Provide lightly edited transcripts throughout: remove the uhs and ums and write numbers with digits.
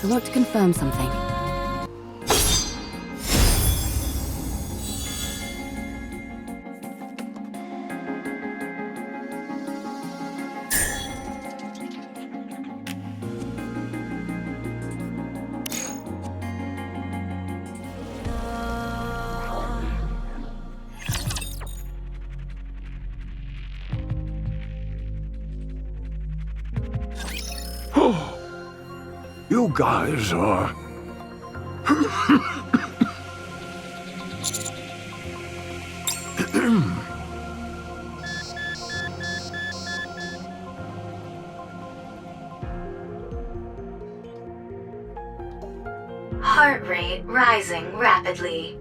Look to confirm something. You guys are... Heart rate rising rapidly.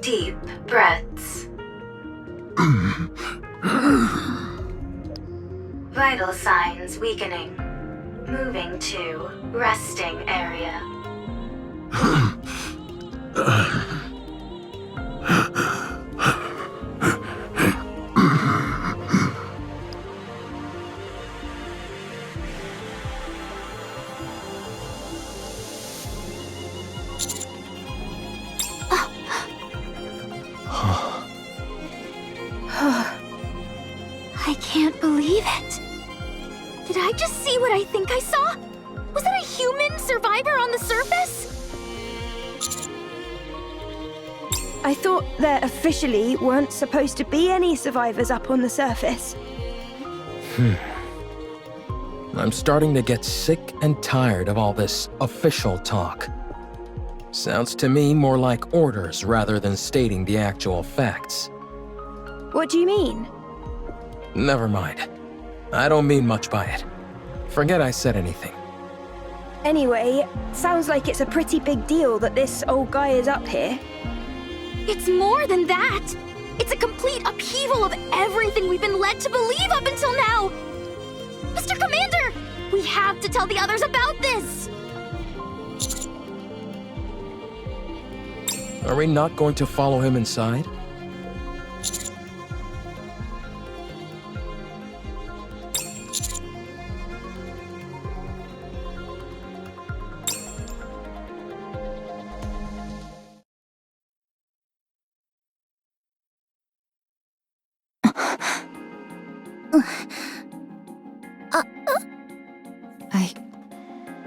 Deep breaths. Vital signs weakening. Moving to resting area. I can't believe it. Did I just see what I think I saw? Was that a human survivor on the surface? I thought there officially weren't supposed to be any survivors up on the surface. I'm starting to get sick and tired of all this official talk. Sounds to me more like orders rather than stating the actual facts. What do you mean? Never mind. I don't mean much by it. Forget I said anything. Anyway, sounds like it's a pretty big deal that this old guy is up here. It's more than that. It's a complete upheaval of everything we've been led to believe up until now. Mr. Commander, we have to tell the others about this. Are we not going to follow him inside?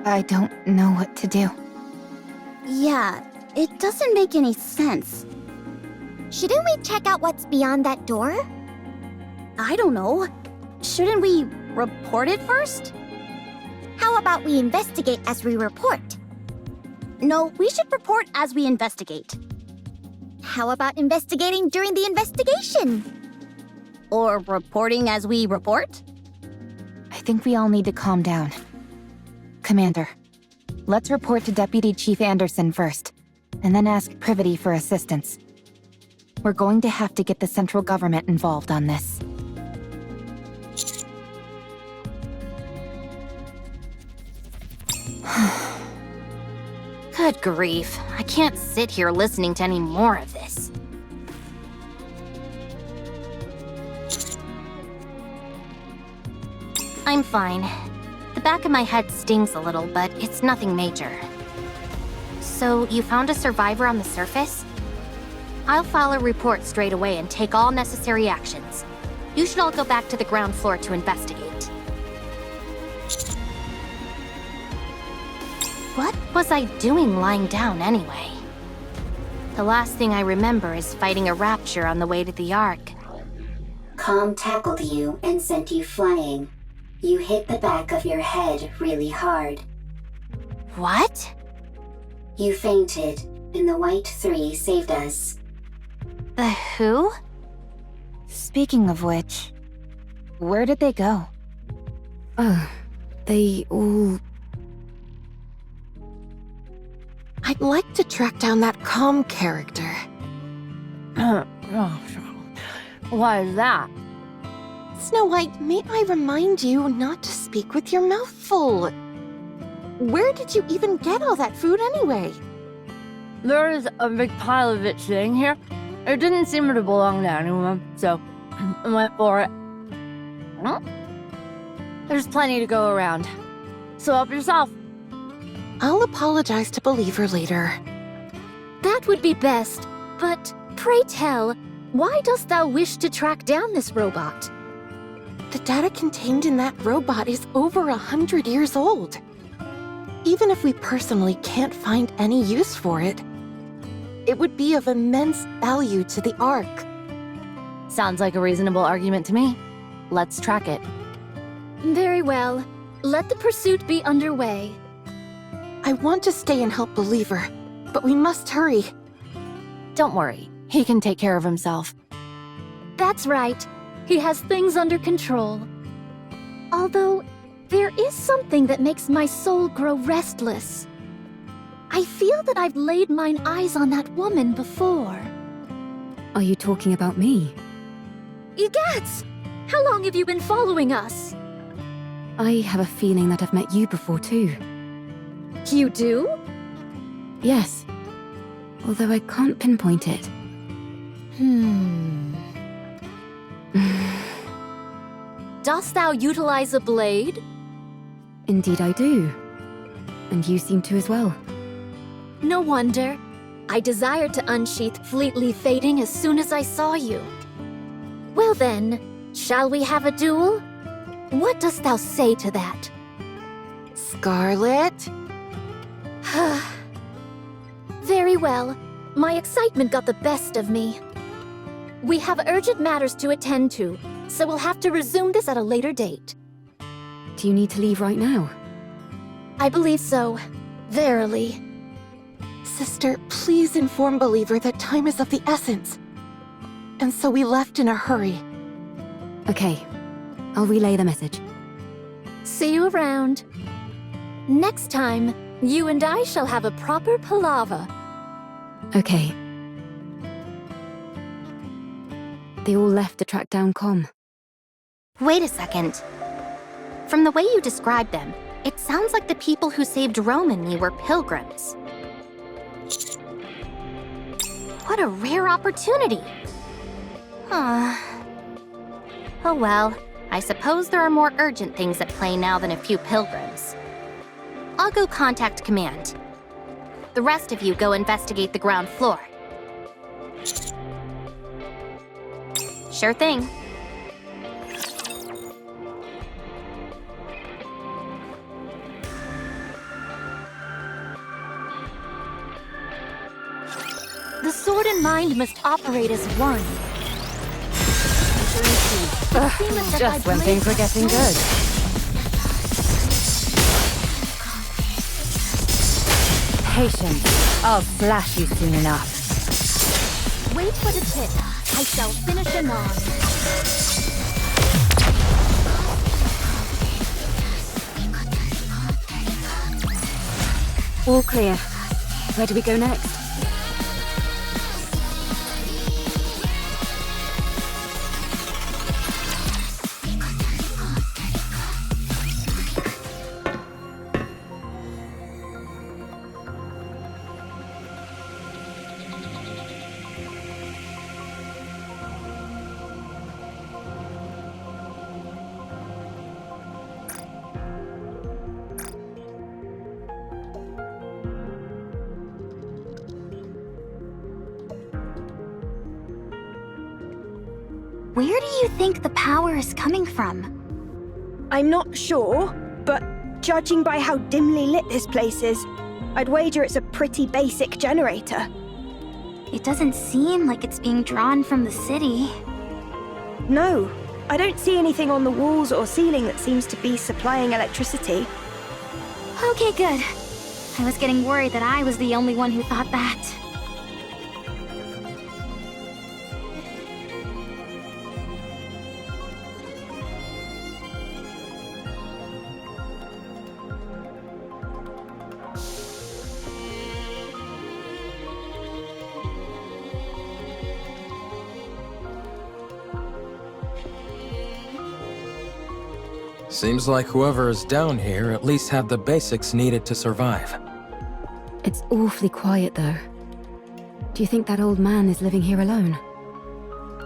I don't know what to do. Yeah, it doesn't make any sense. Shouldn't we check out what's beyond that door? I don't know. Shouldn't we report it first? How about we investigate as we report? No, we should report as we investigate. How about investigating during the investigation? Or reporting as we report? I think we all need to calm down. Commander, let's report to Deputy Chief Anderson first, and then ask Privity for assistance. We're going to have to get the central government involved on this. Good grief, I can't sit here listening to any more of this. I'm fine. The back of my head stings a little, but it's nothing major. So, you found a survivor on the surface? I'll file a report straight away and take all necessary actions. You should all go back to the ground floor to investigate. What was I doing lying down anyway? The last thing I remember is fighting a rapture on the way to the Ark. Com tackled you and sent you flying. You hit the back of your head really hard. What? You fainted, and the White Three saved us. The who? Speaking of which, where did they go? They all... I'd like to track down that Com character. Why is that? Snow White, may I remind you not to speak with your mouth full? Where did you even get all that food anyway? There is a big pile of it sitting here. It didn't seem to belong to anyone, so I went for it. Well, there's plenty to go around. So help yourself. I'll apologize to Believer later. That would be best, but pray tell, why dost thou wish to track down this robot? The data contained in that robot is over 100 years old. Even if we personally can't find any use for it, it would be of immense value to the Ark. Sounds like a reasonable argument to me. Let's track it. Very well. Let the pursuit be underway. I want to stay and help Believer, but we must hurry. Don't worry. He can take care of himself. That's right. He has things under control. Although, there is something that makes my soul grow restless. I feel that I've laid mine eyes on that woman before. Are you talking about me? Egats! How long have you been following us? I have a feeling that I've met you before too. You do? Yes. Although I can't pinpoint it. Dost thou utilize a blade? Indeed I do. And you seem to as well. No wonder. I desired to unsheath Fleetly Fading as soon as I saw you. Well then, shall we have a duel? What dost thou say to that? Scarlet? Very well. My excitement got the best of me. We have urgent matters to attend to, so we'll have to resume this at a later date. Do you need to leave right now? I believe so. Verily. Sister, please inform Believer that time is of the essence. And so we left in a hurry. Okay. I'll relay the message. See you around. Next time, you and I shall have a proper palaver. Okay. They all left to track down Com. Wait a second. From the way you described them, it sounds like the people who saved Rome and me were pilgrims. What a rare opportunity. Oh well, I suppose there are more urgent things at play now than a few pilgrims. I'll go contact Command. The rest of you go investigate the ground floor. Sure thing. The sword and mind must operate as one. Just when things were getting good. Patience. I'll slash you soon enough. Wait for the tip. I shall finish him off. All clear. Where do we go next? Where do you think the power is coming from? I'm not sure, but judging by how dimly lit this place is, I'd wager it's a pretty basic generator. It doesn't seem like it's being drawn from the city. No, I don't see anything on the walls or ceiling that seems to be supplying electricity. Okay, good. I was getting worried that I was the only one who thought that. Seems like whoever is down here at least had the basics needed to survive. It's awfully quiet, though. Do you think that old man is living here alone?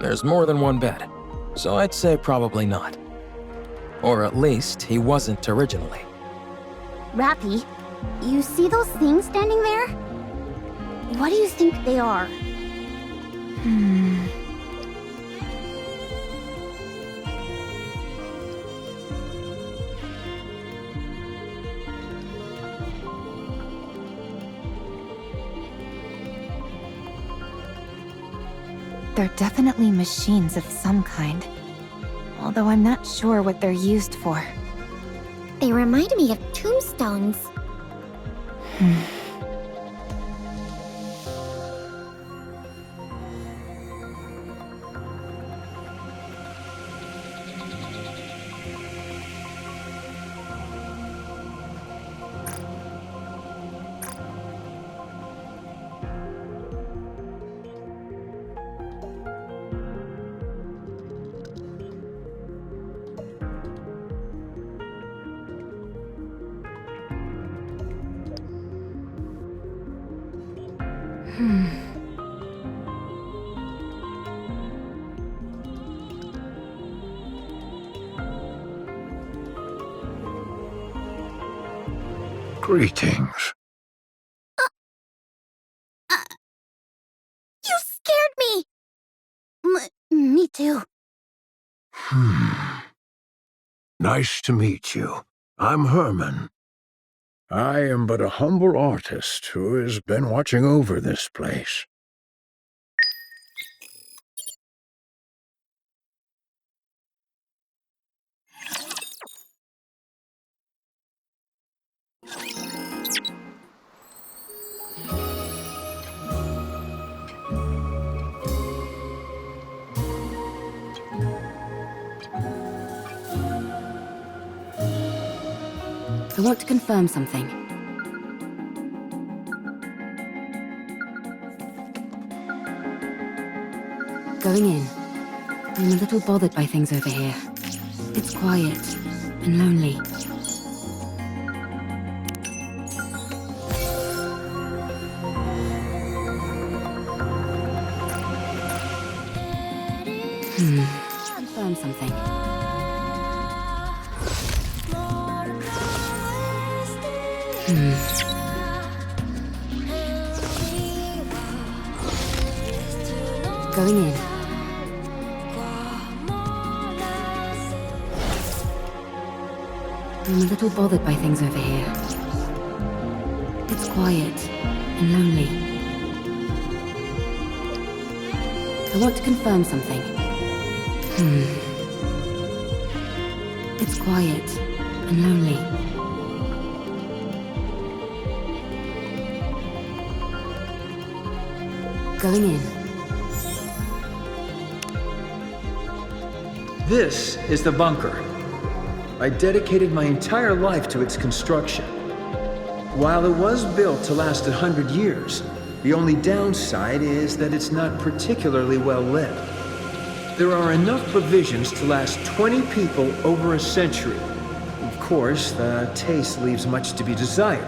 There's more than one bed, so I'd say probably not. Or at least he wasn't originally. Rappy, you see those things standing there? What do you think they are? They're definitely machines of some kind. Although I'm not sure what they're used for. They remind me of tombstones. Greetings. You scared me! Me too. Nice to meet you. I'm Herman. I am but a humble artist who has been watching over this place. I want to confirm something. Going in. I'm a little bothered by things over here. It's quiet and lonely. Confirm something. Going in. I'm a little bothered by things over here. It's quiet and lonely. I want to confirm something. It's quiet and lonely. Going in. This is the bunker. I dedicated my entire life to its construction. While it was built to last 100 years, the only downside is that it's not particularly well lit. There are enough provisions to last 20 people over a century. Of course, the taste leaves much to be desired,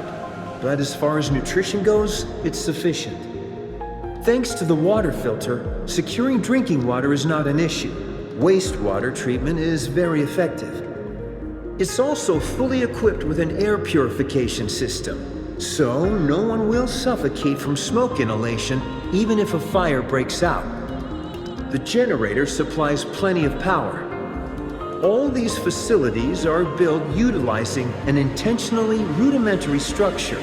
but as far as nutrition goes, it's sufficient. Thanks to the water filter, securing drinking water is not an issue. Wastewater treatment is very effective. It's also fully equipped with an air purification system, so no one will suffocate from smoke inhalation even if a fire breaks out. The generator supplies plenty of power. All these facilities are built utilizing an intentionally rudimentary structure.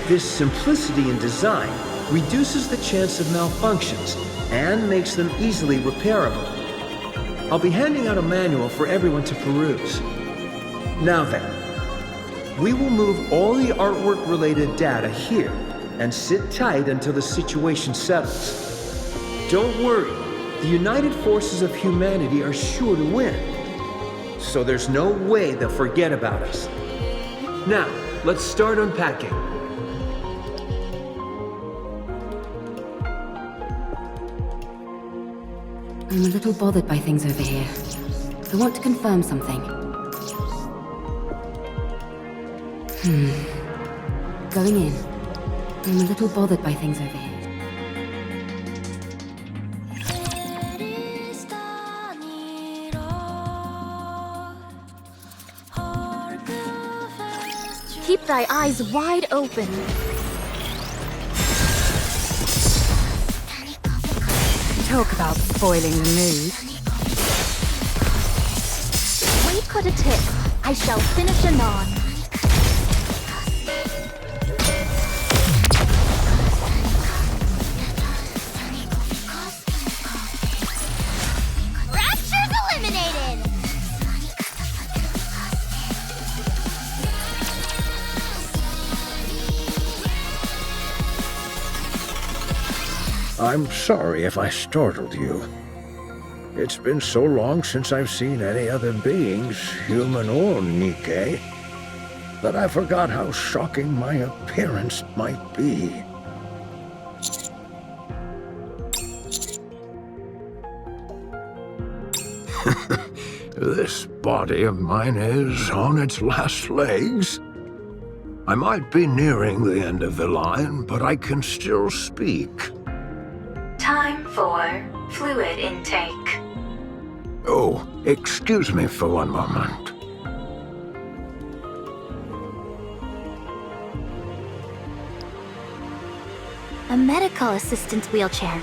This simplicity in design reduces the chance of malfunctions and makes them easily repairable. I'll be handing out a manual for everyone to peruse. Now then, we will move all the artwork-related data here and sit tight until the situation settles. Don't worry, the United Forces of Humanity are sure to win, so there's no way they'll forget about us. Now, let's start unpacking. I'm a little bothered by things over here. I want to confirm something. Going in. I'm a little bothered by things over here. Keep thy eyes wide open. Talk about spoiling the mood. Wait for the tip. I shall finish anon. Rapture's eliminated! I'm sorry if I startled you. It's been so long since I've seen any other beings, human or Nikke, that I forgot how shocking my appearance might be. This body of mine is on its last legs. I might be nearing the end of the line, but I can still speak. Time for fluid intake. Oh, excuse me for one moment. A medical assistant's wheelchair.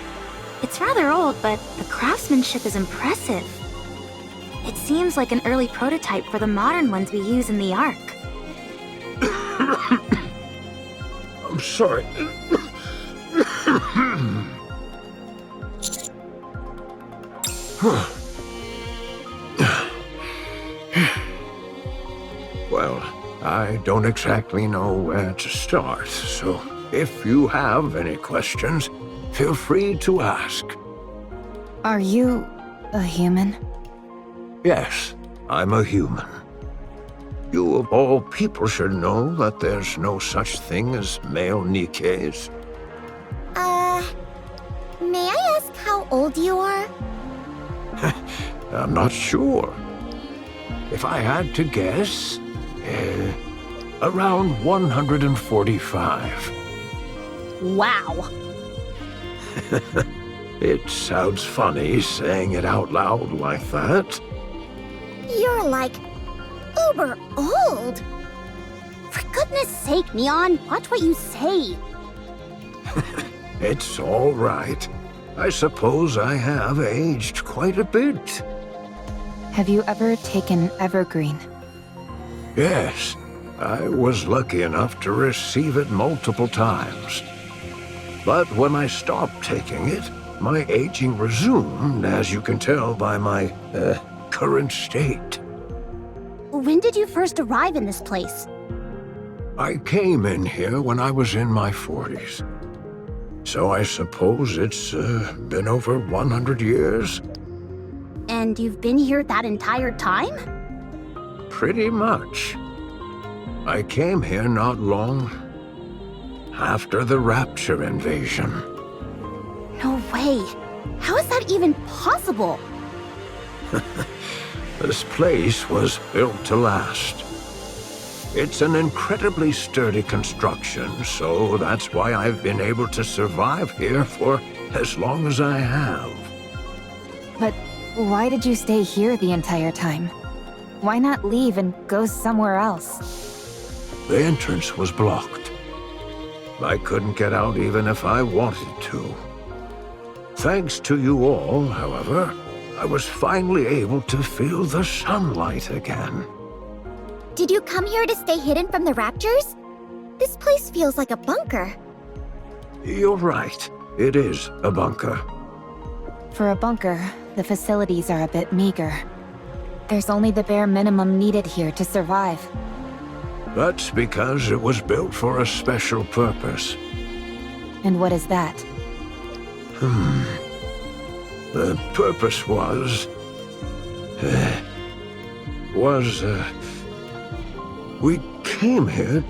It's rather old, but the craftsmanship is impressive. It seems like an early prototype for the modern ones we use in the Ark. I'm sorry. Well, I don't exactly know where to start, so if you have any questions, feel free to ask. Are you a human? Yes, I'm a human. You of all people should know that there's no such thing as male Nikkes. May I ask how old you are? I'm not sure. If I had to guess, around 145. Wow! It sounds funny saying it out loud like that. You're like uber old. For goodness sake, Neon, watch what you say. It's all right. I suppose I have aged quite a bit. Have you ever taken Evergreen? Yes, I was lucky enough to receive it multiple times. But when I stopped taking it, my aging resumed, as you can tell by my, current state. When did you first arrive in this place? I came in here when I was in my 40s. So I suppose it's been over 100 years? And you've been here that entire time? Pretty much. I came here not long after the Rapture invasion. No way. How is that even possible? This place was built to last. It's an incredibly sturdy construction, so that's why I've been able to survive here for as long as I have. But why did you stay here the entire time? Why not leave and go somewhere else? The entrance was blocked. I couldn't get out even if I wanted to. Thanks to you all, however, I was finally able to feel the sunlight again. Did you come here to stay hidden from the Raptures? This place feels like a bunker. You're right. It is a bunker. For a bunker, the facilities are a bit meager. There's only the bare minimum needed here to survive. That's because it was built for a special purpose. And what is that? The purpose was... we came here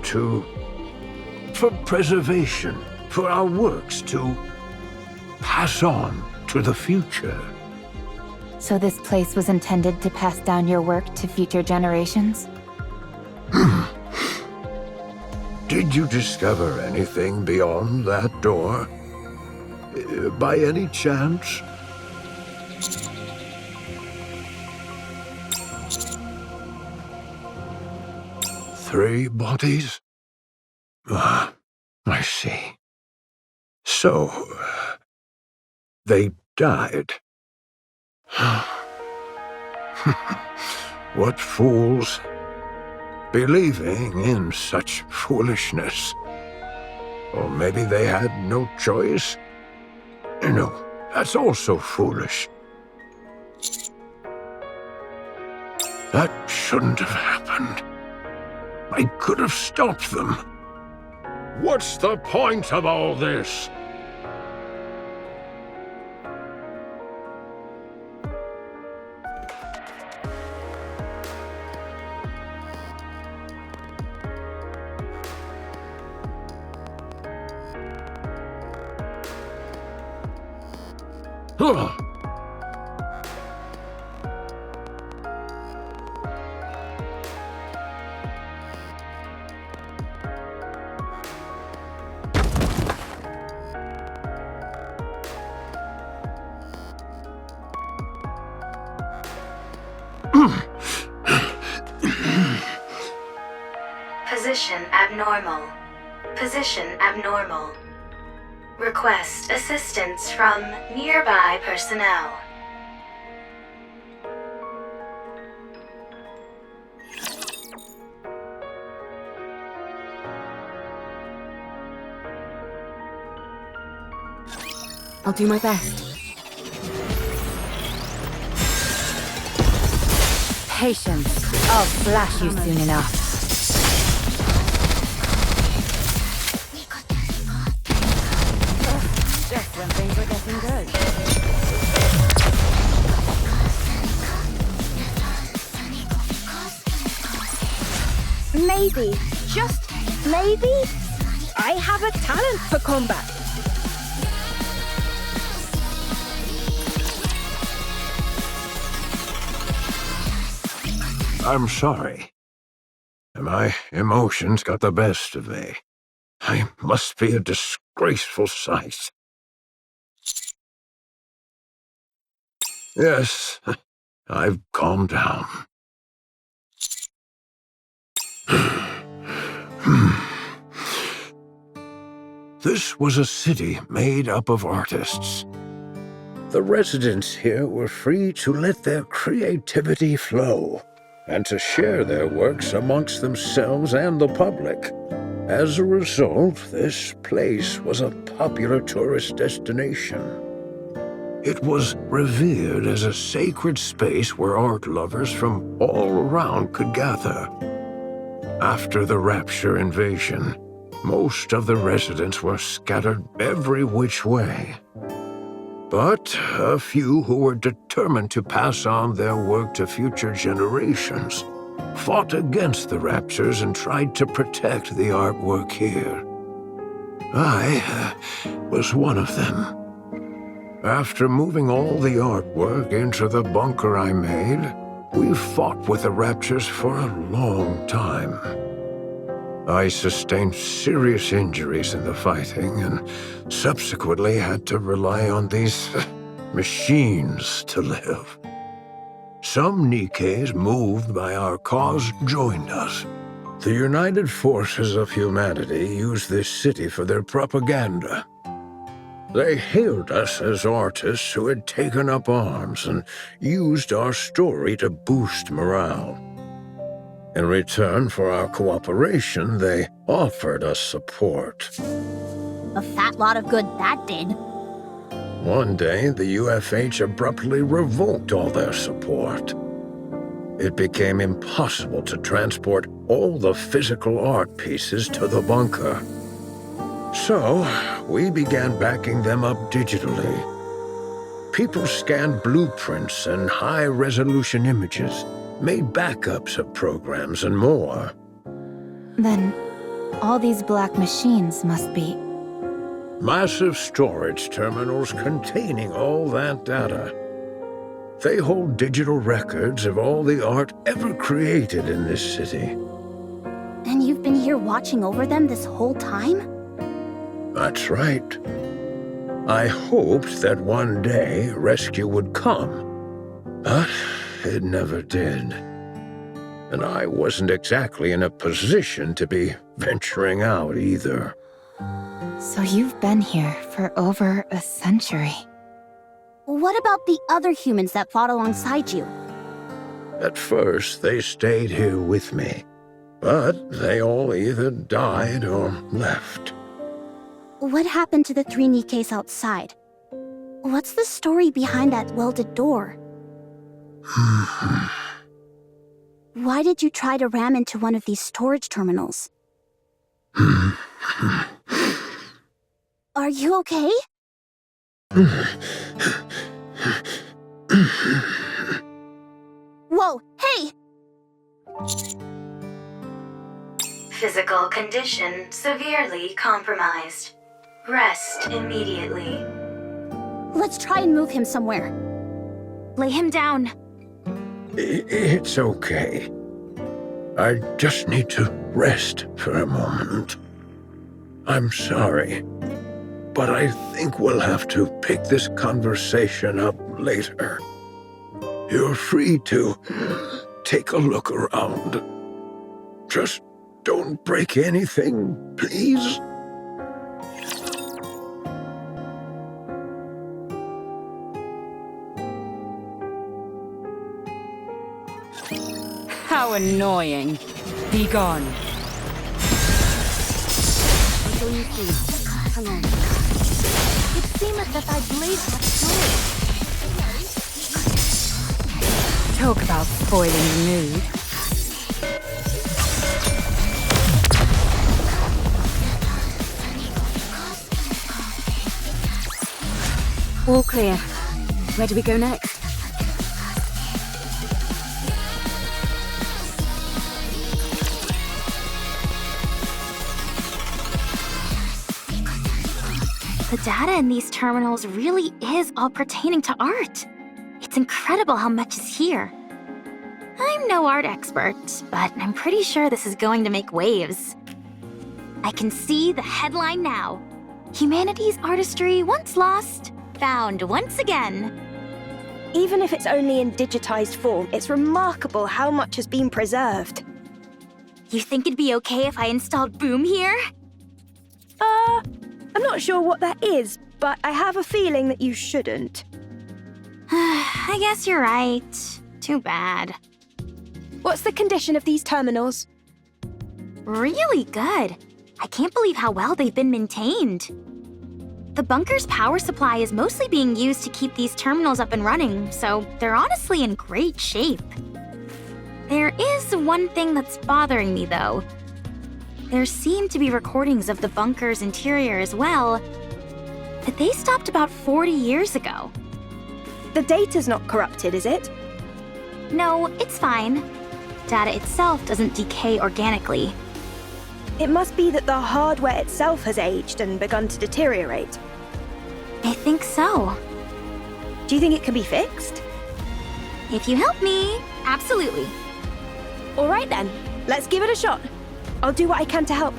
for preservation, for our works to pass on to the future. So this place was intended to pass down your work to future generations? Did you discover anything beyond that door? By any chance? Three bodies? Ah, I see. So, they died. What fools, believing in such foolishness. Or maybe they had no choice? No, that's also foolish. That shouldn't have happened. I could have stopped them. What's the point of all this? Position abnormal. Position abnormal. Request assistance from nearby personnel. I'll do my best. Patience. I'll flash you soon enough. Just when things are getting good. Maybe, just maybe, I have a talent for combat. I'm sorry. My emotions got the best of me. I must be a disgraceful sight. Yes, I've calmed down. This was a city made up of artists. The residents here were free to let their creativity flow and to share their works amongst themselves and the public. As a result, this place was a popular tourist destination. It was revered as a sacred space where art lovers from all around could gather. After the Rapture invasion, most of the residents were scattered every which way. But a few who were determined to pass on their work to future generations fought against the Raptures and tried to protect the artwork here. I was one of them. After moving all the artwork into the bunker I made, we fought with the Raptures for a long time. I sustained serious injuries in the fighting and subsequently had to rely on these machines to live. Some Nikkes moved by our cause joined us. The United Forces of Humanity used this city for their propaganda. They hailed us as artists who had taken up arms and used our story to boost morale. In return for our cooperation, they offered us support. A fat lot of good that did. One day, the UFH abruptly revoked all their support. It became impossible to transport all the physical art pieces to the bunker. So, we began backing them up digitally. People scanned blueprints and high-resolution images, made backups of programs and more. Then, all these black machines must be... Massive storage terminals containing all that data. They hold digital records of all the art ever created in this city. And you've been here watching over them this whole time? That's right. I hoped that one day rescue would come, but it never did. And I wasn't exactly in a position to be venturing out either. So you've been here for over a century. What about the other humans that fought alongside you? At first, they stayed here with me, but they all either died or left. What happened to the 3 Nikkes outside? What's the story behind that welded door? Why did you try to ram into one of these storage terminals? Are you okay? Whoa, hey! Physical condition severely compromised. Rest immediately. Let's try and move him somewhere. Lay him down. It's okay. I just need to rest for a moment. I'm sorry, but I think we'll have to pick this conversation up later. You're free to take a look around. Just don't break anything, please. How annoying. Be gone. Come on. It seemeth that thy blade hath slowed. Talk about spoiling the mood. All clear. Where do we go next? The data in these terminals really is all pertaining to art. It's incredible how much is here. I'm no art expert, but I'm pretty sure this is going to make waves. I can see the headline now. Humanity's artistry once lost, found once again. Even if it's only in digitized form, it's remarkable how much has been preserved. You think it'd be okay if I installed Boom here? I'm not sure what that is, but I have a feeling that you shouldn't. I guess you're right. Too bad. What's the condition of these terminals? Really good. I can't believe how well they've been maintained. The bunker's power supply is mostly being used to keep these terminals up and running, so they're honestly in great shape. There is one thing that's bothering me, though. There seem to be recordings of the bunker's interior as well, but they stopped about 40 years ago. The data's not corrupted, is it? No, it's fine. Data itself doesn't decay organically. It must be that the hardware itself has aged and begun to deteriorate. I think so. Do you think it can be fixed? If you help me, absolutely. All right then, let's give it a shot. I'll do what I can to help.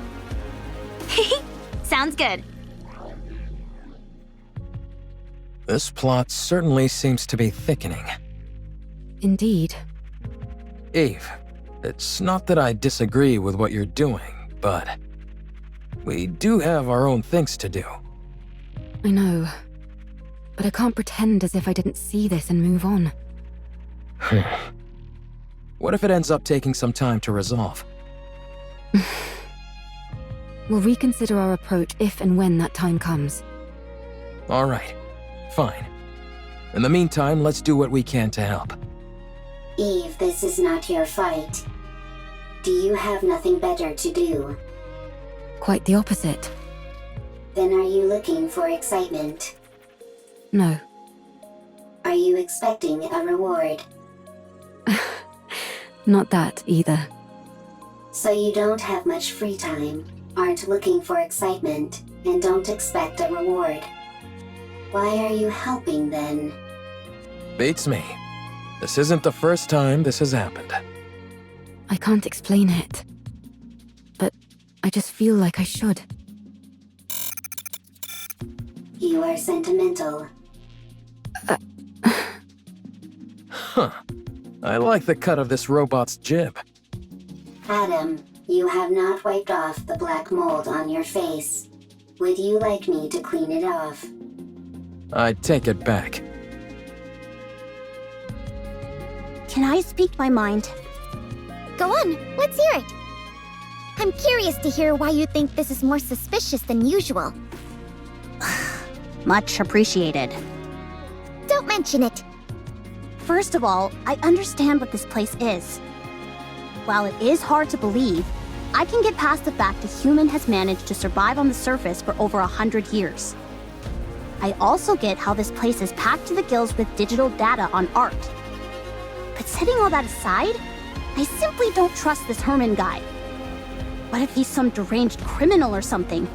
Sounds good. This plot certainly seems to be thickening. Indeed. Eve, it's not that I disagree with what you're doing, but we do have our own things to do. I know. But I can't pretend as if I didn't see this and move on. What if it ends up taking some time to resolve? We'll reconsider our approach if and when that time comes. All right, fine. In the meantime, let's do what we can to help. Eve, this is not your fight. Do you have nothing better to do? Quite the opposite. Then are you looking for excitement? No. Are you expecting a reward? Not that, either. So you don't have much free time, aren't looking for excitement, and don't expect a reward. Why are you helping then? Beats me. This isn't the first time this has happened. I can't explain it. But I just feel like I should. You are sentimental. Huh. I like the cut of this robot's jib. Adam, you have not wiped off the black mold on your face. Would you like me to clean it off? I take it back. Can I speak my mind? Go on, let's hear it. I'm curious to hear why you think this is more suspicious than usual. Much appreciated. Don't mention it. First of all, I understand what this place is. While it is hard to believe, I can get past the fact a human has managed to survive on the surface for over 100 years. I also get how this place is packed to the gills with digital data on art. But setting all that aside, I simply don't trust this Herman guy. What if he's some deranged criminal or something?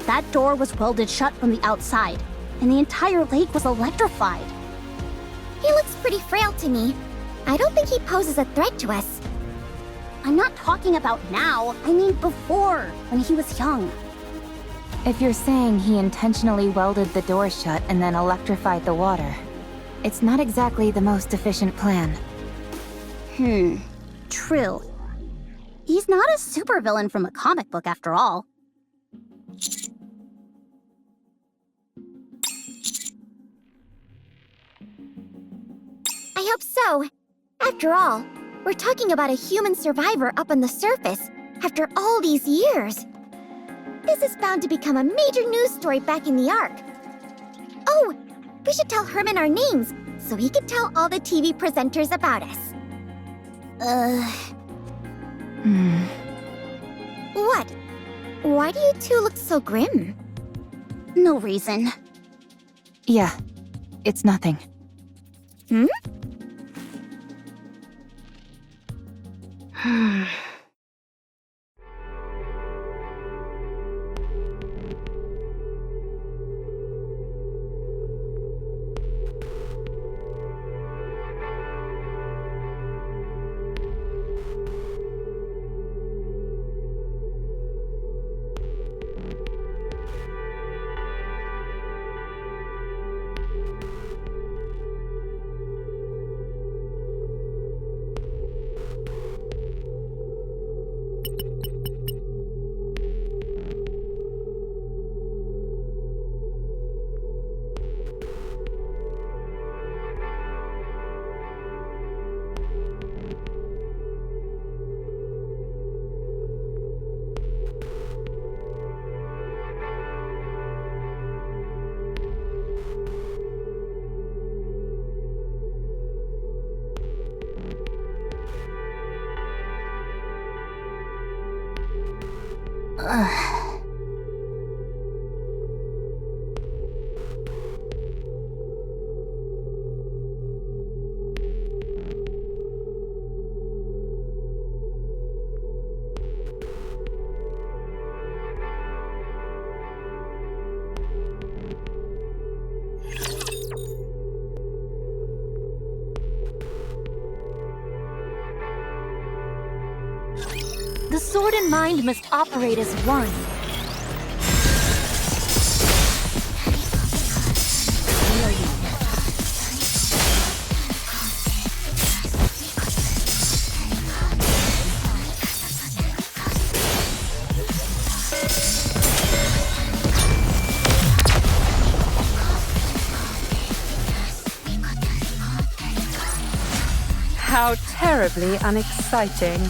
That door was welded shut from the outside, and the entire lake was electrified. He looks pretty frail to me. I don't think he poses a threat to us. I'm not talking about now, I mean before, when he was young. If you're saying he intentionally welded the door shut and then electrified the water, it's not exactly the most efficient plan. True. He's not a supervillain from a comic book after all. I hope so. After all, we're talking about a human survivor up on the surface after all these years. This is bound to become a major news story back in the Ark. Oh, we should tell Herman our names so he can tell all the TV presenters about us. What? Why do you two look so grim? No reason. Yeah, it's nothing. The sword and mind must operate as one. How terribly unexciting.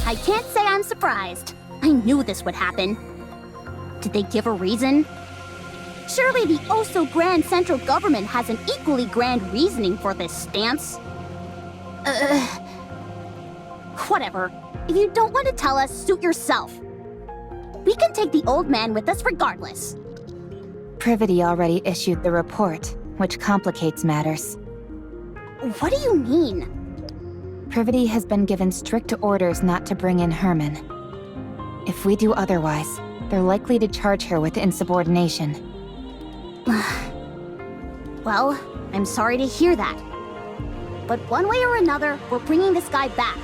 I can't say I'm surprised. I knew this would happen. Did they give a reason? Surely the oh-so-grand central government has an equally grand reasoning for this stance. Whatever. If you don't want to tell us, suit yourself. We can take the old man with us regardless. Privity already issued the report, which complicates matters. What do you mean? Privity has been given strict orders not to bring in Herman. If we do otherwise, They're likely to charge her with insubordination. Well, I'm sorry to hear that. But one way or another, we're bringing this guy back.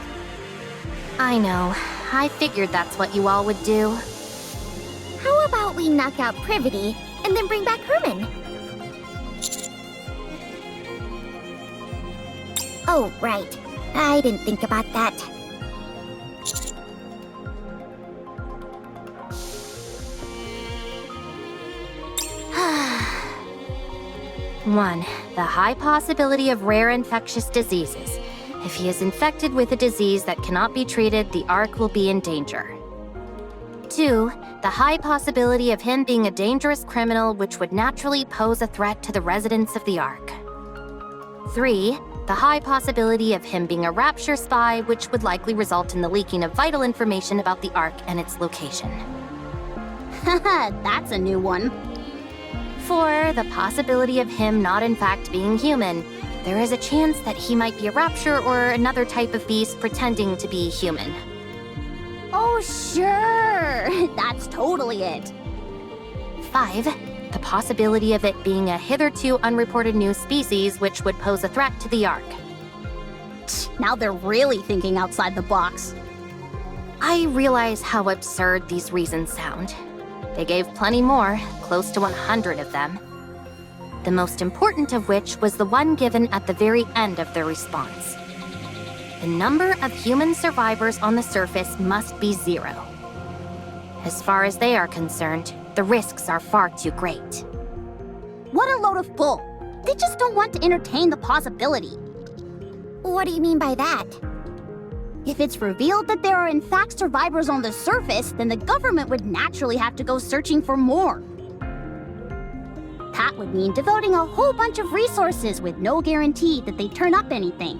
I know. I figured that's what you all would do. How about we knock out Privity and then bring back Herman? Oh, right. I didn't think about that. One, the high possibility of rare infectious diseases. If he is infected with a disease that cannot be treated, the Ark will be in danger. 2, the high possibility of him being a dangerous criminal which would naturally pose a threat to the residents of the Ark. 3, the high possibility of him being a Rapture spy which would likely result in the leaking of vital information about the Ark and its location. Haha, that's a new one. 4, the possibility of him not in fact being human. There is a chance that he might be a Rapture or another type of beast pretending to be human. Oh, sure! That's totally it. 5, the possibility of it being a hitherto unreported new species which would pose a threat to the Ark. Now they're really thinking outside the box. I realize how absurd these reasons sound. They gave plenty more, close to 100 of them. The most important of which was the one given at the very end of their response. The number of human survivors on the surface must be 0. As far as they are concerned, the risks are far too great. What a load of bull! They just don't want to entertain the possibility. What do you mean by that? If it's revealed that there are in fact survivors on the surface, then the government would naturally have to go searching for more. That would mean devoting a whole bunch of resources with no guarantee that they turn up anything.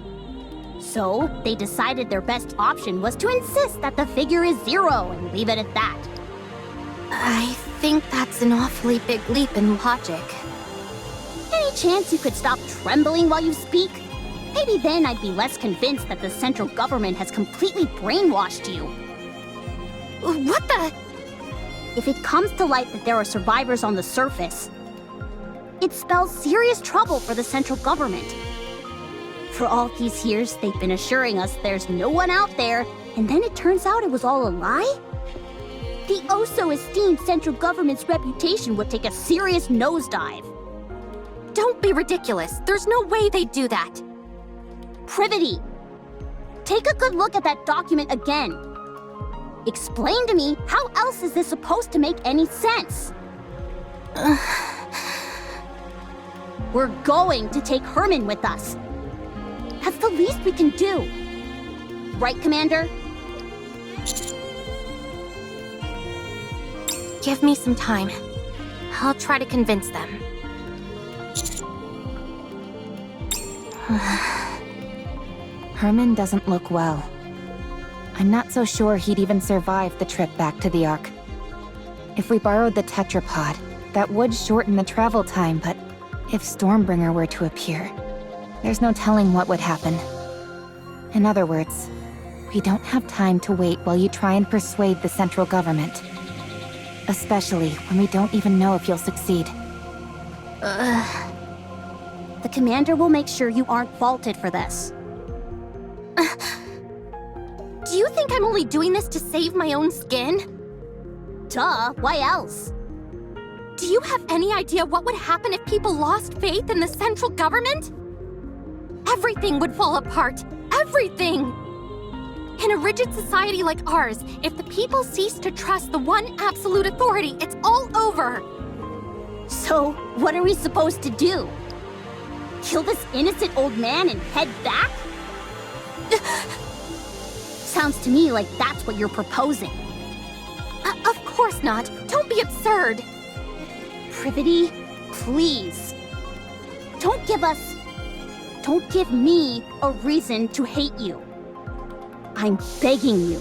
So, they decided their best option was to insist that the figure is 0 and leave it at that. I think that's an awfully big leap in logic. Any chance you could stop trembling while you speak? Maybe then I'd be less convinced that the central government has completely brainwashed you. What the? If it comes to light that there are survivors on the surface, it spells serious trouble for the central government. For all these years, they've been assuring us there's no one out there, and then it turns out it was all a lie? The oh-so-esteemed central government's reputation would take a serious nosedive. Don't be ridiculous. There's no way they'd do that. Privity! Take a good look at that document again. Explain to me, how else is this supposed to make any sense? We're going to take Herman with us. That's the least we can do. Right, Commander? Give me some time. I'll try to convince them. Herman doesn't look well. I'm not so sure he'd even survive the trip back to the Ark. If we borrowed the tetrapod, that would shorten the travel time, but if Stormbringer were to appear, there's no telling what would happen. In other words, we don't have time to wait while you try and persuade the central government. Especially when we don't even know if you'll succeed. The commander will make sure you aren't faulted for this. Do you think I'm only doing this to save my own skin? Duh, why else? Do you have any idea what would happen if people lost faith in the central government? Everything would fall apart. Everything! In a rigid society like ours, if the people cease to trust the one absolute authority, it's all over! So, what are we supposed to do? Kill this innocent old man and head back? Sounds to me like that's what you're proposing. Of course not. Don't be absurd. Privity, please. Don't give me a reason to hate you. I'm begging you.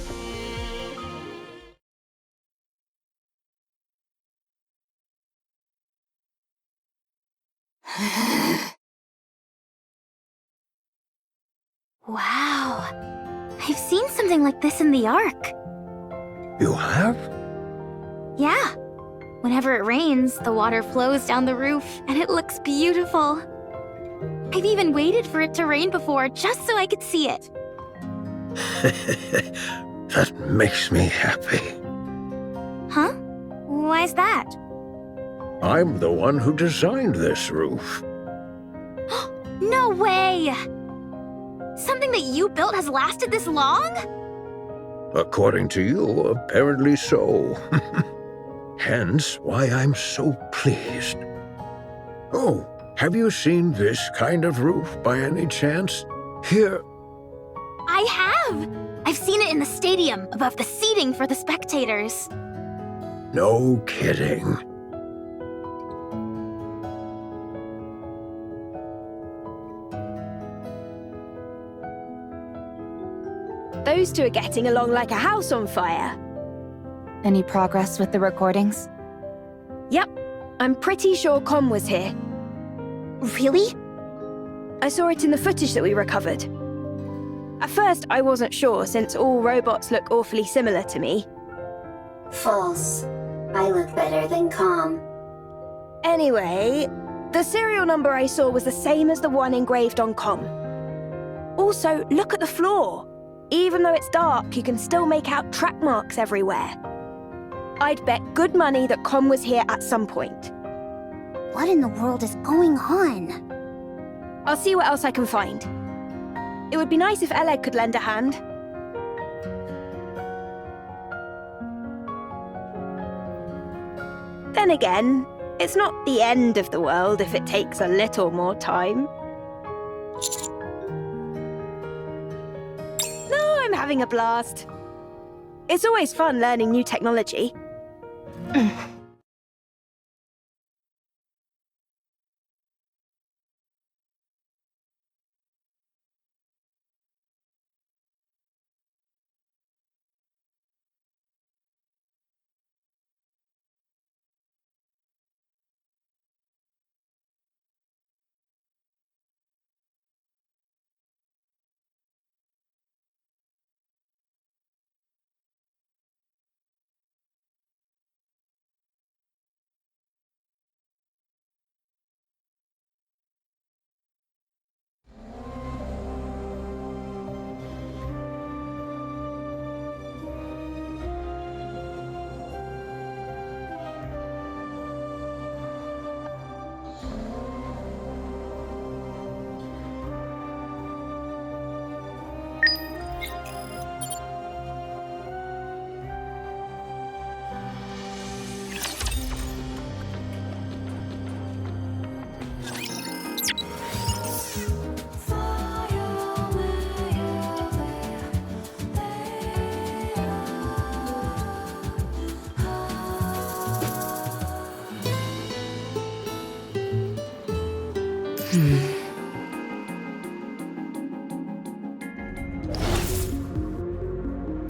Wow. I've seen something like this in the Ark. You have? Yeah. Whenever it rains, the water flows down the roof, and it looks beautiful. I've even waited for it to rain before, just so I could see it. That makes me happy. Huh? Why's that? I'm the one who designed this roof. No way! Something that you built has lasted this long? According to you, apparently so. Hence why I'm so pleased. Oh, have you seen this kind of roof by any chance? Here. I have! I've seen it in the stadium, above the seating for the spectators. No kidding. Those two are getting along like a house on fire. Any progress with the recordings? Yep, I'm pretty sure Com was here. Really? I saw it in the footage that we recovered. At first, I wasn't sure, since all robots look awfully similar to me. False. I look better than Com. Anyway, the serial number I saw was the same as the one engraved on Com. Also, look at the floor. Even though it's dark, you can still make out track marks everywhere. I'd bet good money that Com was here at some point. What in the world is going on? I'll see what else I can find. It would be nice if Oleg could lend a hand. Then again, it's not the end of the world if it takes a little more time. No, I'm having a blast. It's always fun learning new technology.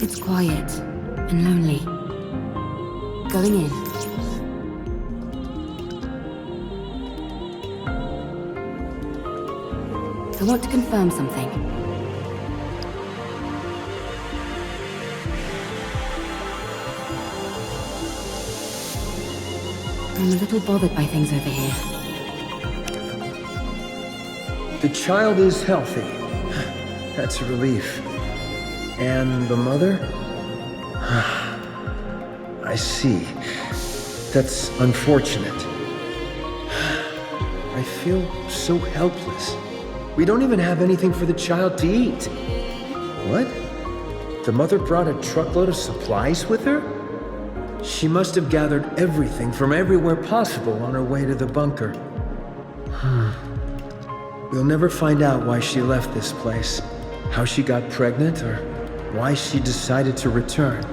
It's quiet and lonely. Going in. I want to confirm something. I'm a little bothered by things over here. The child is healthy. That's a relief. And the mother? I see. That's unfortunate. I feel so helpless. We don't even have anything for the child to eat. What? The mother brought a truckload of supplies with her? She must have gathered everything from everywhere possible on her way to the bunker. We'll never find out why she left this place, how she got pregnant, or why she decided to return.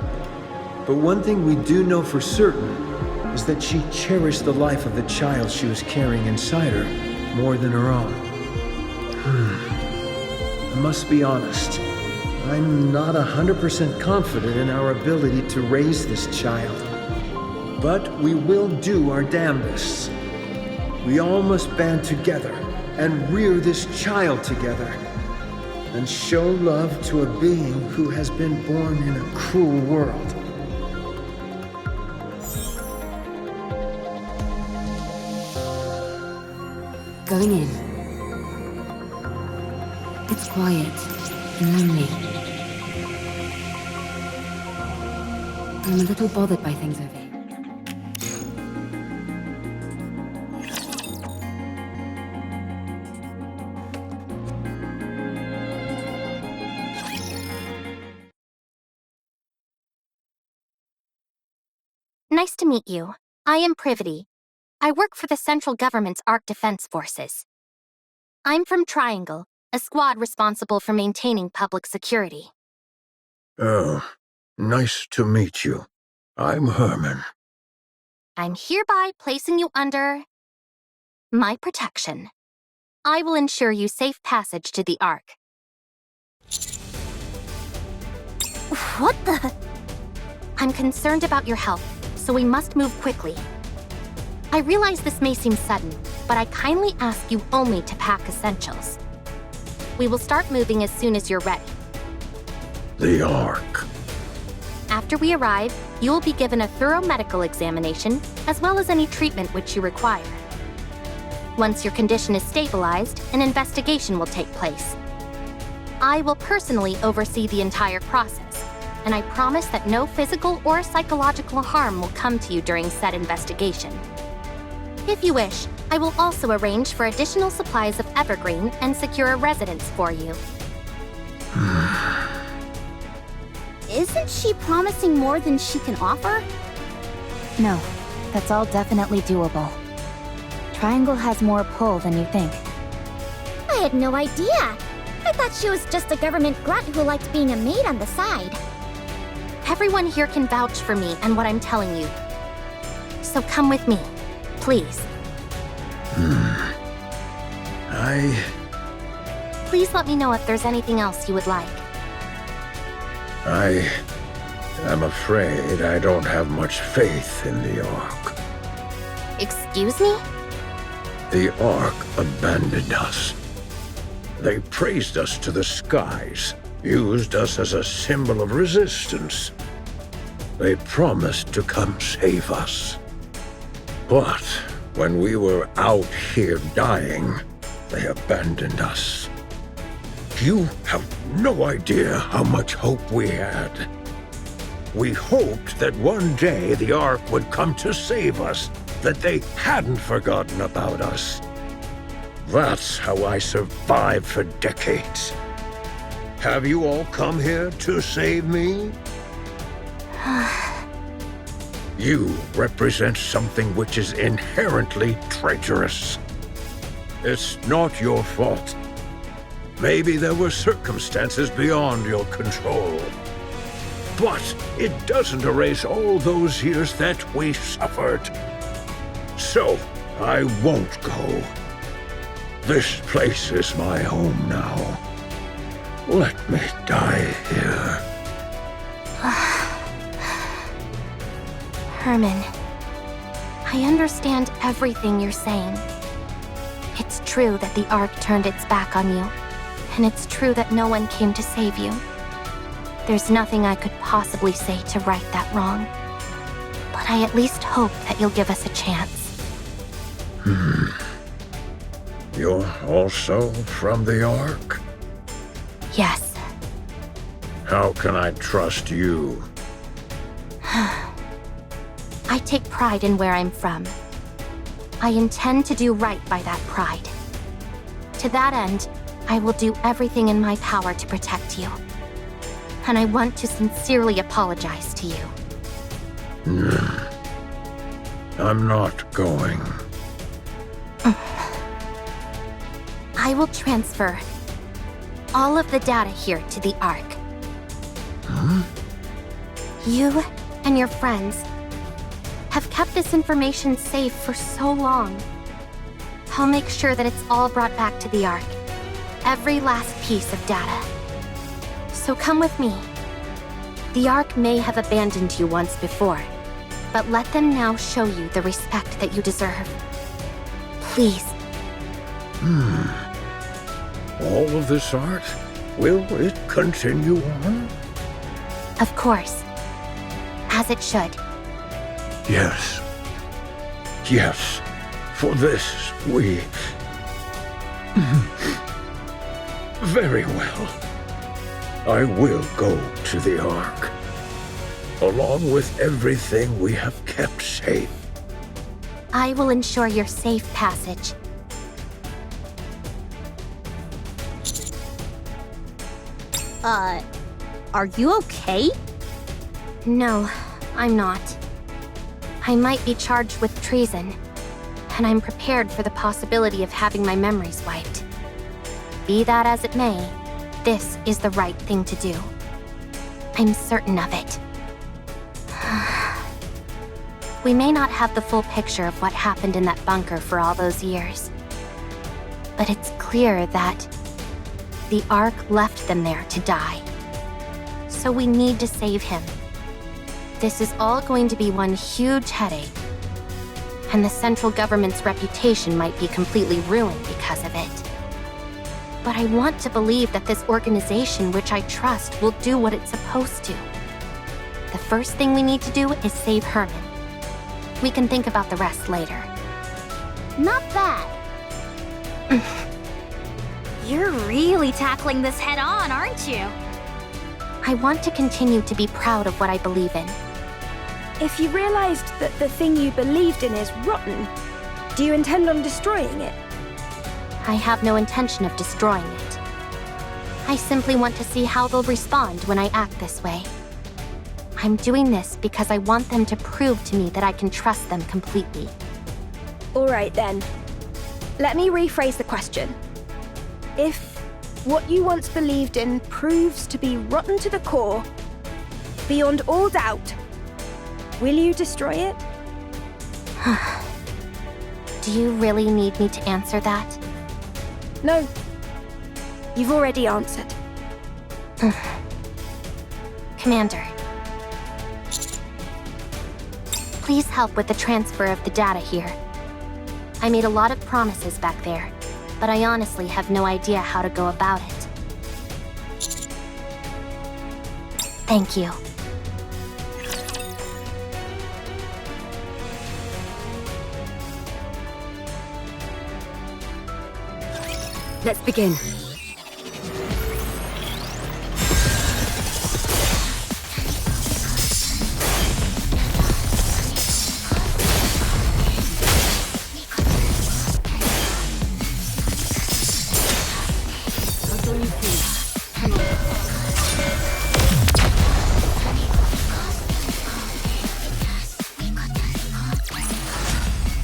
But one thing we do know for certain is that she cherished the life of the child she was carrying inside her more than her own. I must be honest. I'm not 100% confident in our ability to raise this child. But we will do our damnedest. We all must band together and rear this child together, and show love to a being who has been born in a cruel world. Going in. It's quiet and lonely. I'm a little bothered by things over here. Nice to meet you. I am Privity. I work for the central government's Ark Defense Forces. I'm from Triangle, a squad responsible for maintaining public security. Oh, nice to meet you. I'm Herman. I'm hereby placing you under my protection. I will ensure you safe passage to the Ark. What the? I'm concerned about your health, so we must move quickly. I realize this may seem sudden, but I kindly ask you only to pack essentials. We will start moving as soon as you're ready. The Ark. After we arrive, you will be given a thorough medical examination, as well as any treatment which you require. Once your condition is stabilized, an investigation will take place. I will personally oversee the entire process, and I promise that no physical or psychological harm will come to you during said investigation. If you wish, I will also arrange for additional supplies of evergreen and secure a residence for you. Isn't she promising more than she can offer? No, that's all definitely doable. Triangle has more pull than you think. I had no idea. I thought she was just a government grunt who liked being a maid on the side. Everyone here can vouch for me and what I'm telling you. So come with me, please. Please let me know if there's anything else you would like. I'm afraid I don't have much faith in the Ark. Excuse me? The Ark abandoned us. They praised us to the skies, used us as a symbol of resistance. They promised to come save us. But when we were out here dying, they abandoned us. You have no idea how much hope we had. We hoped that one day the Ark would come to save us, that they hadn't forgotten about us. That's how I survived for decades. Have you all come here to save me? You represent something which is inherently traitorous. It's not your fault. Maybe there were circumstances beyond your control. But it doesn't erase all those years that we suffered. So, I won't go. This place is my home now. Let me die here. Herman, I understand everything you're saying. It's true that the Ark turned its back on you, and it's true that no one came to save you. There's nothing I could possibly say to right that wrong, but I at least hope that you'll give us a chance. You're also from the Ark? Yes. How can I trust you? I take pride in where I'm from. I intend to do right by that pride. To that end, I will do everything in my power to protect you. And I want to sincerely apologize to you. I'm not going. I will transfer all of the data here to the Ark. You and your friends have kept this information safe for so long. I'll make sure that it's all brought back to the Ark. Every last piece of data. So come with me. The Ark may have abandoned you once before, but let them now show you the respect that you deserve. Please. All of this art? Will it continue on? Of course. As it should. Yes. Yes. For this, Very well. I will go to the Ark, along with everything we have kept safe. I will ensure your safe passage. Are you okay? No, I'm not. I might be charged with treason, and I'm prepared for the possibility of having my memories wiped. Be that as it may, this is the right thing to do. I'm certain of it. We may not have the full picture of what happened in that bunker for all those years, but it's clear that the Ark left them there to die. So we need to save him. This is all going to be one huge headache, and the central government's reputation might be completely ruined because of it. But I want to believe that this organization, which I trust, will do what it's supposed to. The first thing we need to do is save Herman. We can think about the rest later. Not bad. You're really tackling this head on, aren't you? I want to continue to be proud of what I believe in. If you realized that the thing you believed in is rotten, do you intend on destroying it? I have no intention of destroying it. I simply want to see how they'll respond when I act this way. I'm doing this because I want them to prove to me that I can trust them completely. All right then. Let me rephrase the question. If what you once believed in proves to be rotten to the core, beyond all doubt, will you destroy it? Do you really need me to answer that? No. You've already answered. Commander. Please help with the transfer of the data here. I made a lot of promises back there, but I honestly have no idea how to go about it. Thank you. Let's begin.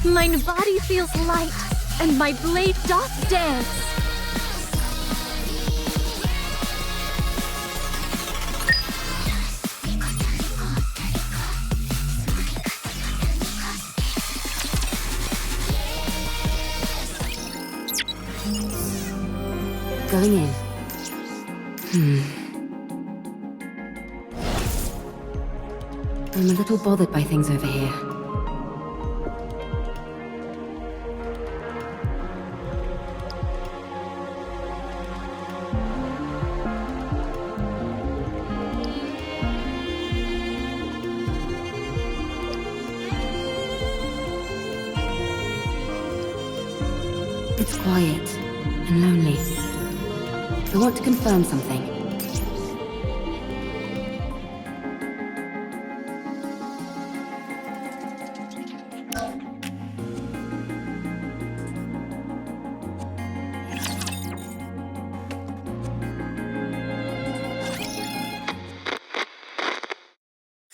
My body feels light, and my blade doth dance. Going in. I'm a little bothered by things over here. It's quiet and lonely. I want to confirm something.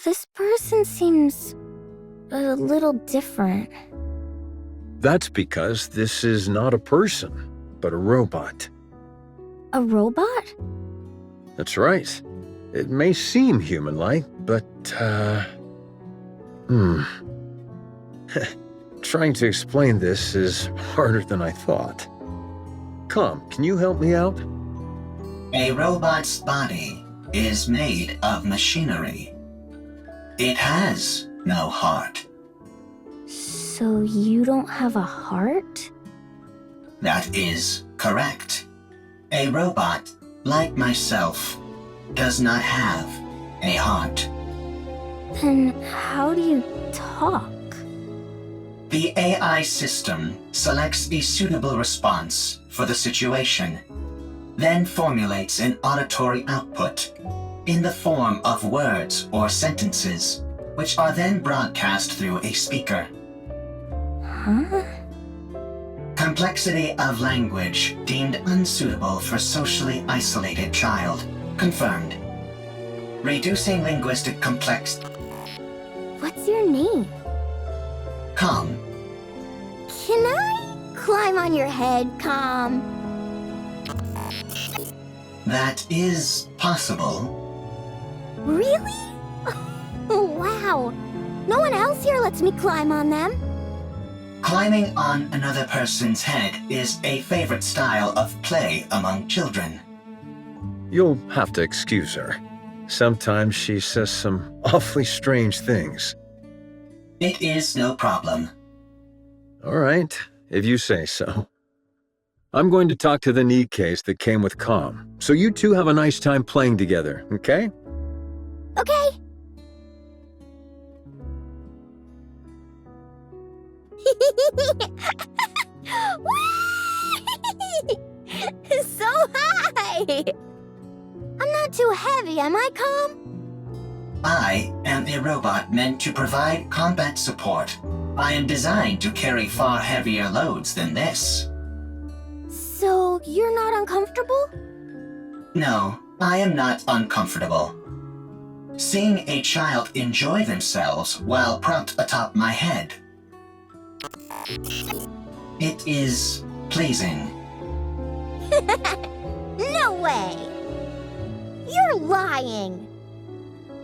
This person seems a little different. That's because this is not a person, but a robot. A robot? That's right. It may seem human-like, but, Trying to explain this is harder than I thought. Come, can you help me out? A robot's body is made of machinery. It has no heart. So you don't have a heart? That is correct. A robot, like myself, does not have a heart. Then how do you talk? The AI system selects a suitable response for the situation, then formulates an auditory output in the form of words or sentences, which are then broadcast through a speaker. Huh? Complexity of language deemed unsuitable for socially isolated child. Confirmed. Reducing linguistic complexity. What's your name? Calm. Can I climb on your head, Calm? That is possible. Really? Oh, wow. No one else here lets me climb on them. Climbing on another person's head is a favorite style of play among children. You'll have to excuse her. Sometimes she says some awfully strange things. It is no problem. All right, if you say so. I'm going to talk to the Nikkes that came with Calm, so you two have a nice time playing together, okay? Okay. So high! I'm not too heavy, am I, Calm? I am a robot meant to provide combat support. I am designed to carry far heavier loads than this. So, you're not uncomfortable? No, I am not uncomfortable. Seeing a child enjoy themselves while propped atop my head. It is pleasing. No way! You're lying!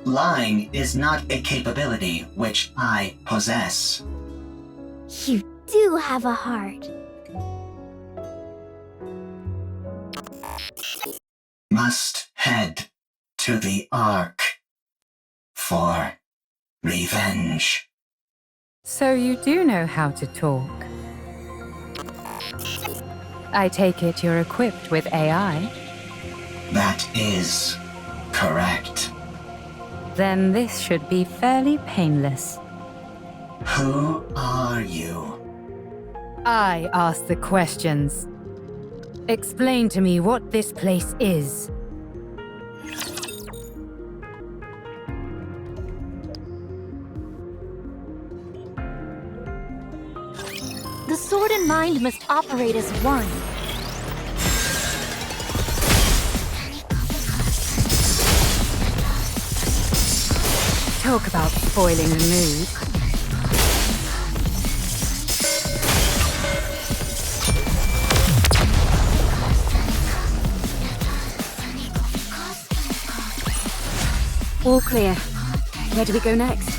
Lying is not a capability which I possess. You do have a heart. Must head to the Ark for revenge. So you do know how to talk. I take it you're equipped with AI? That is correct. Then this should be fairly painless. Who are you? I ask the questions. Explain to me what this place is. The sword and mind must operate as one. Talk about spoiling the mood. All clear. Where do we go next?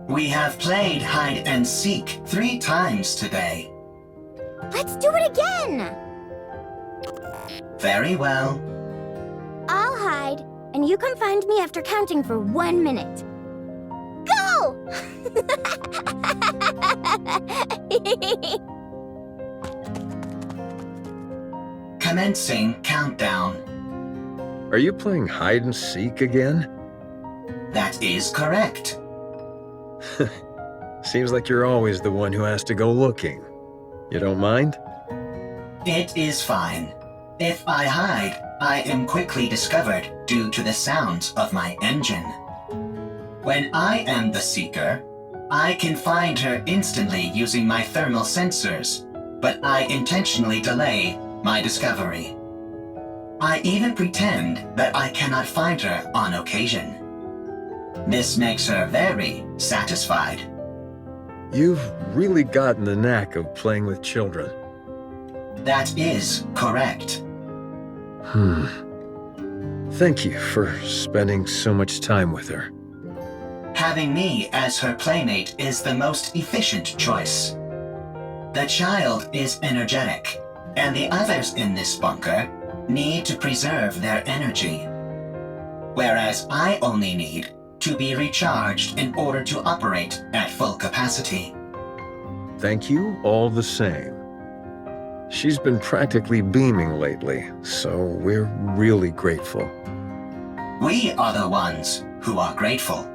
We have played hide and seek 3 times today. Let's do it again! Very well. I'll hide, and you come find me after counting for 1 minute. Go! Commencing countdown. Are you playing hide and seek again? That is correct. Seems like you're always the one who has to go looking. You don't mind? It is fine. If I hide, I am quickly discovered due to the sounds of my engine. When I am the seeker, I can find her instantly using my thermal sensors, but I intentionally delay my discovery. I even pretend that I cannot find her on occasion. This makes her very satisfied. You've really gotten the knack of playing with children. That is correct. Thank you for spending so much time with her. Having me as her playmate is the most efficient choice. The child is energetic, and the others in this bunker need to preserve their energy, whereas I only need to be recharged in order to operate at full capacity. Thank you all the same. She's been practically beaming lately, so we're really grateful. We are the ones who are grateful.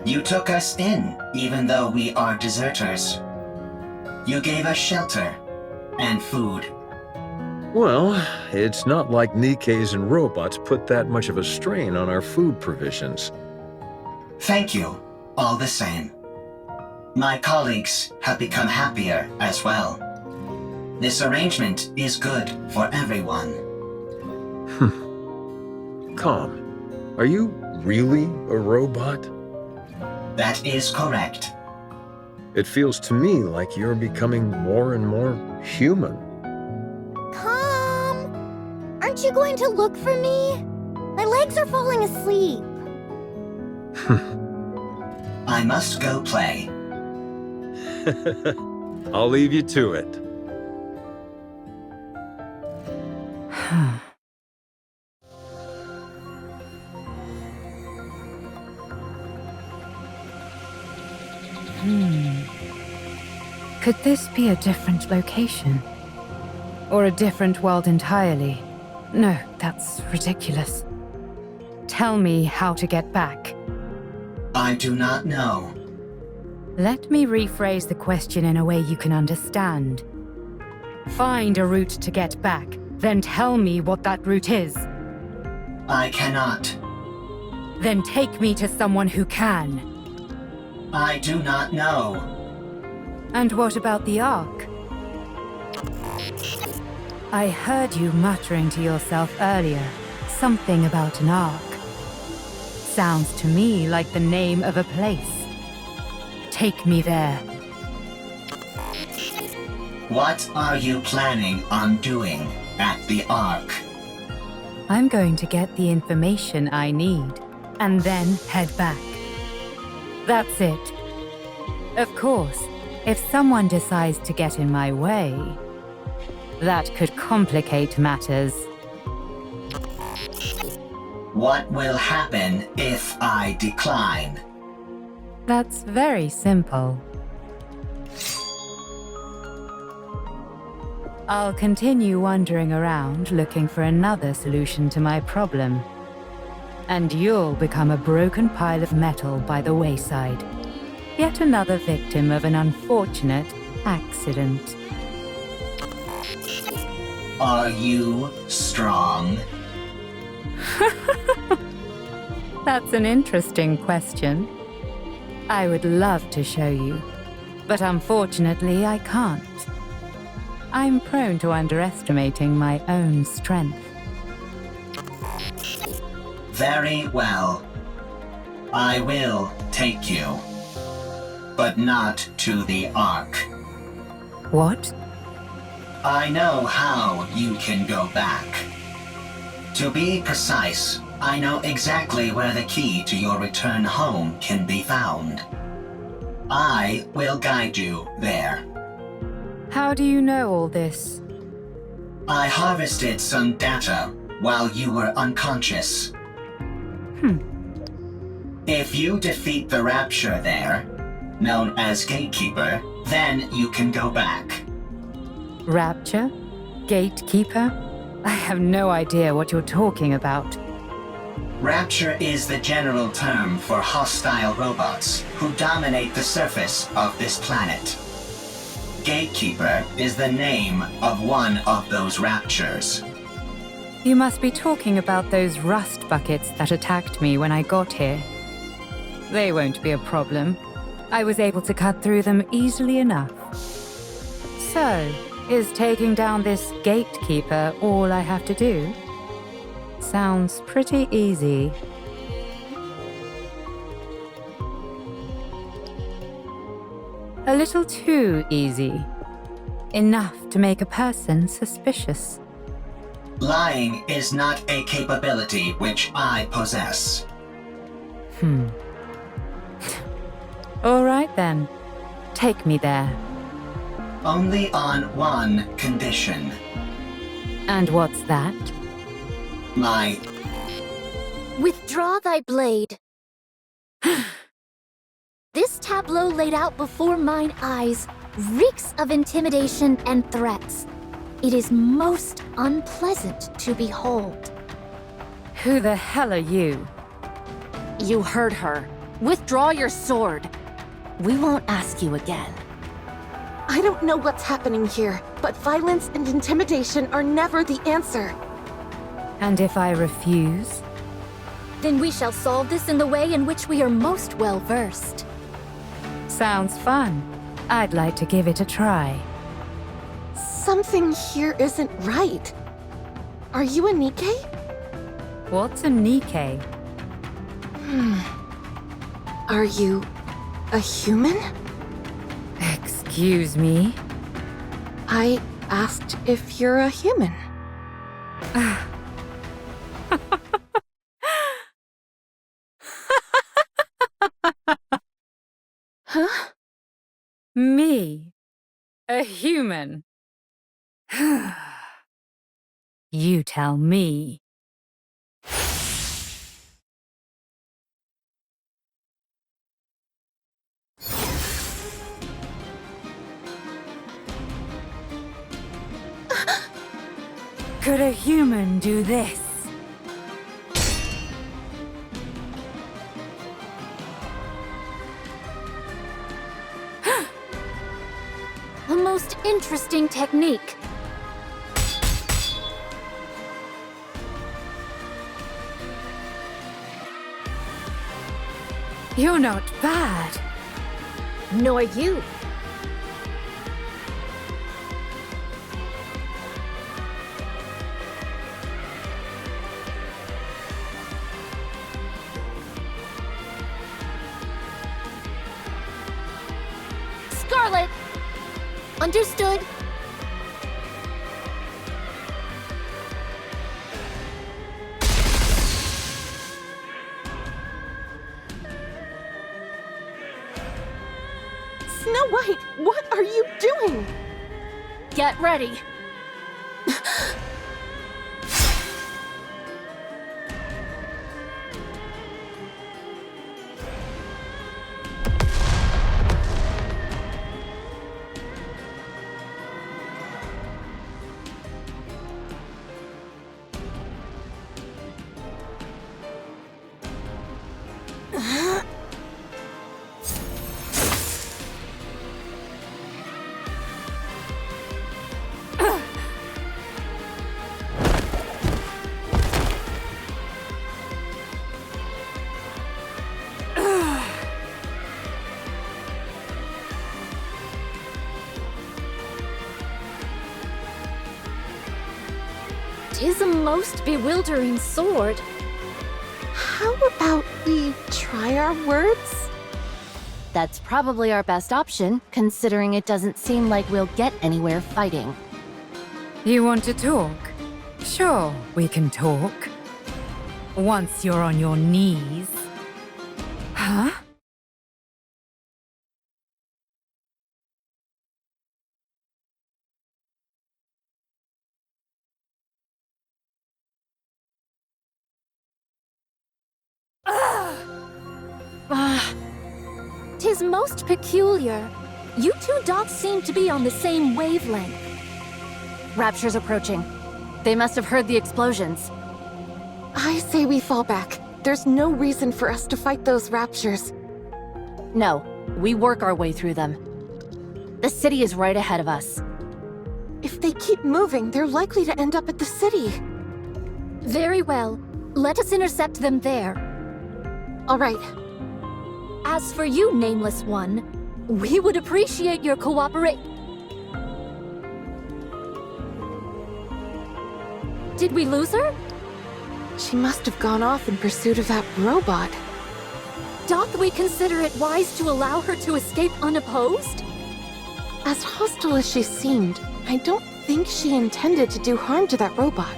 You took us in, even though we are deserters. You gave us shelter and food. Well, it's not like Nikke's and robots put that much of a strain on our food provisions. Thank you, all the same. My colleagues have become happier as well. This arrangement is good for everyone. Calm. Are you really a robot? That is correct. It feels to me like you're becoming more and more human. Come! Aren't you going to look for me? My legs are falling asleep. I must go play. I'll leave you to it. Could this be a different location? Or a different world entirely? No, that's ridiculous. Tell me how to get back. I do not know. Let me rephrase the question in a way you can understand. Find a route to get back, then tell me what that route is. I cannot. Then take me to someone who can. I do not know. And what about the Ark? I heard you muttering to yourself earlier, something about an Ark. Sounds to me like the name of a place. Take me there. What are you planning on doing at the Ark? I'm going to get the information I need, and then head back. That's it. Of course, if someone decides to get in my way, that could complicate matters. What will happen if I decline? That's very simple. I'll continue wandering around looking for another solution to my problem. And you'll become a broken pile of metal by the wayside. Yet another victim of an unfortunate accident. Are you strong? That's an interesting question. I would love to show you, but unfortunately I can't. I'm prone to underestimating my own strength. Very well. I will take you. But not to the Ark. What? I know how you can go back. To be precise, I know exactly where the key to your return home can be found. I will guide you there. How do you know all this? I harvested some data while you were unconscious. If you defeat the Rapture there, known as Gatekeeper, then you can go back. Rapture? Gatekeeper? I have no idea what you're talking about. Rapture is the general term for hostile robots who dominate the surface of this planet. Gatekeeper is the name of one of those raptures. You must be talking about those rust buckets that attacked me when I got here. They won't be a problem. I was able to cut through them easily enough. So, is taking down this gatekeeper all I have to do? Sounds pretty easy. A little too easy. Enough to make a person suspicious. Lying is not a capability which I possess. All right then. Take me there. Only on one condition. And what's that? My... Withdraw thy blade. This tableau laid out before mine eyes reeks of intimidation and threats. It is most unpleasant to behold. Who the hell are you? You heard her. Withdraw your sword. We won't ask you again. I don't know what's happening here, but violence and intimidation are never the answer. And if I refuse? Then we shall solve this in the way in which we are most well versed. Sounds fun. I'd like to give it a try. Something here isn't right. Are you a Nikke? What's a Nikke? Are you a human? Excuse me? I asked if you're a human. Huh? Me? A human? You tell me. Could a human do this? A most interesting technique. You're not bad. Nor you. Scarlet! Understood. Snow White, what are you doing? Get ready. Tis a most bewildering sword. How about we try our words? That's probably our best option, considering it doesn't seem like we'll get anywhere fighting. You want to talk? Sure, we can talk. Once you're on your knees. Huh? Tis most peculiar. You two dots seem to be on the same wavelength. Rapture's approaching. They must have heard the explosions. I say we fall back. There's no reason for us to fight those raptures. No, we work our way through them. The city is right ahead of us. If they keep moving, they're likely to end up at the city. Very well. Let us intercept them there. All right. As for you, Nameless One, we would appreciate your cooperation. Did we lose her? She must have gone off in pursuit of that robot. Doth we consider it wise to allow her to escape unopposed? As hostile as she seemed, I don't think she intended to do harm to that robot.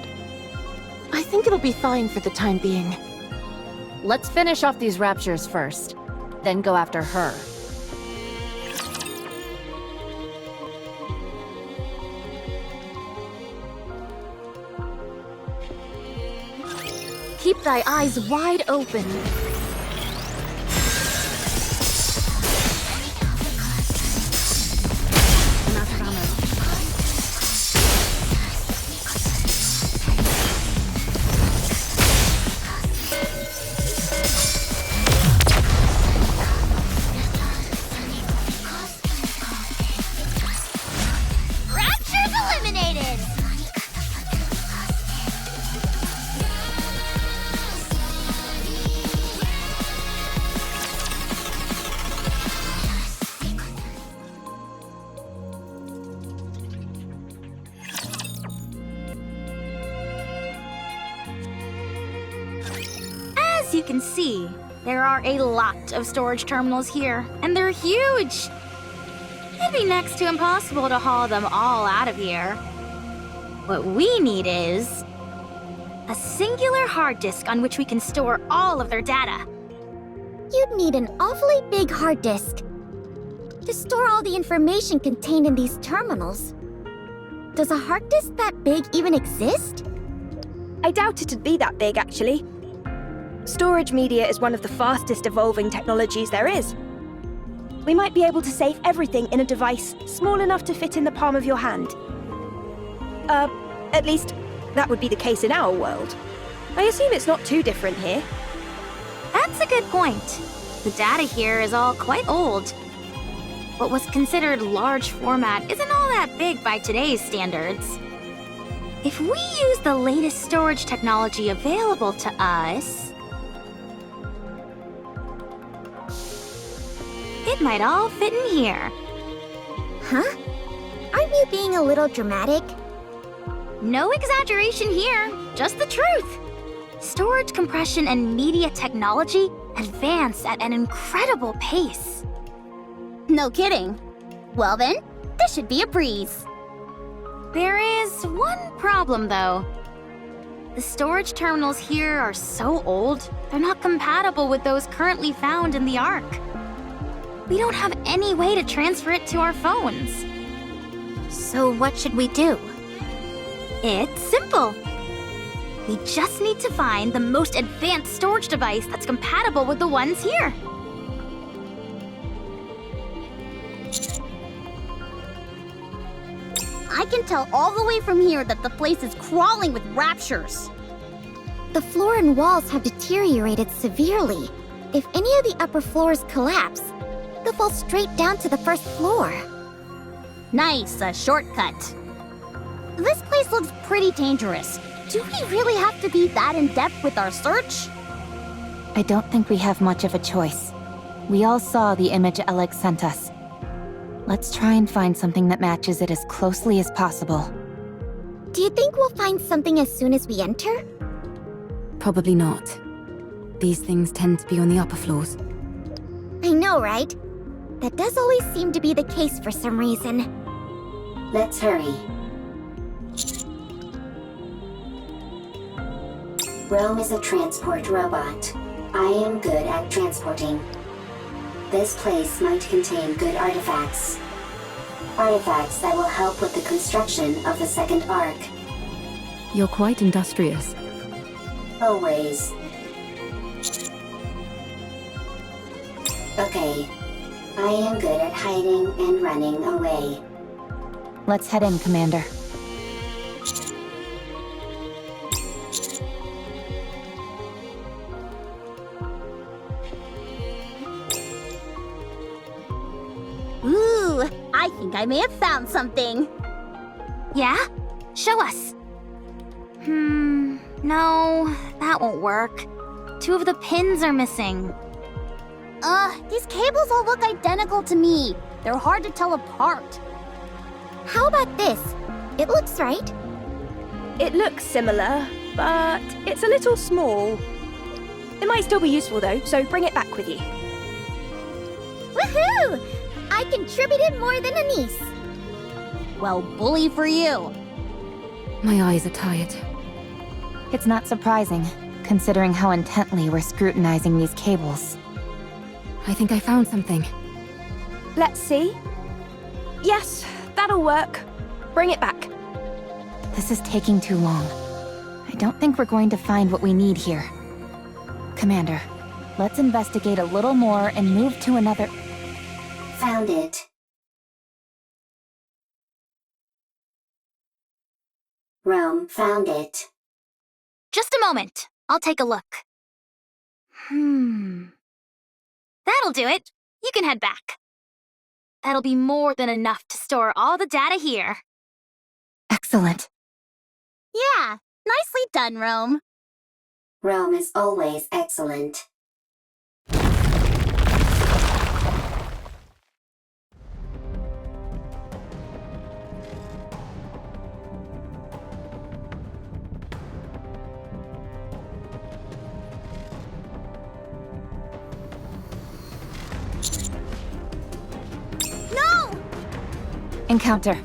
I think it'll be fine for the time being. Let's finish off these raptures first, then go after her. Keep thy eyes wide open. Rapture's eliminated! As you can see, there are a lot of storage terminals here, and they're huge. It'd be next to impossible to haul them all out of here. What we need is a singular hard disk on which we can store all of their data. You'd need an awfully big hard disk to store all the information contained in these terminals. Does a hard disk that big even exist? I doubt it'd be that big, actually. Storage media is one of the fastest evolving technologies there is. We might be able to save everything in a device small enough to fit in the palm of your hand. At least, that would be the case in our world. I assume it's not too different here. That's a good point. The data here is all quite old. What was considered large format isn't all that big by today's standards. If we use the latest storage technology available to us, it might all fit in here. Huh? Aren't you being a little dramatic? No exaggeration here, just the truth. Storage compression and media technology advance at an incredible pace. No kidding. Well then, this should be a breeze. There is one problem, though. The storage terminals here are so old, they're not compatible with those currently found in the Ark. We don't have any way to transfer it to our phones. So what should we do? It's simple. We just need to find the most advanced storage device that's compatible with the ones here. I can tell all the way from here that the place is crawling with raptures. The floor and walls have deteriorated severely. If any of the upper floors collapse, they'll fall straight down to the first floor. Nice, a shortcut. This place looks pretty dangerous. Do we really have to be that in-depth with our search? I don't think we have much of a choice. We all saw the image Alex sent us. Let's try and find something that matches it as closely as possible. Do you think we'll find something as soon as we enter? Probably not. These things tend to be on the upper floors. I know, right? That does always seem to be the case for some reason. Let's hurry. Rome is a transport robot. I am good at transporting. This place might contain good artifacts. Artifacts that will help with the construction of the second Ark. You're quite industrious. Always. Okay. I am good at hiding and running away. Let's head in, Commander. Ooh, I think I may have found something. Yeah? Show us. No, that won't work. 2 of the pins are missing. These cables all look identical to me. They're hard to tell apart. How about this? It looks right. It looks similar, but it's a little small. It might still be useful though, so bring it back with you. Woohoo! I contributed more than a niece. Well, bully for you. My eyes are tired. It's not surprising, considering how intently we're scrutinizing these cables. I think I found something. Let's see. Yes, that'll work. Bring it back. This is taking too long. I don't think we're going to find what we need here. Commander, let's investigate a little more and move to another... Found it. Rome found it. Just a moment. I'll take a look. That'll do it. You can head back. That'll be more than enough to store all the data here. Excellent. Yeah, nicely done, Rome. Rome is always excellent. No! Encounter.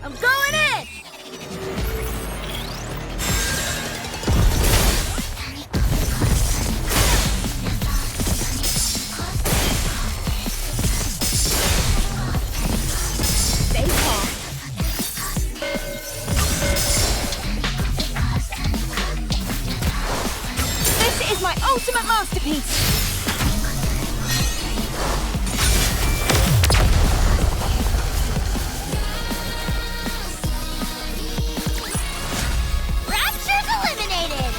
I'm going in! Stay calm. This is my ultimate masterpiece! Rapture's eliminated!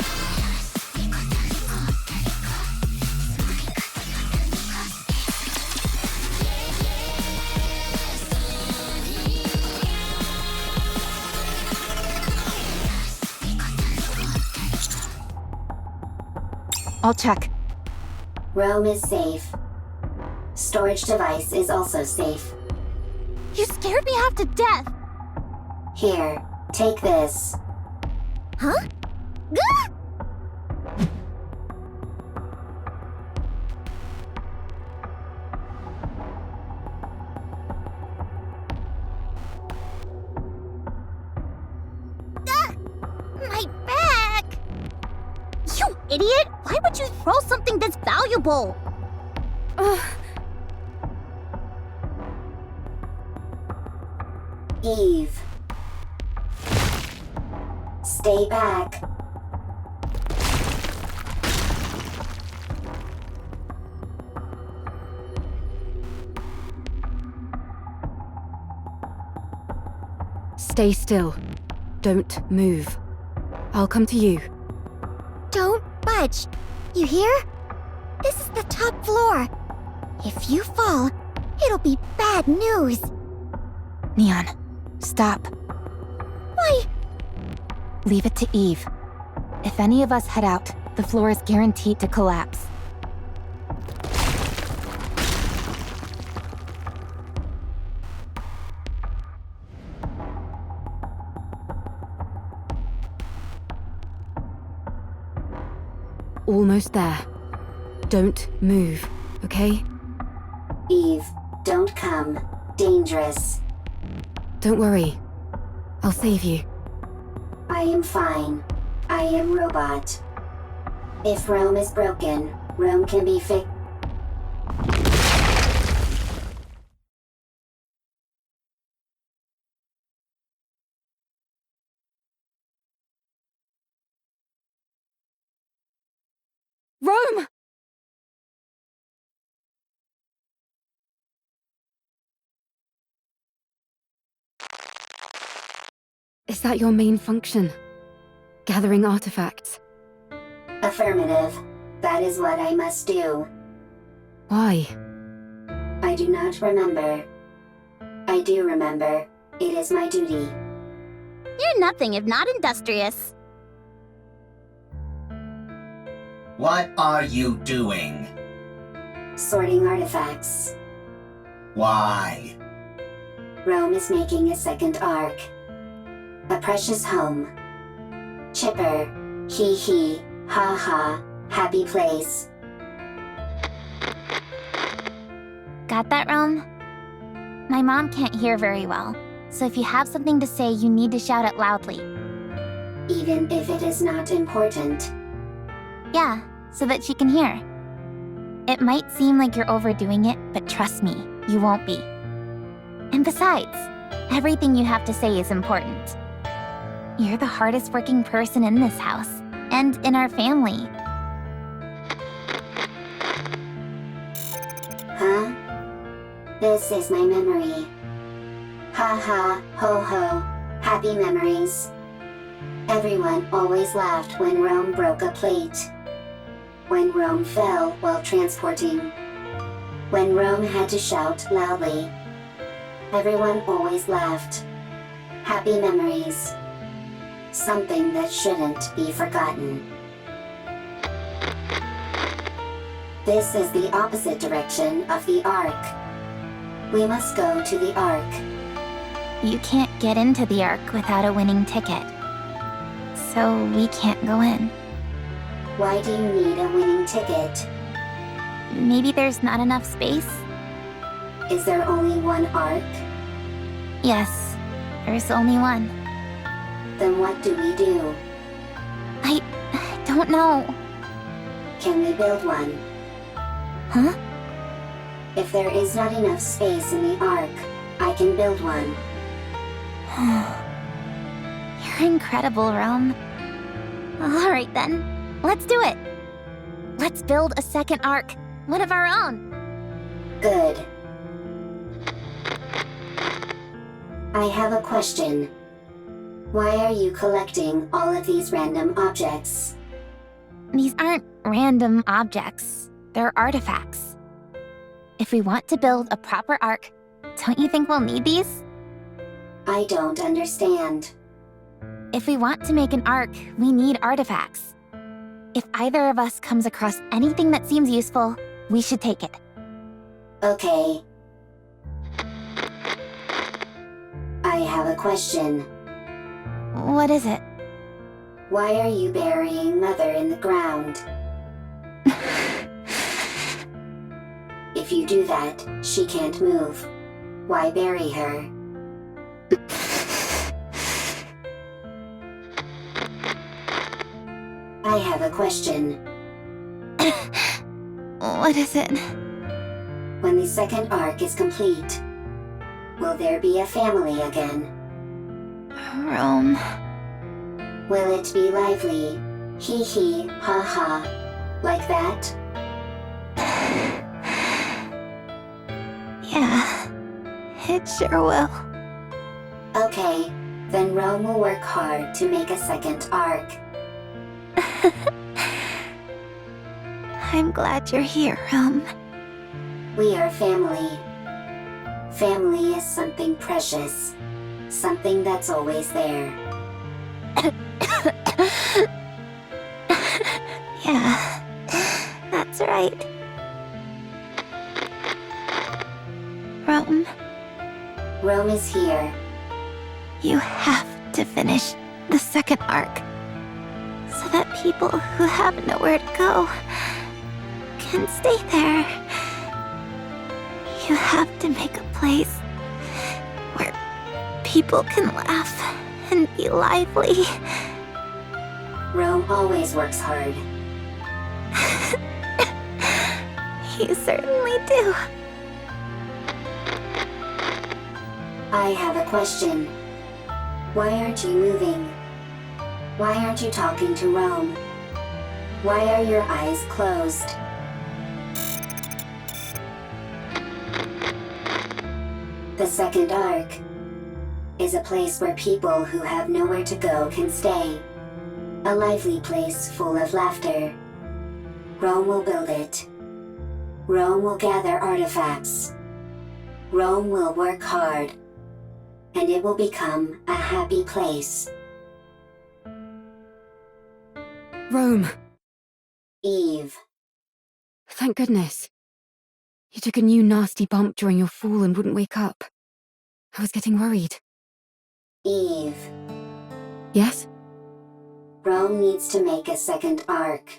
I'll check. Rome is safe. Storage device is also safe. You scared me half to death! Here, take this. Huh? Gah! My back! You idiot! Why would you throw something this valuable? Eve. Stay back. Stay still. Don't move. I'll come to you. Don't budge. You hear? This is the top floor. If you fall, it'll be bad news. Neon, stop. Why? Leave it to Eve. If any of us head out, the floor is guaranteed to collapse. Almost there. Don't move, okay? Eve, don't come. Dangerous. Don't worry. I'll save you. I am fine. I am robot. If Rome is broken, Rome can be fixed. Rome! Is that your main function? Gathering artifacts? Affirmative. That is what I must do. Why? I do not remember. I do remember. It is my duty. You're nothing if not industrious. What are you doing? Sorting artifacts. Why? Rome is making a second arc. A precious home. Chipper. Hee hee. Ha ha. Happy place. Got that, Rome? My mom can't hear very well, so if you have something to say, you need to shout it loudly. Even if it is not important. Yeah, so that she can hear. It might seem like you're overdoing it, but trust me, you won't be. And besides, everything you have to say is important. You're the hardest working person in this house, and in our family. Huh? This is my memory. Ha ha, ho ho, happy memories. Everyone always laughed when Rome broke a plate. When Rome fell while transporting. When Rome had to shout loudly. Everyone always laughed. Happy memories. Something that shouldn't be forgotten. This is the opposite direction of the Ark. We must go to the Ark. You can't get into the Ark without a winning ticket. So we can't go in. Why do you need a winning ticket? Maybe there's not enough space? Is there only one Ark? Yes, there's only one. Then what do we do? I don't know. Can we build one? Huh? If there is not enough space in the Ark, I can build one. You're incredible, Rome. Alright then, let's do it. Let's build a second Ark, one of our own. Good. I have a question. Why are you collecting all of these random objects? These aren't random objects. They're artifacts. If we want to build a proper Ark, don't you think we'll need these? I don't understand. If we want to make an Ark, we need artifacts. If either of us comes across anything that seems useful, we should take it. Okay. I have a question. What is it? Why are you burying Mother in the ground? If you do that, she can't move. Why bury her? I have a question. What is it? When the second Ark is complete, will there be a family again? Rome. Will it be lively? Hee hee, ha ha. Like that? Yeah, it sure will. Okay, then Rome will work hard to make a second Ark. I'm glad you're here, Rome. We are family. Family is something precious. Something that's always there. Yeah, that's right. Rome. Rome is here. You have to finish the second Ark, so that people who have nowhere to go can stay there. You have to make a place where people can laugh and be lively. Rome always works hard. You certainly do. I have a question. Why aren't you moving? Why aren't you talking to Rome? Why are your eyes closed? The second Ark is a place where people who have nowhere to go can stay. A lively place full of laughter. Rome will build it. Rome will gather artifacts. Rome will work hard. And it will become a happy place. Rome. Eve. Thank goodness. You took a new nasty bump during your fall and wouldn't wake up. I was getting worried. Eve. Yes? Rome needs to make a second Ark.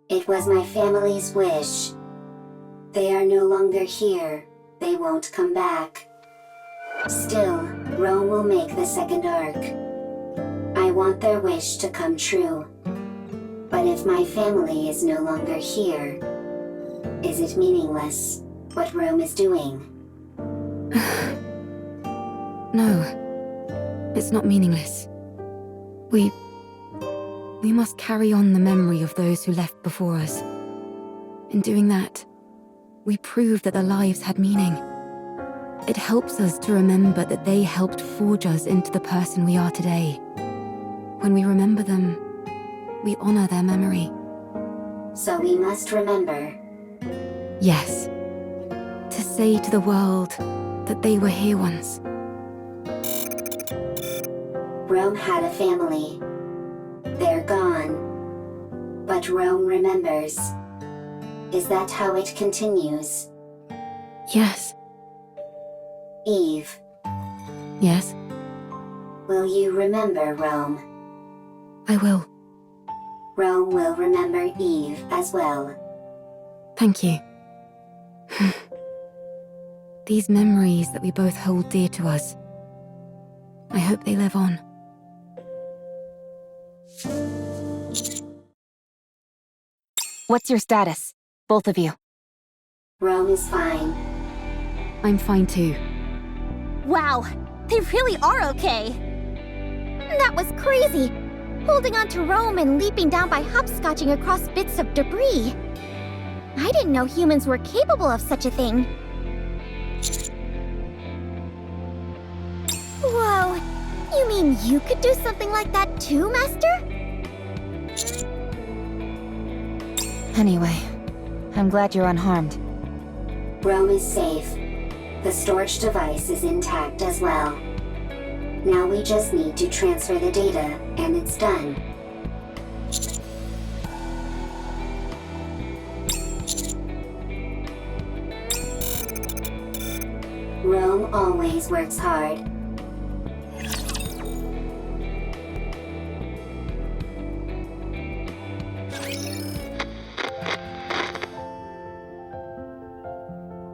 It was my family's wish. They are no longer here. They won't come back. Still, Rome will make the second Ark. I want their wish to come true. But if my family is no longer here, Is it meaningless, what Rome is doing? No, it's not meaningless. We must carry on the memory of those who left before us. In doing that, we prove that their lives had meaning. It helps us to remember that they helped forge us into the person we are today. When we remember them, we honor their memory. So we must remember. Yes. To say to the world that they were here once. Rome had a family. They're gone. But Rome remembers. Is that how it continues? Yes. Eve, Yes, will you remember Rome? I will. Rome will remember Eve as well. Thank you. These memories that we both hold dear to us. I hope they live on. What's your status, both of you? Rome is fine. I'm fine too. Wow, they really are okay. That was crazy. Holding on to Rome and leaping down by hopscotching across bits of debris. I didn't know humans were capable of such a thing. Whoa, you mean you could do something like that too, Master? Anyway, I'm glad you're unharmed. Rome is safe. The storage device is intact as well. Now we just need to transfer the data, and it's done. Rome always works hard.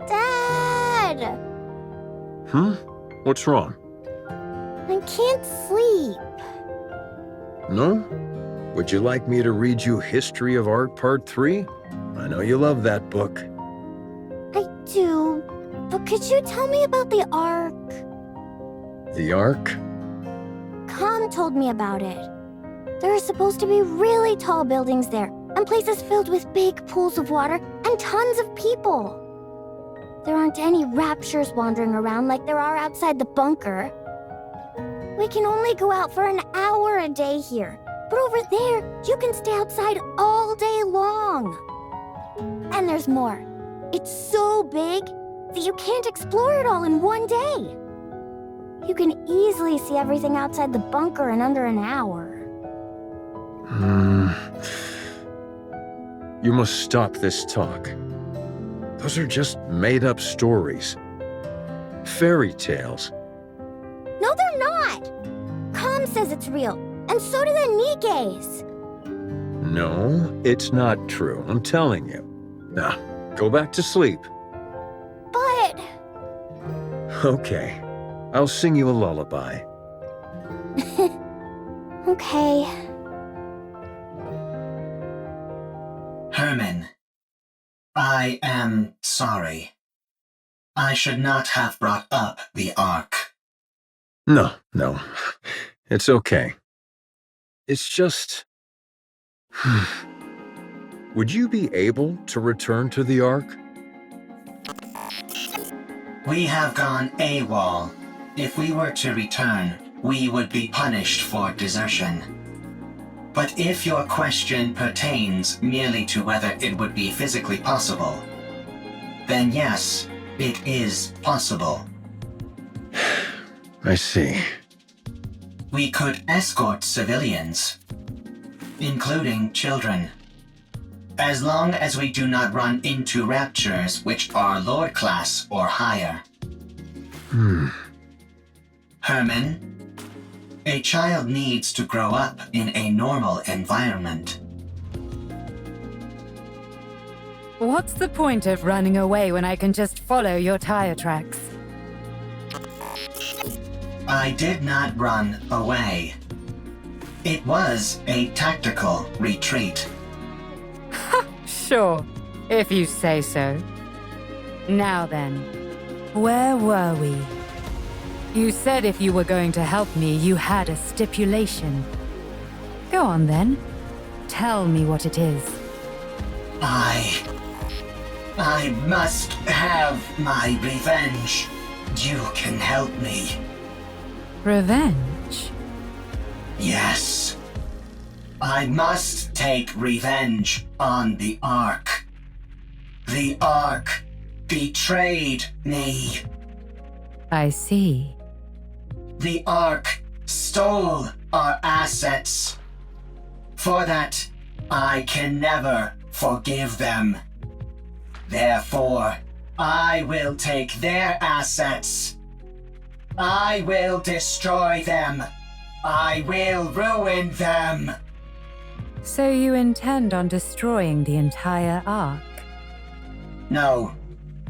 Dad! What's wrong? I can't sleep. No? Would you like me to read you History of Art Part 3? I know you love that book. I do, but could you tell me about the Ark? The Ark? Khan told me about it. There are supposed to be really tall buildings there, and places filled with big pools of water, and tons of people. There aren't any raptures wandering around like there are outside the bunker. We can only go out for an hour a day here, but over there, you can stay outside all day long. And there's more. It's so big that you can't explore it all in one day. You can easily see everything outside the bunker in under an hour. You must stop this talk. Those are just made-up stories. Fairy tales. No, they're not! Com says it's real, and so do the Nikkes. No, it's not true. I'm telling you. Now, go back to sleep. But... Okay. I'll sing you a lullaby. Okay. Herman, I am sorry. I should not have brought up the Ark. No. It's okay. It's just... Would you be able to return to the Ark? We have gone AWOL. If we were to return, we would be punished for desertion. But if your question pertains merely to whether it would be physically possible, then yes, it is possible. I see. We could escort civilians, including children, as long as we do not run into raptures which are Lord class or higher. Herman, a child needs to grow up in a normal environment. What's the point of running away when I can just follow your tire tracks? I did not run away. It was a tactical retreat. Sure. If you say so. Now then, where were we? You said if you were going to help me, you had a stipulation. Go on then. Tell me what it is. I must have my revenge. You can help me. Revenge? Yes. I must take revenge on the Ark. The Ark betrayed me. I see. The Ark stole our assets. For that, I can never forgive them. Therefore, I will take their assets. I will destroy them. I will ruin them. So you intend on destroying the entire Ark? No,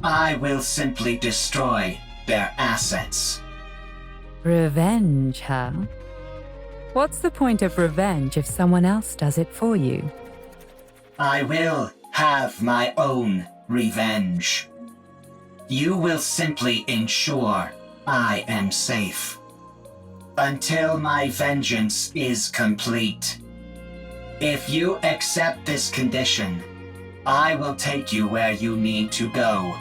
I will simply destroy their assets. Revenge, huh? What's the point of revenge if someone else does it for you? I will have my own revenge. You will simply ensure I am safe. Until my vengeance is complete. If you accept this condition, I will take you where you need to go.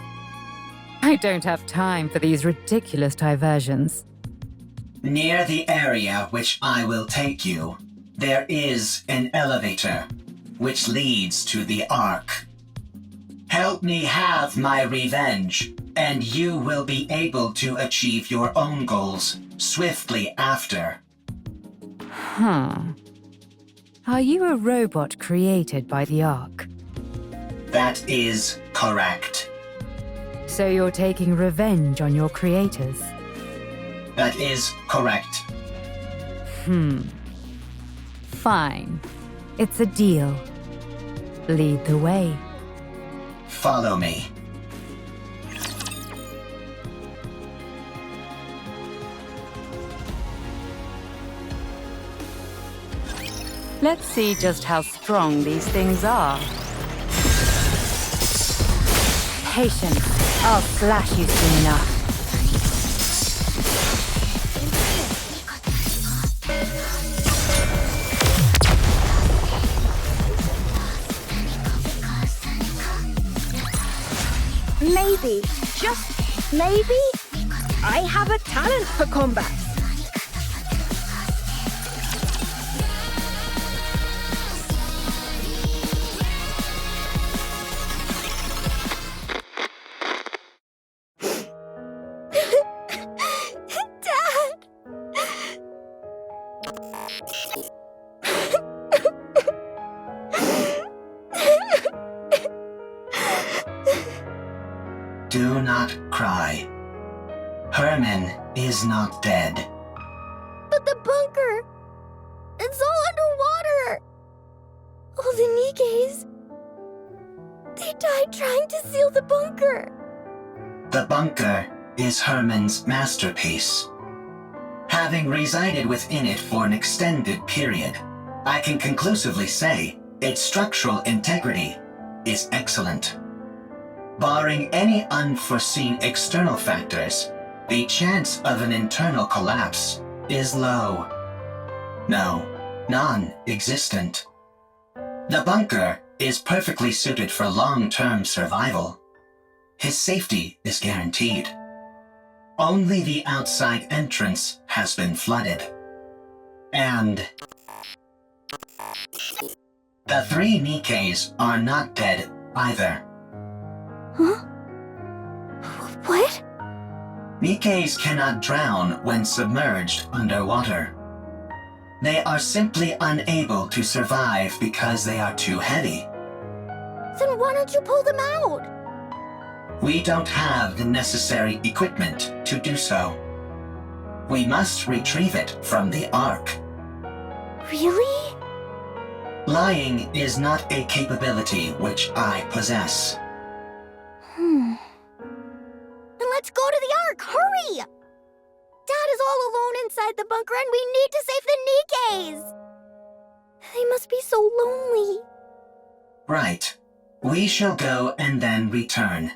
I don't have time for these ridiculous diversions. Near the area which I will take you, there is an elevator, which leads to the Ark. Help me have my revenge, and you will be able to achieve your own goals swiftly after. Huh. Are you a robot created by the Ark? That is correct. So you're taking revenge on your creators? That is correct. Fine. It's a deal. Lead the way. Follow me. Let's see just how strong these things are. Patience. I'll slash you soon enough. Maybe, just maybe, I have a talent for combat. Dad! Do not cry. Herman is not dead. But the bunker! It's all underwater! All the Nikkes... They died trying to seal the bunker! The bunker is Herman's masterpiece. Having resided within it for an extended period, I can conclusively say its structural integrity is excellent. Barring any unforeseen external factors, the chance of an internal collapse is low. No, non-existent. The bunker is perfectly suited for long-term survival. His safety is guaranteed. Only the outside entrance has been flooded. And the 3 Nikkes are not dead either. Huh? What? Nikkes cannot drown when submerged underwater. They are simply unable to survive because they are too heavy. Then why don't you pull them out? We don't have the necessary equipment to do so. We must retrieve it from the Ark. Really? Lying is not a capability which I possess. Then let's go to the Ark! Hurry! Dad is all alone inside the bunker and we need to save the Nikkes! They must be so lonely. Right. We shall go and then return.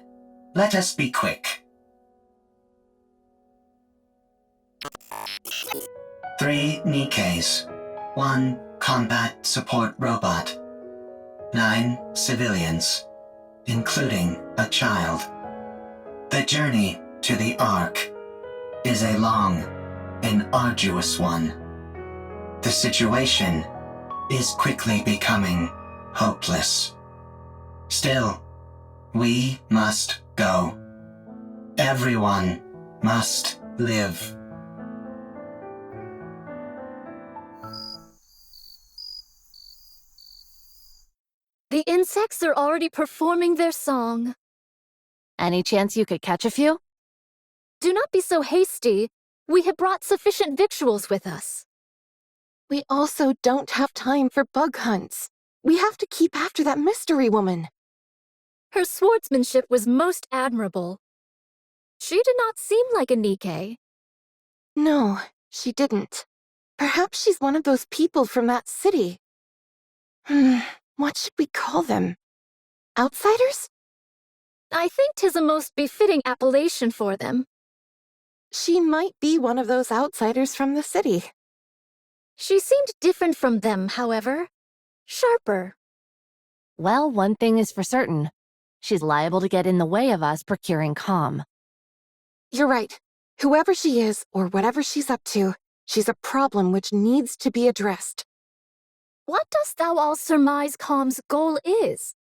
Let us be quick. 3 Nikkes, 1 combat support robot, 9 civilians, including a child. The journey to the Ark is a long and arduous one. The situation is quickly becoming hopeless. Still, we must go. Everyone must live. The insects are already performing their song. Any chance you could catch a few? Do not be so hasty. We have brought sufficient victuals with us. We also don't have time for bug hunts. We have to keep after that mystery woman. Her swordsmanship was most admirable. She did not seem like a Nikke. No, she didn't. Perhaps she's one of those people from that city. What should we call them? Outsiders? I think 'tis a most befitting appellation for them. She might be one of those outsiders from the city. She seemed different from them, however. Sharper. Well, one thing is for certain. She's liable to get in the way of us procuring calm. You're right. Whoever she is, or whatever she's up to, she's a problem which needs to be addressed. What dost thou all surmise Calm's goal is?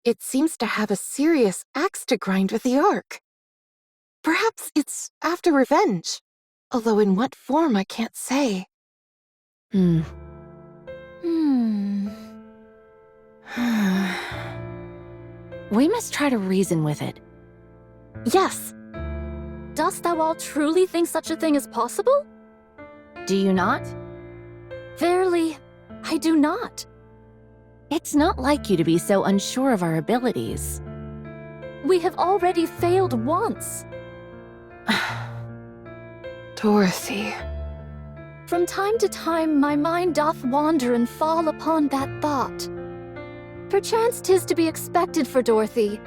It seems to have a serious axe to grind with the Ark. Perhaps it's after revenge, although in what form I can't say. We must try to reason with it. Yes. Dost thou all truly think such a thing is possible? Do you not? Verily, I do not. It's not like you to be so unsure of our abilities. We have already failed once. Dorothy. From time to time my mind doth wander and fall upon that thought. Perchance 'tis to be expected for Dorothy,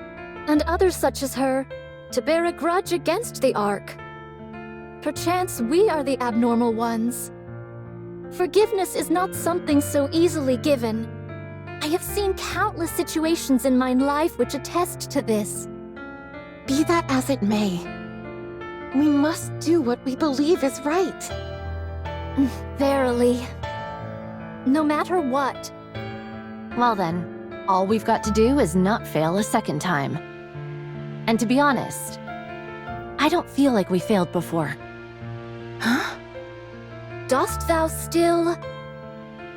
and others such as her, to bear a grudge against the Ark. Perchance we are the abnormal ones. Forgiveness is not something so easily given. I have seen countless situations in my life which attest to this. Be that as it may, we must do what we believe is right. Verily. No matter what. Well then, all we've got to do is not fail a second time. And to be honest, I don't feel like we failed before. Huh? Dost thou still?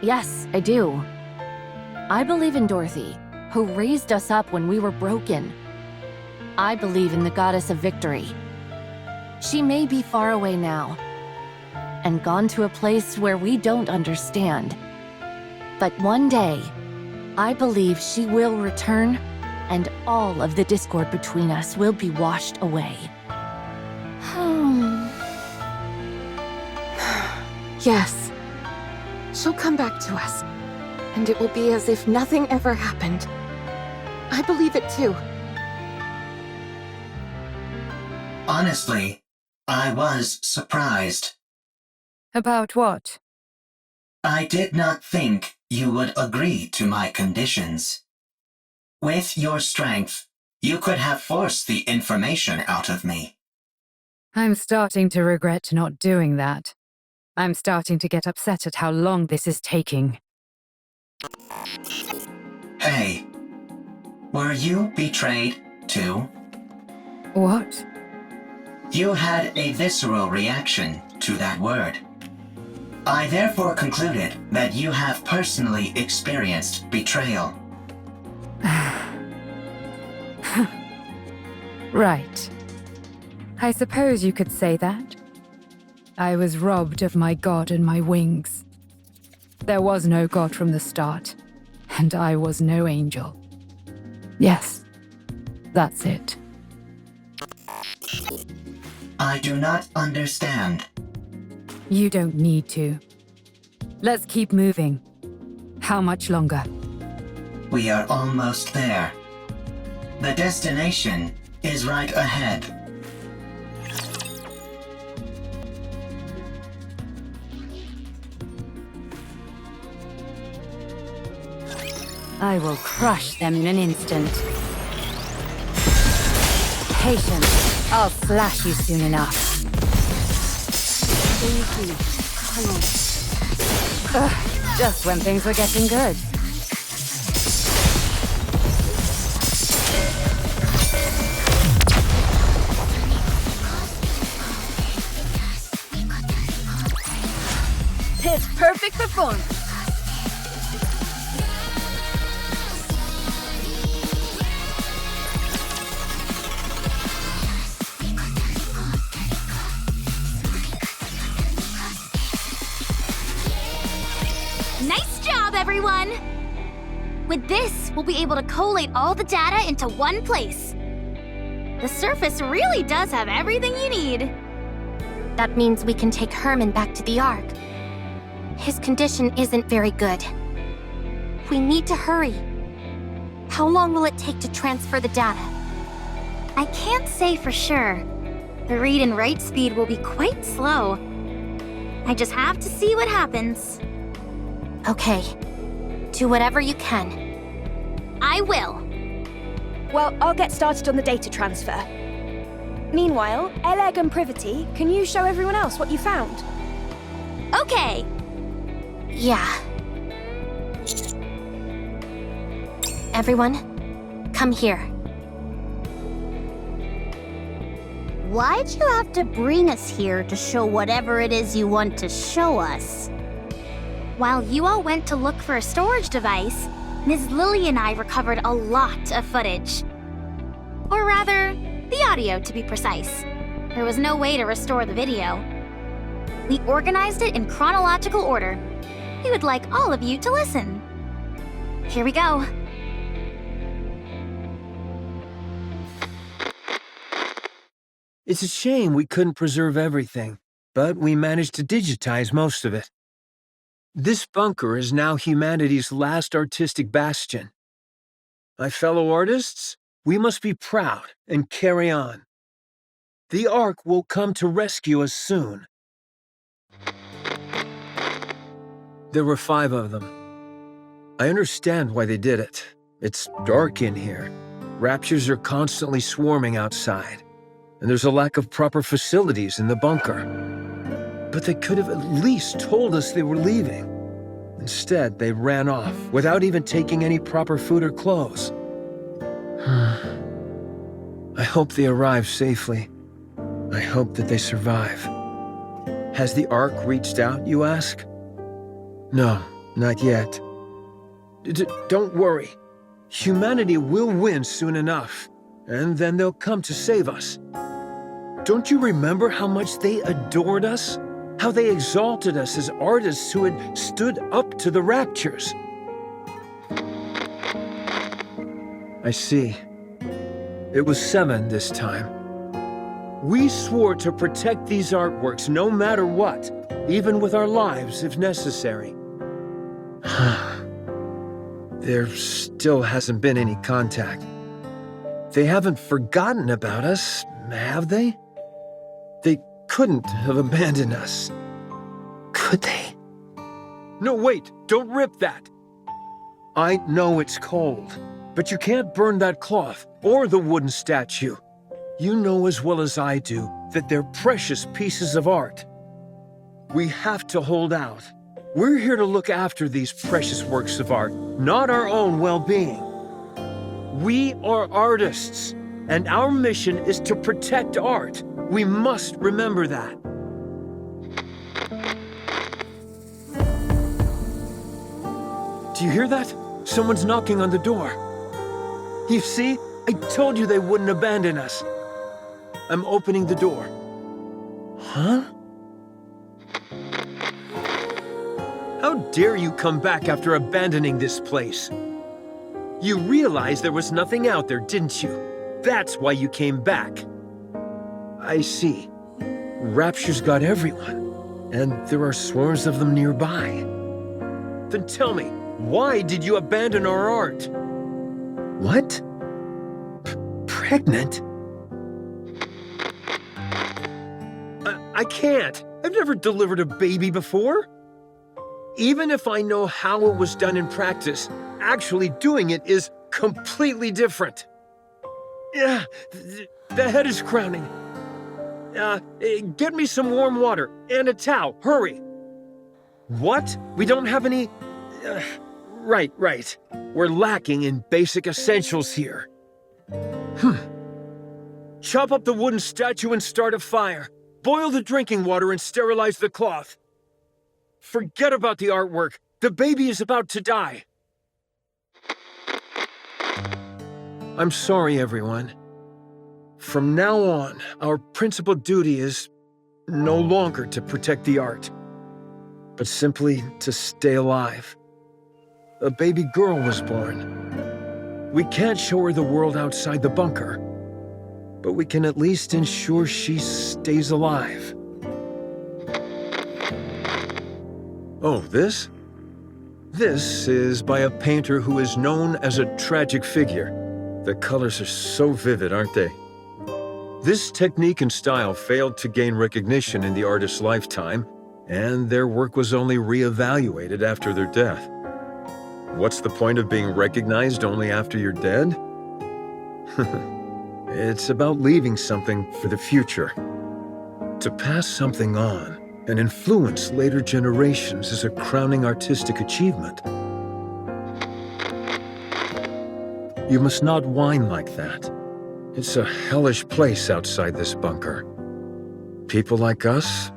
Yes, I do. I believe in Dorothy, who raised us up when we were broken. I believe in the goddess of victory. She may be far away now, and gone to a place where we don't understand. But one day, I believe she will return, and all of the discord between us will be washed away. Yes. She'll come back to us, and it will be as if nothing ever happened. I believe it too. Honestly, I was surprised. About what? I did not think you would agree to my conditions. With your strength, you could have forced the information out of me. I'm starting to regret not doing that. I'm starting to get upset at how long this is taking. Hey, were you betrayed too? What? You had a visceral reaction to that word. I therefore concluded that you have personally experienced betrayal. Right. I suppose you could say that. I was robbed of my god and my wings. There was no god from the start, and I was no angel. Yes, that's it. I do not understand. You don't need to. Let's keep moving. How much longer? We are almost there. The destination is right ahead. I will crush them in an instant. Patience. I'll slash you soon enough. Ugh, just when things were getting good. It's perfect for fun. Nice job, everyone! With this, we'll be able to collate all the data into one place. The surface really does have everything you need. That means we can take Herman back to the Ark. His condition isn't very good. We need to hurry. How long will it take to transfer the data? I can't say for sure. The read and write speed will be quite slow. I just have to see what happens. Okay. Do whatever you can. I will. Well, I'll get started on the data transfer. Meanwhile, Eleg and Privity, can you show everyone else what you found? Okay. Yeah. Everyone, come here. Why'd you have to bring us here to show whatever it is you want to show us? While you all went to look for a storage device, Ms. Lily and I recovered a lot of footage. Or rather, the audio to be precise. There was no way to restore the video. We organized it in chronological order. We would like all of you to listen. Here we go. It's a shame we couldn't preserve everything, but we managed to digitize most of it. This bunker is now humanity's last artistic bastion. My fellow artists, we must be proud and carry on. The Ark will come to rescue us soon. There were 5 of them. I understand why they did it. It's dark in here. Raptures are constantly swarming outside, and there's a lack of proper facilities in the bunker. But they could have at least told us they were leaving. Instead, they ran off without even taking any proper food or clothes. I hope they arrive safely. I hope that they survive. Has the Ark reached out, you ask? No, not yet. Don't worry. Humanity will win soon enough, and then they'll come to save us. Don't you remember how much they adored us? How they exalted us as artists who had stood up to the raptures? I see. It was 7 this time. We swore to protect these artworks no matter what, even with our lives if necessary. There still hasn't been any contact. They haven't forgotten about us, have they? They couldn't have abandoned us. Could they? No, wait! Don't rip that! I know it's cold, but you can't burn that cloth or the wooden statue. You know as well as I do that they're precious pieces of art. We have to hold out. We're here to look after these precious works of art, not our own well-being. We are artists, and our mission is to protect art. We must remember that. Do you hear that? Someone's knocking on the door. You see? I told you they wouldn't abandon us. I'm opening the door. Huh? How dare you come back after abandoning this place? You realized there was nothing out there, didn't you? That's why you came back. I see. Rapture's got everyone, and there are swarms of them nearby. Then tell me, Why did you abandon our art? What? Pregnant? I can't. I've never delivered a baby before. Even if I know how it was done in practice, actually doing it is completely different. Yeah, the head is crowning. Get me some warm water and a towel. Hurry. What? We don't have any... Right. We're lacking in basic essentials here. Chop up the wooden statue and start a fire. Boil the drinking water and sterilize the cloth. Forget about the artwork. The baby is about to die. I'm sorry, everyone. From now on, our principal duty is no longer to protect the art, but simply to stay alive. A baby girl was born. We can't show her the world outside the bunker, but we can at least ensure she stays alive. Oh, this? This is by a painter who is known as a tragic figure. The colors are so vivid, aren't they? This technique and style failed to gain recognition in the artist's lifetime, and their work was only re-evaluated after their death. What's the point of being recognized only after you're dead? It's about leaving something for the future. To pass something on and influence later generations is a crowning artistic achievement. You must not whine like that. It's a hellish place outside this bunker. People like us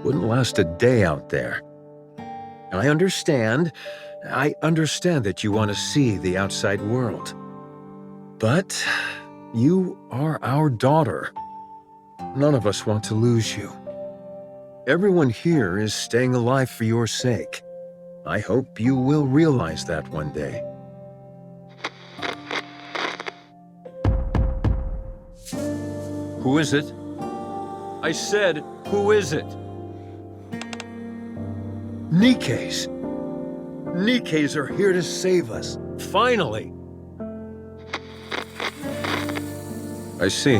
wouldn't last a day out there. I understand that you want to see the outside world. But you are our daughter. None of us want to lose you. Everyone here is staying alive for your sake. I hope you will realize that one day. Who is it? I said, who is it? Nikke's. Nikke's are here to save us. Finally. I see.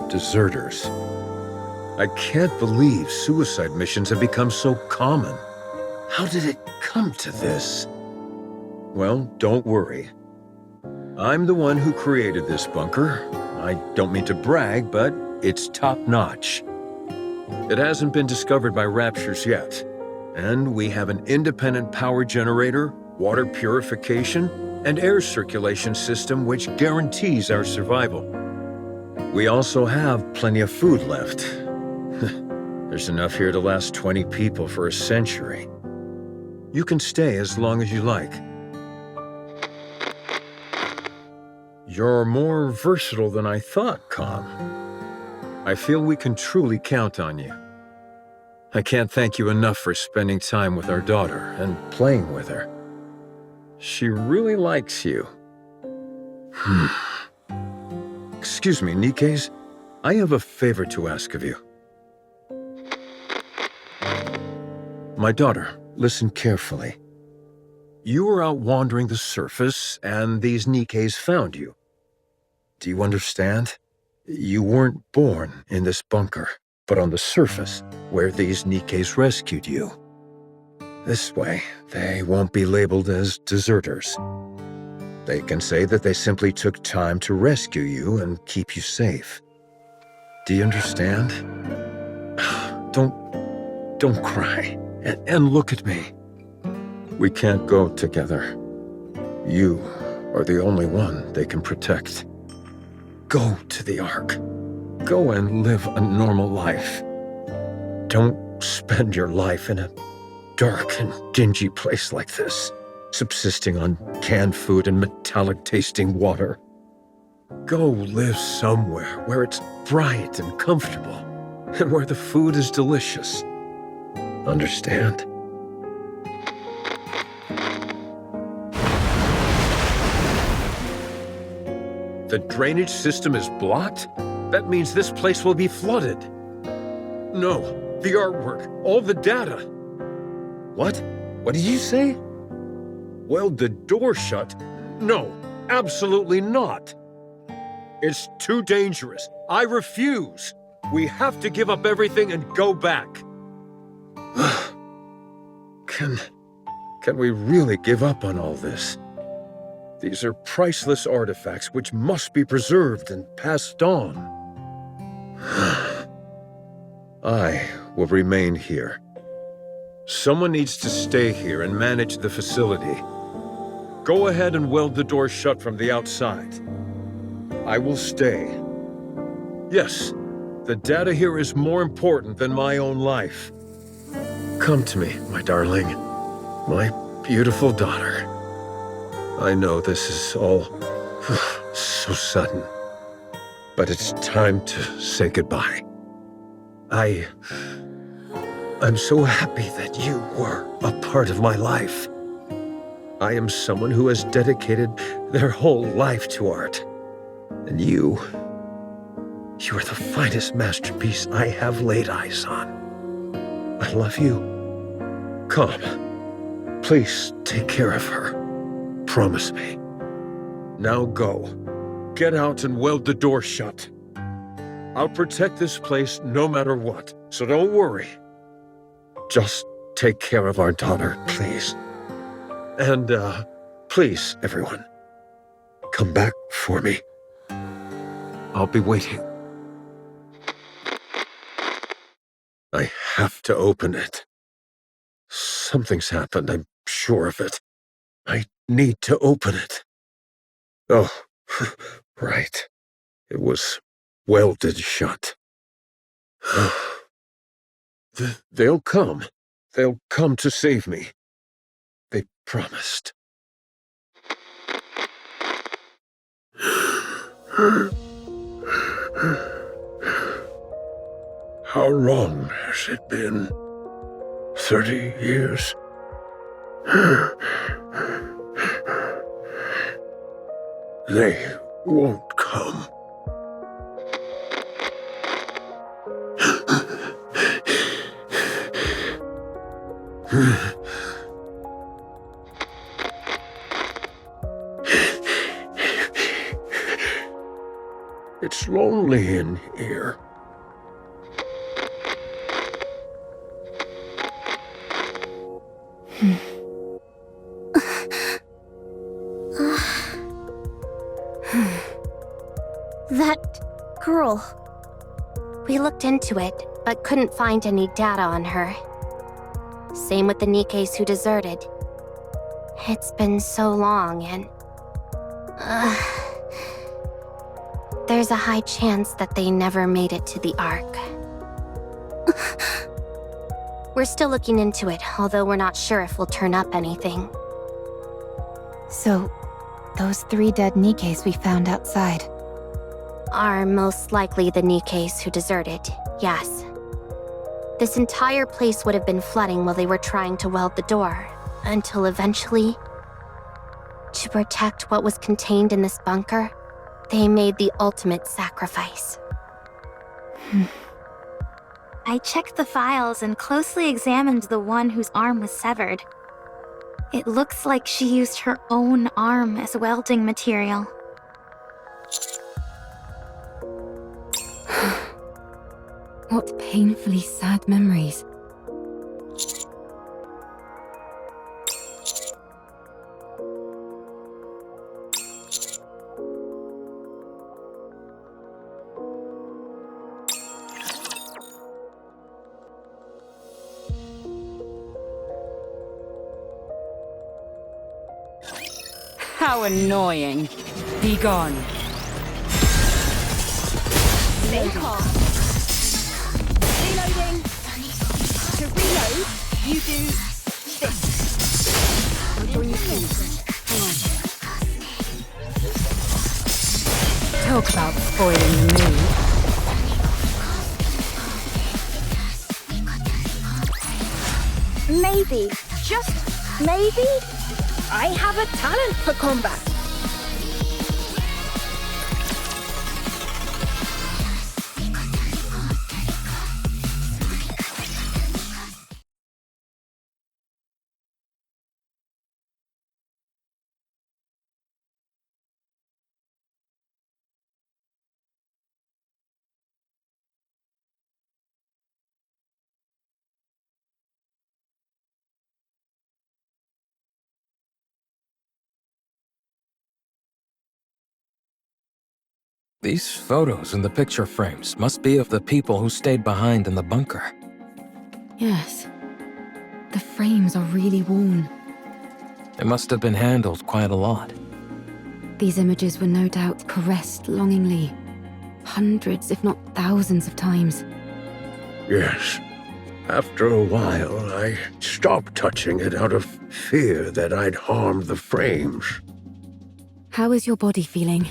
Deserters. I can't believe suicide missions have become so common. How did it come to this? Well, don't worry. I'm the one who created this bunker. I don't mean to brag, but it's top-notch. It hasn't been discovered by Raptures yet, and we have an independent power generator, water purification, and air circulation system which guarantees our survival. We also have plenty of food left. There's enough here to last 20 people for a century. You can stay as long as you like. You're more versatile than I thought, Com. I feel we can truly count on you. I can't thank you enough for spending time with our daughter and playing with her. She really likes you. Excuse me, Nikke's. I have a favor to ask of you. My daughter, listen carefully. You were out wandering the surface, and these Nikke's found you. Do you understand? You weren't born in this bunker, but on the surface, where these Nikke's rescued you. This way, they won't be labeled as deserters. They can say that they simply took time to rescue you and keep you safe. Do you understand? Don't cry, and look at me. We can't go together. You are the only one they can protect. Go to the Ark. Go and live a normal life. Don't spend your life in a dark and dingy place like this, subsisting on canned food and metallic-tasting water. Go live somewhere where it's bright and comfortable, and where the food is delicious. Understand? The drainage system is blocked? That means this place will be flooded. No, the artwork, all the data. What? What did you say? Weld the door shut? No, absolutely not. It's too dangerous. I refuse. We have to give up everything and go back. Can we really give up on all this? These are priceless artifacts which must be preserved and passed on. I will remain here. Someone needs to stay here and manage the facility. Go ahead and weld the door shut from the outside. I will stay. Yes, the data here is more important than my own life. Come to me, my darling. My beautiful daughter. I know this is all so sudden, but it's time to say goodbye. I'm so happy that you were a part of my life. I am someone who has dedicated their whole life to art. And you are the finest masterpiece I have laid eyes on. I love you. Come, please take care of her. Promise me. Now go. Get out and weld the door shut. I'll protect this place no matter what, so don't worry. Just take care of our daughter, please. And, please, everyone, come back for me. I'll be waiting. I have to open it. Something's happened, I'm sure of it. I need to open it. Oh, right. It was welded shut. They'll come. They'll come to save me. They promised. How long has it been? 30 years? They won't come. It's lonely in here. That girl. We looked into it, but couldn't find any data on her. Same with the Nikkes who deserted. It's been so long and... there's a high chance that they never made it to the Ark. We're still looking into it, although we're not sure if we'll turn up anything. So, those 3 dead Nikkes we found outside are most likely the Nikkes who deserted, yes. This entire place would have been flooding while they were trying to weld the door, until eventually, to protect what was contained in this bunker, they made the ultimate sacrifice. I checked the files and closely examined the one whose arm was severed. It looks like she used her own arm as welding material. What painfully sad memories. How annoying. Be gone. Stay calm. Reloading. To reload, you do this. I'll join you soon. Hang on. Talk about spoiling the mood. Maybe, just maybe, I have a talent for combat. These photos in the picture frames must be of the people who stayed behind in the bunker. Yes. The frames are really worn. They must have been handled quite a lot. These images were no doubt caressed longingly. Hundreds, if not thousands of times. Yes. After a while, I stopped touching it out of fear that I'd harmed the frames. How is your body feeling?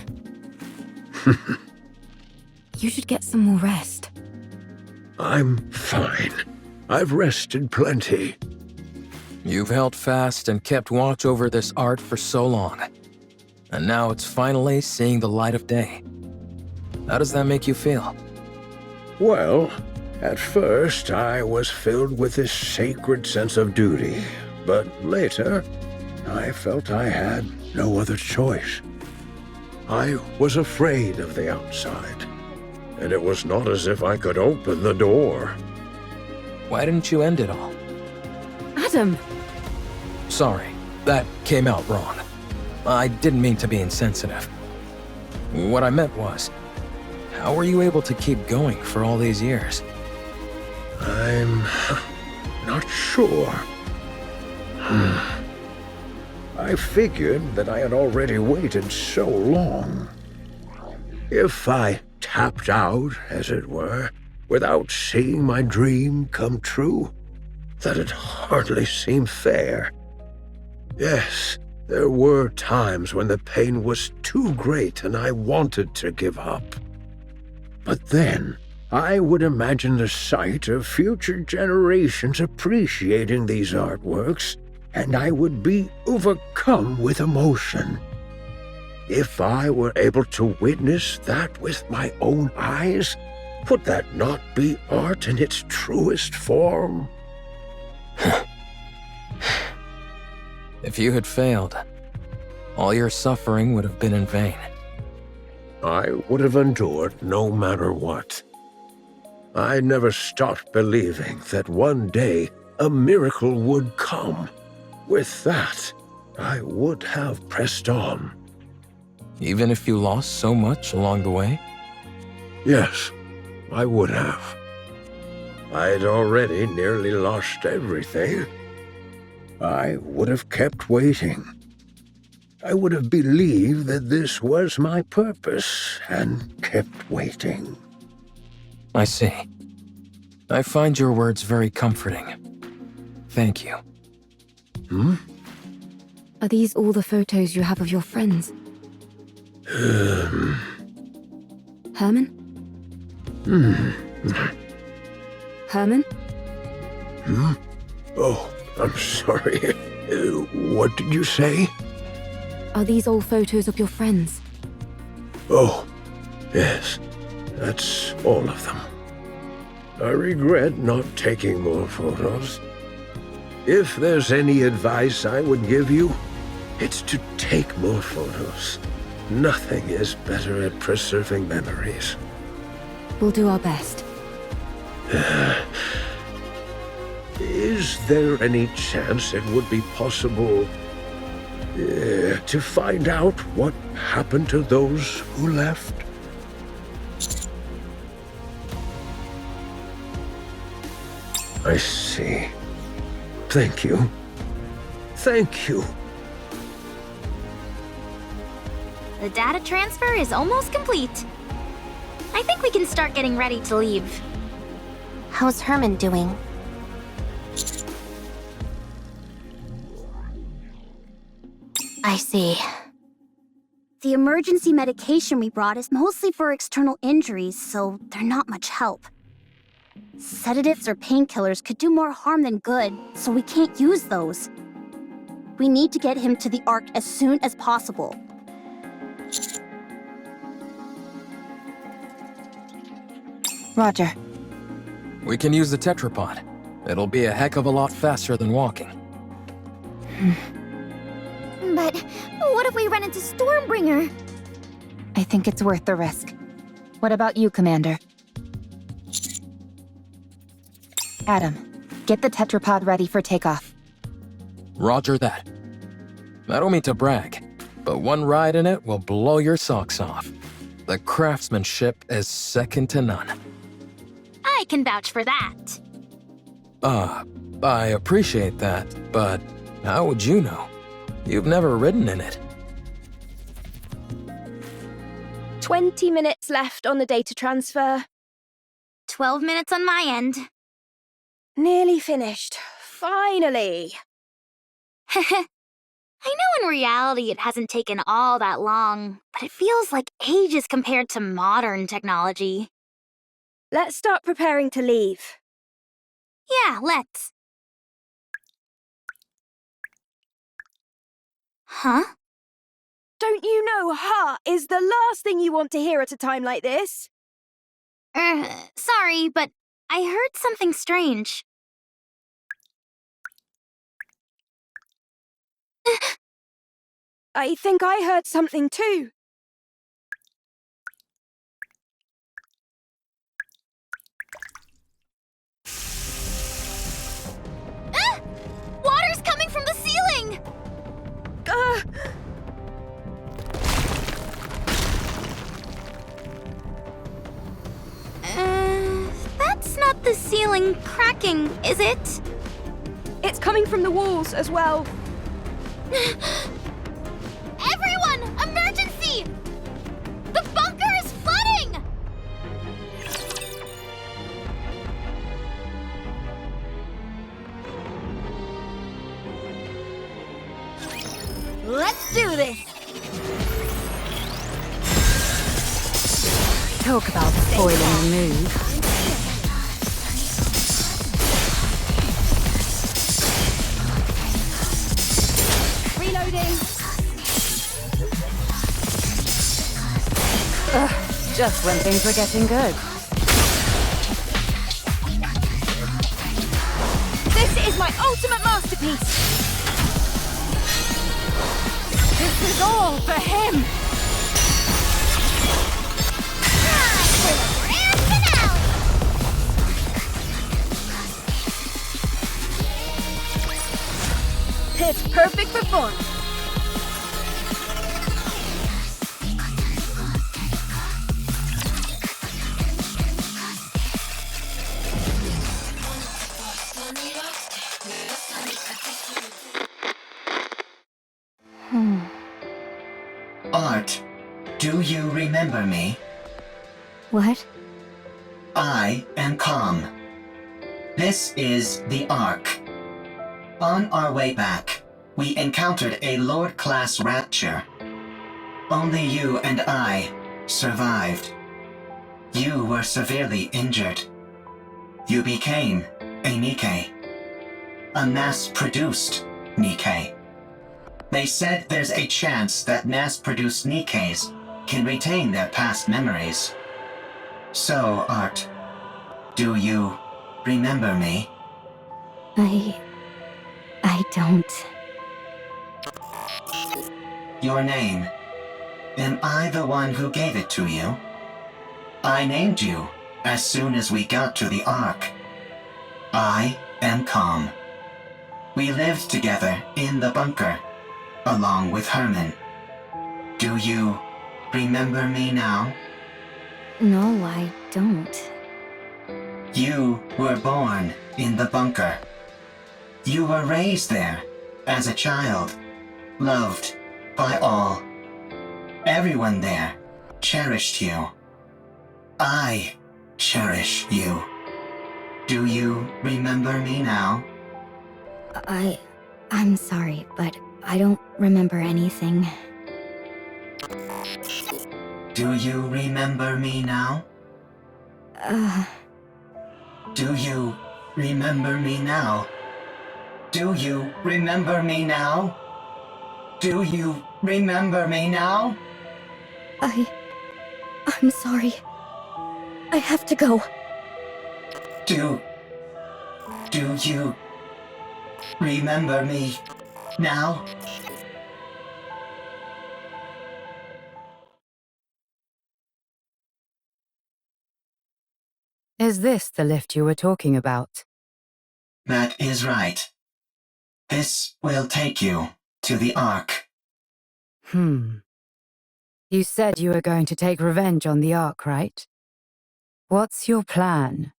You should get some more rest. I'm fine. I've rested plenty. You've held fast and kept watch over this art for so long. And now it's finally seeing the light of day. How does that make you feel? Well, at first I was filled with this sacred sense of duty, but later I felt I had no other choice. I was afraid of the outside, and it was not as if I could open the door. Why didn't you end it all? Adam! Sorry, that came out wrong. I didn't mean to be insensitive. What I meant was, how were you able to keep going for all these years? I'm not sure. I figured that I had already waited so long. If I tapped out, as it were, without seeing my dream come true, that'd hardly seem fair. Yes, there were times when the pain was too great and I wanted to give up. But then, I would imagine the sight of future generations appreciating these artworks, and I would be overcome with emotion. If I were able to witness that with my own eyes, would that not be art in its truest form? If you had failed, all your suffering would have been in vain. I would have endured no matter what. I never stopped believing that one day a miracle would come. With that, I would have pressed on. Even if you lost so much along the way? Yes, I would have. I'd already nearly lost everything. I would have kept waiting. I would have believed that this was my purpose and kept waiting. I see. I find your words very comforting. Thank you. Are these all the photos you have of your friends? Herman? Herman? Oh, I'm sorry. What did you say? Are these all photos of your friends? Oh, yes. That's all of them. I regret not taking more photos. If there's any advice I would give you, it's to take more photos. Nothing is better at preserving memories. We'll do our best. Is there any chance it would be possible to find out what happened to those who left? I see. Thank you. Thank you. The data transfer is almost complete. I think we can start getting ready to leave. How's Herman doing? I see. The emergency medication we brought is mostly for external injuries, so they're not much help. Sedatives or painkillers could do more harm than good, so we can't use those. We need to get him to the Ark as soon as possible. Roger. We can use the tetrapod. It'll be a heck of a lot faster than walking. But what if we run into Stormbringer? I think it's worth the risk. What about you, Commander? Adam, get the tetrapod ready for takeoff. Roger that. I don't mean to brag, but one ride in it will blow your socks off. The craftsmanship is second to none. I can vouch for that. I appreciate that, but how would you know? You've never ridden in it. 20 minutes left on the data transfer. 12 minutes on my end. Nearly finished. Finally. I know in reality it hasn't taken all that long, but it feels like ages compared to modern technology. Let's start preparing to leave. Yeah, let's. Huh? Don't you know "ha" is the last thing you want to hear at a time like this? Sorry, but I heard something strange. I think I heard something too. Ah! Water's coming from the ceiling! That's not the ceiling cracking, is it? It's coming from the walls as well. Everyone! Emergency! The bunker is flooding! Let's do this! Talk about spoiling the mood. Reloading. Just when things were getting good. This is my ultimate masterpiece. This is all for him! It's perfect for fun. Art, do you remember me? What? I am Calm. This is the Ark. On our way back, we encountered a Lord-class rapture. Only you and I survived. You were severely injured. You became a Nikke. A mass-produced Nikke. They said there's a chance that mass-produced Nikkes can retain their past memories. So, Art, do you remember me? I don't. Your name. Am I the one who gave it to you? I named you as soon as we got to the Ark. I am Calm. We lived together in the bunker, along with Herman. Do you remember me now? No, I don't. You were born in the bunker. You were raised there as a child, loved by all. Everyone there cherished you. I cherish you. Do you remember me now? I'm sorry, but I don't remember anything. Do you remember me now? Do you remember me now? Do you remember me now? Do you remember me now? I'm sorry. I have to go. Do you remember me now? Is this the lift you were talking about? That is right. This will take you to the Ark. You said you were going to take revenge on the Ark, right? What's your plan?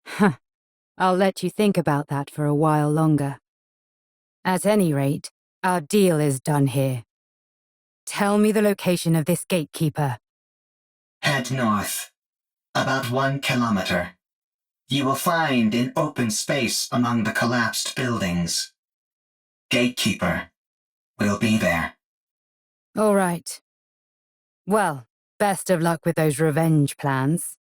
Huh. I'll let you think about that for a while longer. At any rate, our deal is done here. Tell me the location of this gatekeeper. Head north. About 1 kilometer. You will find an open space among the collapsed buildings. Gatekeeper will be there. All right. Well, best of luck with those revenge plans.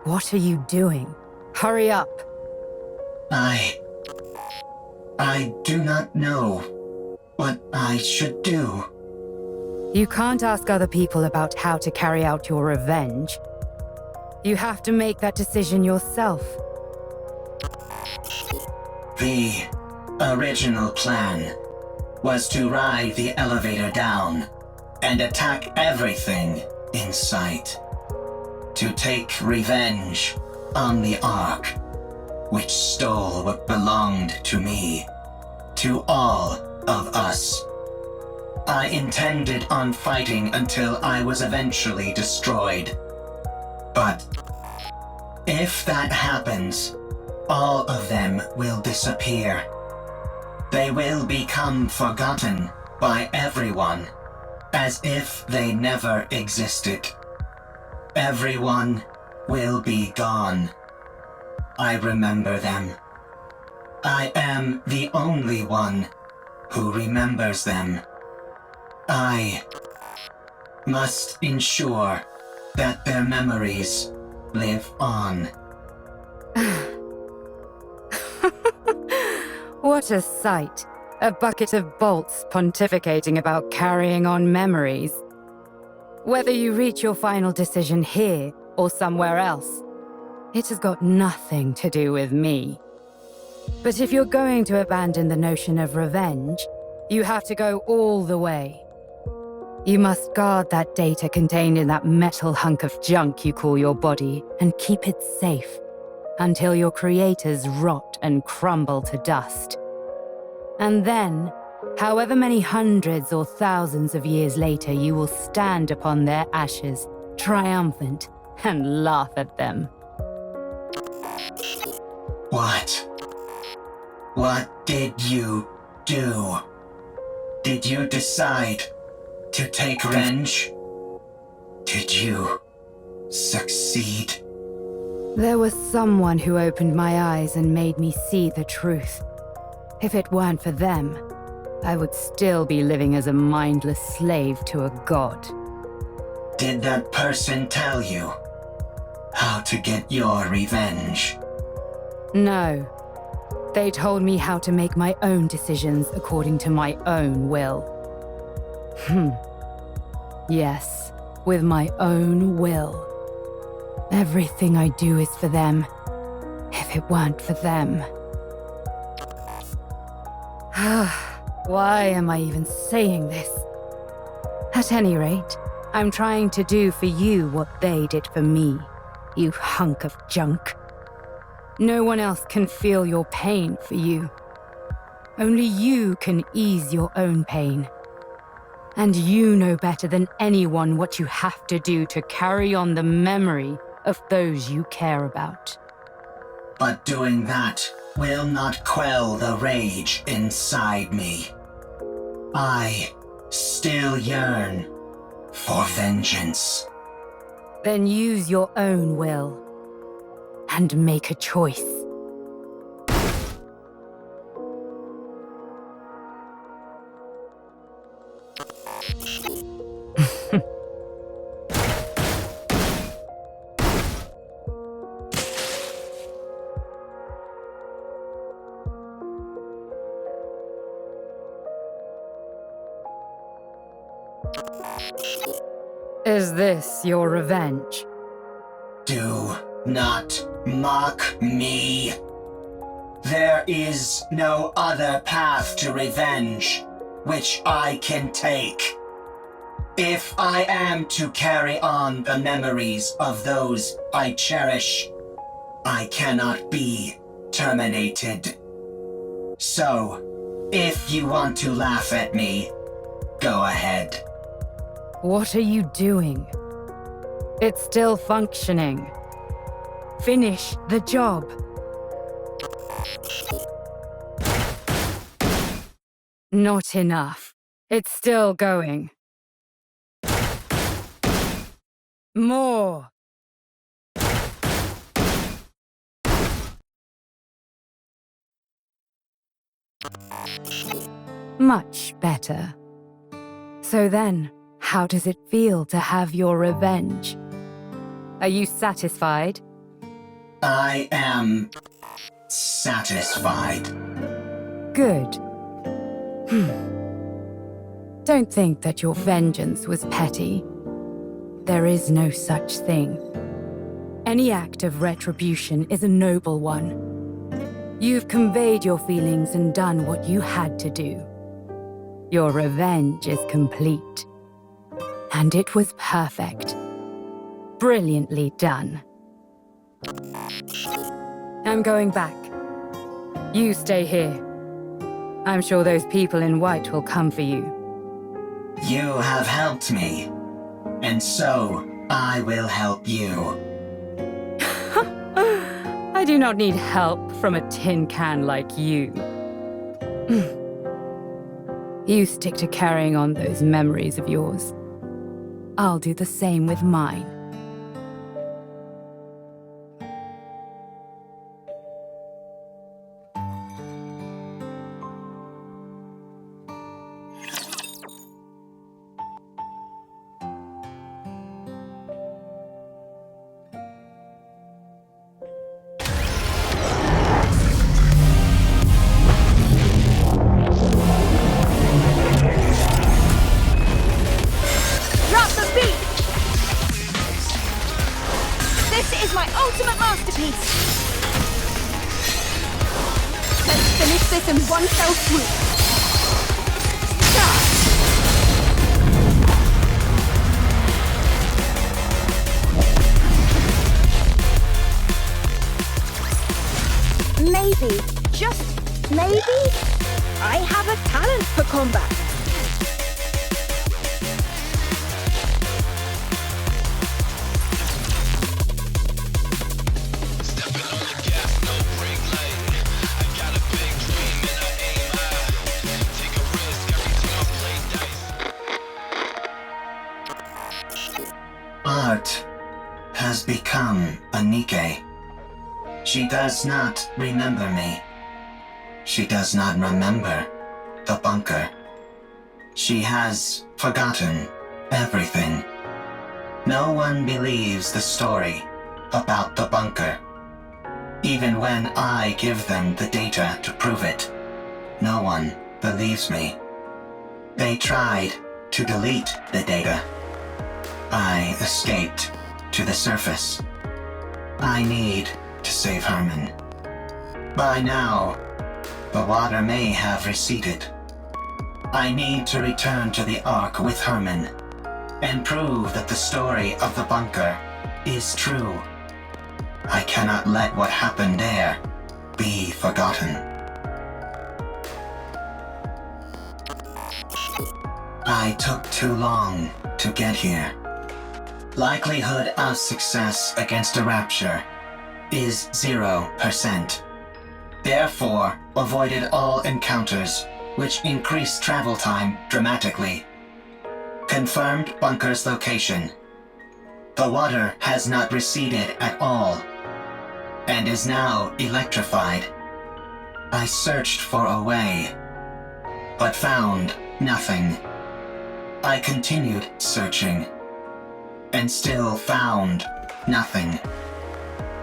What are you doing? Hurry up! I do not know what I should do. You can't ask other people about how to carry out your revenge. You have to make that decision yourself. The original plan was to ride the elevator down and attack everything in sight. To take revenge on the Ark, which stole what belonged to me, to all of us. I intended on fighting until I was eventually destroyed. But if that happens, all of them will disappear. They will become forgotten by everyone, as if they never existed. Everyone will be gone. I remember them. I am the only one who remembers them. I must ensure that their memories live on. What a sight. A bucket of bolts pontificating about carrying on memories. Whether you reach your final decision here or somewhere else, it has got nothing to do with me. But if you're going to abandon the notion of revenge, you have to go all the way. You must guard that data contained in that metal hunk of junk you call your body and keep it safe until your creators rot and crumble to dust. And then, however many hundreds or thousands of years later, you will stand upon their ashes, triumphant, and laugh at them. What did you do? Did you decide to take revenge? Did you succeed? There was someone who opened my eyes and made me see the truth. If it weren't for them, I would still be living as a mindless slave to a god. Did that person tell you how to get your revenge? No. They told me how to make my own decisions according to my own will. Yes, with my own will. Everything I do is for them. If it weren't for them... Why am I even saying this? At any rate, I'm trying to do for you what they did for me, you hunk of junk. No one else can feel your pain for you. Only you can ease your own pain. And you know better than anyone what you have to do to carry on the memory of those you care about. But doing that will not quell the rage inside me. I still yearn for vengeance. Then use your own will and make a choice. Is this your revenge? Do not mock me. There is no other path to revenge which I can take. If I am to carry on the memories of those I cherish, I cannot be terminated. So, if you want to laugh at me, go ahead. What are you doing? It's still functioning. Finish the job. Not enough. It's still going. More. Much better. So then, how does it feel to have your revenge? Are you satisfied? I am satisfied. Good. Don't think that your vengeance was petty. There is no such thing. Any act of retribution is a noble one. You've conveyed your feelings and done what you had to do. Your revenge is complete. And it was perfect. Brilliantly done. I'm going back. You stay here. I'm sure those people in white will come for you. You have helped me, and so I will help you. I do not need help from a tin can like you. You stick to carrying on those memories of yours. I'll do the same with mine. Drop the beat! This is my ultimate masterpiece! Let's finish this in one fell swoop. Maybe, just maybe, I have a talent for combat. Art has become a Nikke. She does not remember me. She does not remember the bunker. She has forgotten everything. No one believes the story about the bunker. Even when I give them the data to prove it, no one believes me. They tried to delete the data. I escaped to the surface. I need to save Herman. By now, the water may have receded. I need to return to the Ark with Herman and prove that the story of the bunker is true. I cannot let what happened there be forgotten. I took too long to get here. Likelihood of success against a rapture is 0%. Therefore, avoided all encounters, which increased travel time dramatically. Confirmed bunker's location. The water has not receded at all, and is now electrified. I searched for a way, but found nothing. I continued searching, and still found nothing.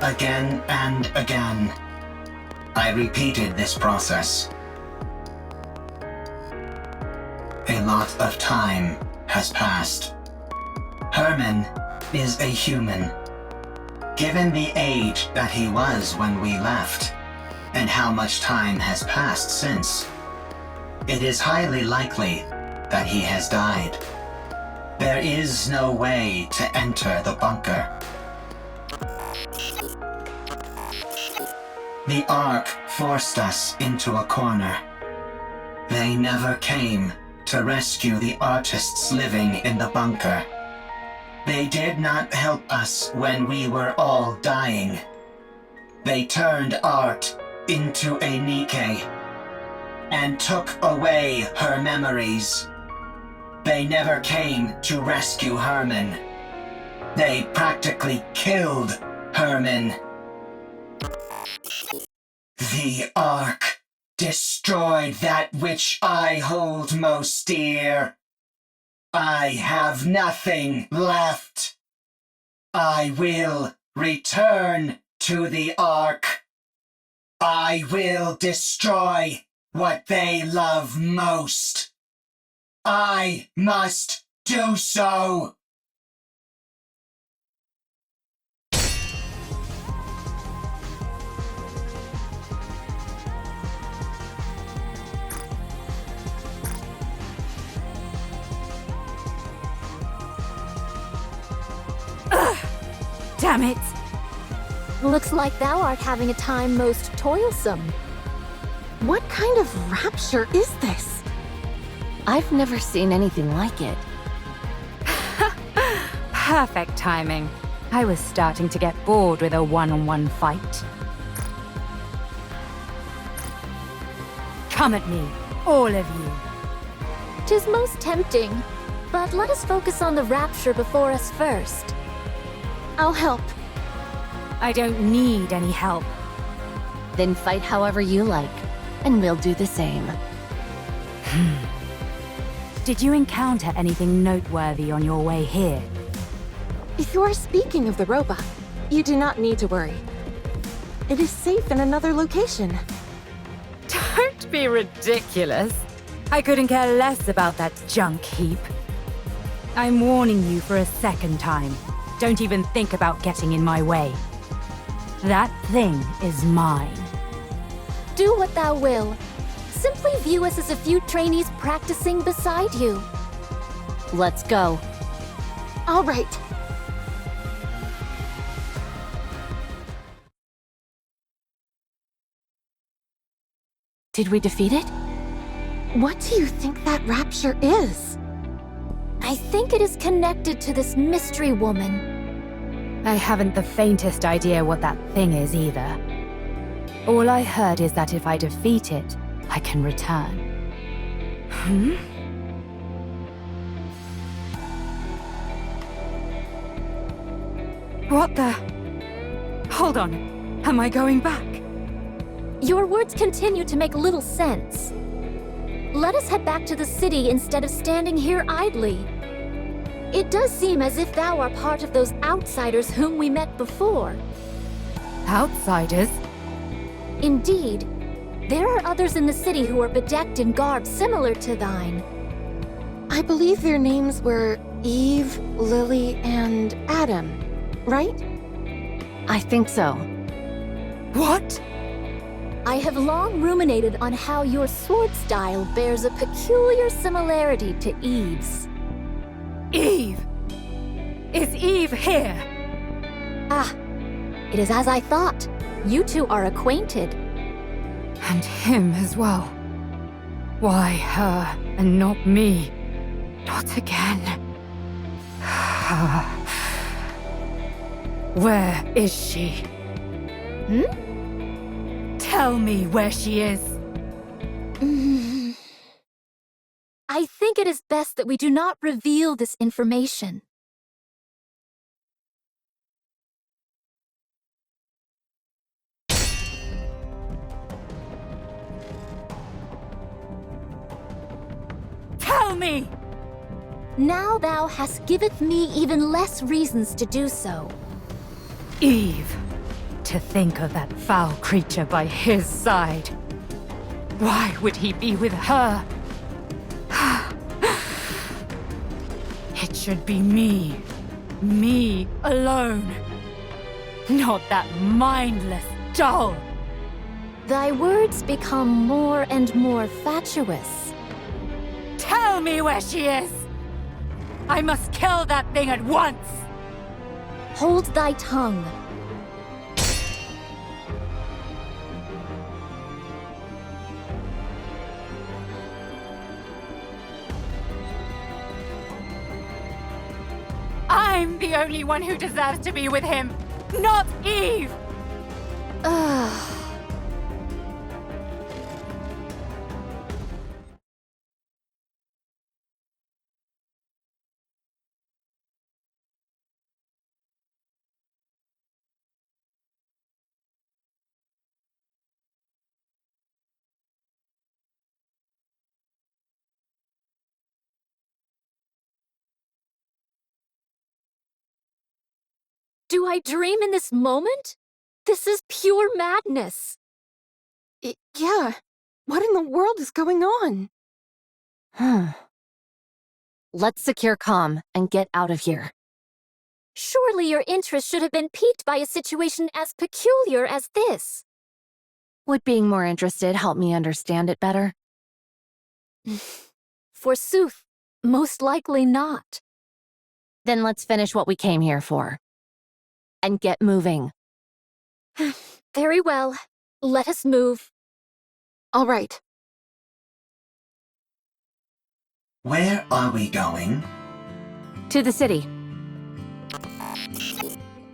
Again and again, I repeated this process. A lot of time has passed. Herman is a human. Given the age that he was when we left, and how much time has passed since, it is highly likely that he has died. There is no way to enter the bunker. The Ark forced us into a corner. They never came to rescue the artists living in the bunker. They did not help us when we were all dying. They turned art into a Nikke and took away her memories. They never came to rescue Herman. They practically killed Herman. The Ark destroyed that which I hold most dear. I have nothing left. I will return to the Ark. I will destroy what they love most. I must do so. Damn it! Looks like thou art having a time most toilsome. What kind of rapture is this? I've never seen anything like it. Perfect timing. I was starting to get bored with a one-on-one fight. Come at me, all of you. 'Tis most tempting, but let us focus on the rapture before us first. I'll help. I don't need any help. Then fight however you like, and we'll do the same. Did you encounter anything noteworthy on your way here? If you are speaking of the robot, you do not need to worry. It is safe in another location. Don't be ridiculous. I couldn't care less about that junk heap. I'm warning you for a second time. Don't even think about getting in my way. That thing is mine. Do what thou will. Simply view us as a few trainees practicing beside you. Let's go. All right. Did we defeat it? What do you think that rapture is? I think it is connected to this mystery woman. I haven't the faintest idea what that thing is either. All I heard is that if I defeat it, I can return. What the? Hold on. Am I going back? Your words continue to make little sense. Let us head back to the city instead of standing here idly. It does seem as if thou art part of those outsiders whom we met before. Outsiders? Indeed. There are others in the city who are bedecked in garb similar to thine. I believe their names were Eve, Lily, and Adam, right? I think so. What? I have long ruminated on how your sword style bears a peculiar similarity to Eve's. Eve! Is Eve here? Ah, it is as I thought. You two are acquainted. And him as well. Why her and not me? Not again. Where is she? Tell me where she is. I think it is best that we do not reveal this information. Tell me! Now thou hast giveth me even less reasons to do so. Eve. To think of that foul creature by his side. Why would he be with her? It should be me Me alone. Not that mindless doll. Thy words become more and more fatuous. Tell me where she is! I must kill that thing at once! Hold thy tongue. I'm the only one who deserves to be with him, not Eve! Do I dream in this moment? This is pure madness. Yeah. What in the world is going on? Let's secure comm and get out of here. Surely your interest should have been piqued by a situation as peculiar as this. Would being more interested help me understand it better? Forsooth, most likely not. Then let's finish what we came here for. And get moving. Very well. Let us move. All right. Where are we going? To the city.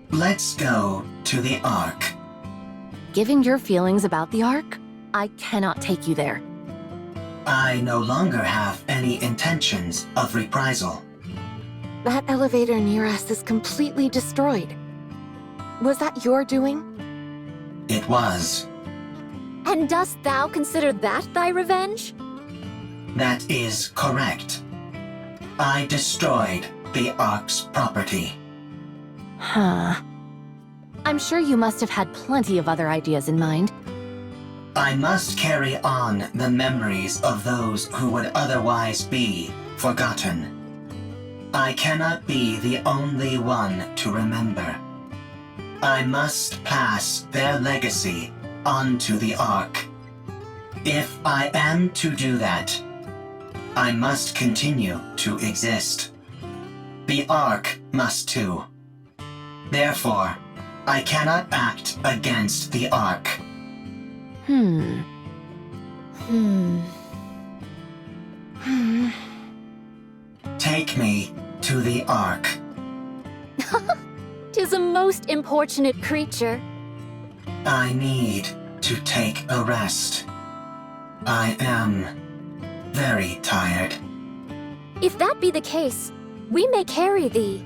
Let's go to the Ark. Given your feelings about the Ark, I cannot take you there. I no longer have any intentions of reprisal. That elevator near us is completely destroyed. Was that your doing? It was. And dost thou consider that thy revenge? That is correct. I destroyed the Ark's property. I'm sure you must have had plenty of other ideas in mind. I must carry on the memories of those who would otherwise be forgotten. I cannot be the only one to remember. I must pass their legacy onto the Ark. If I am to do that, I must continue to exist. The Ark must too. Therefore, I cannot act against the Ark. Take me to the Ark. 'Tis a most importunate creature. I need to take a rest. I am very tired. If that be the case, we may carry thee.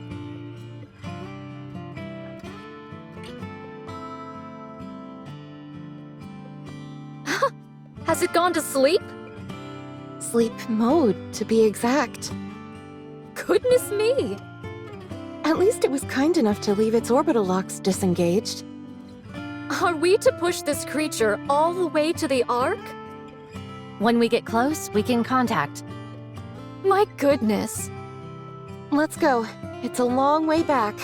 Has it gone to sleep? Sleep mode, to be exact. Goodness me! At least it was kind enough to leave its orbital locks disengaged. Are we to push this creature all the way to the Ark? When we get close, we can contact. My goodness. Let's go. It's a long way back.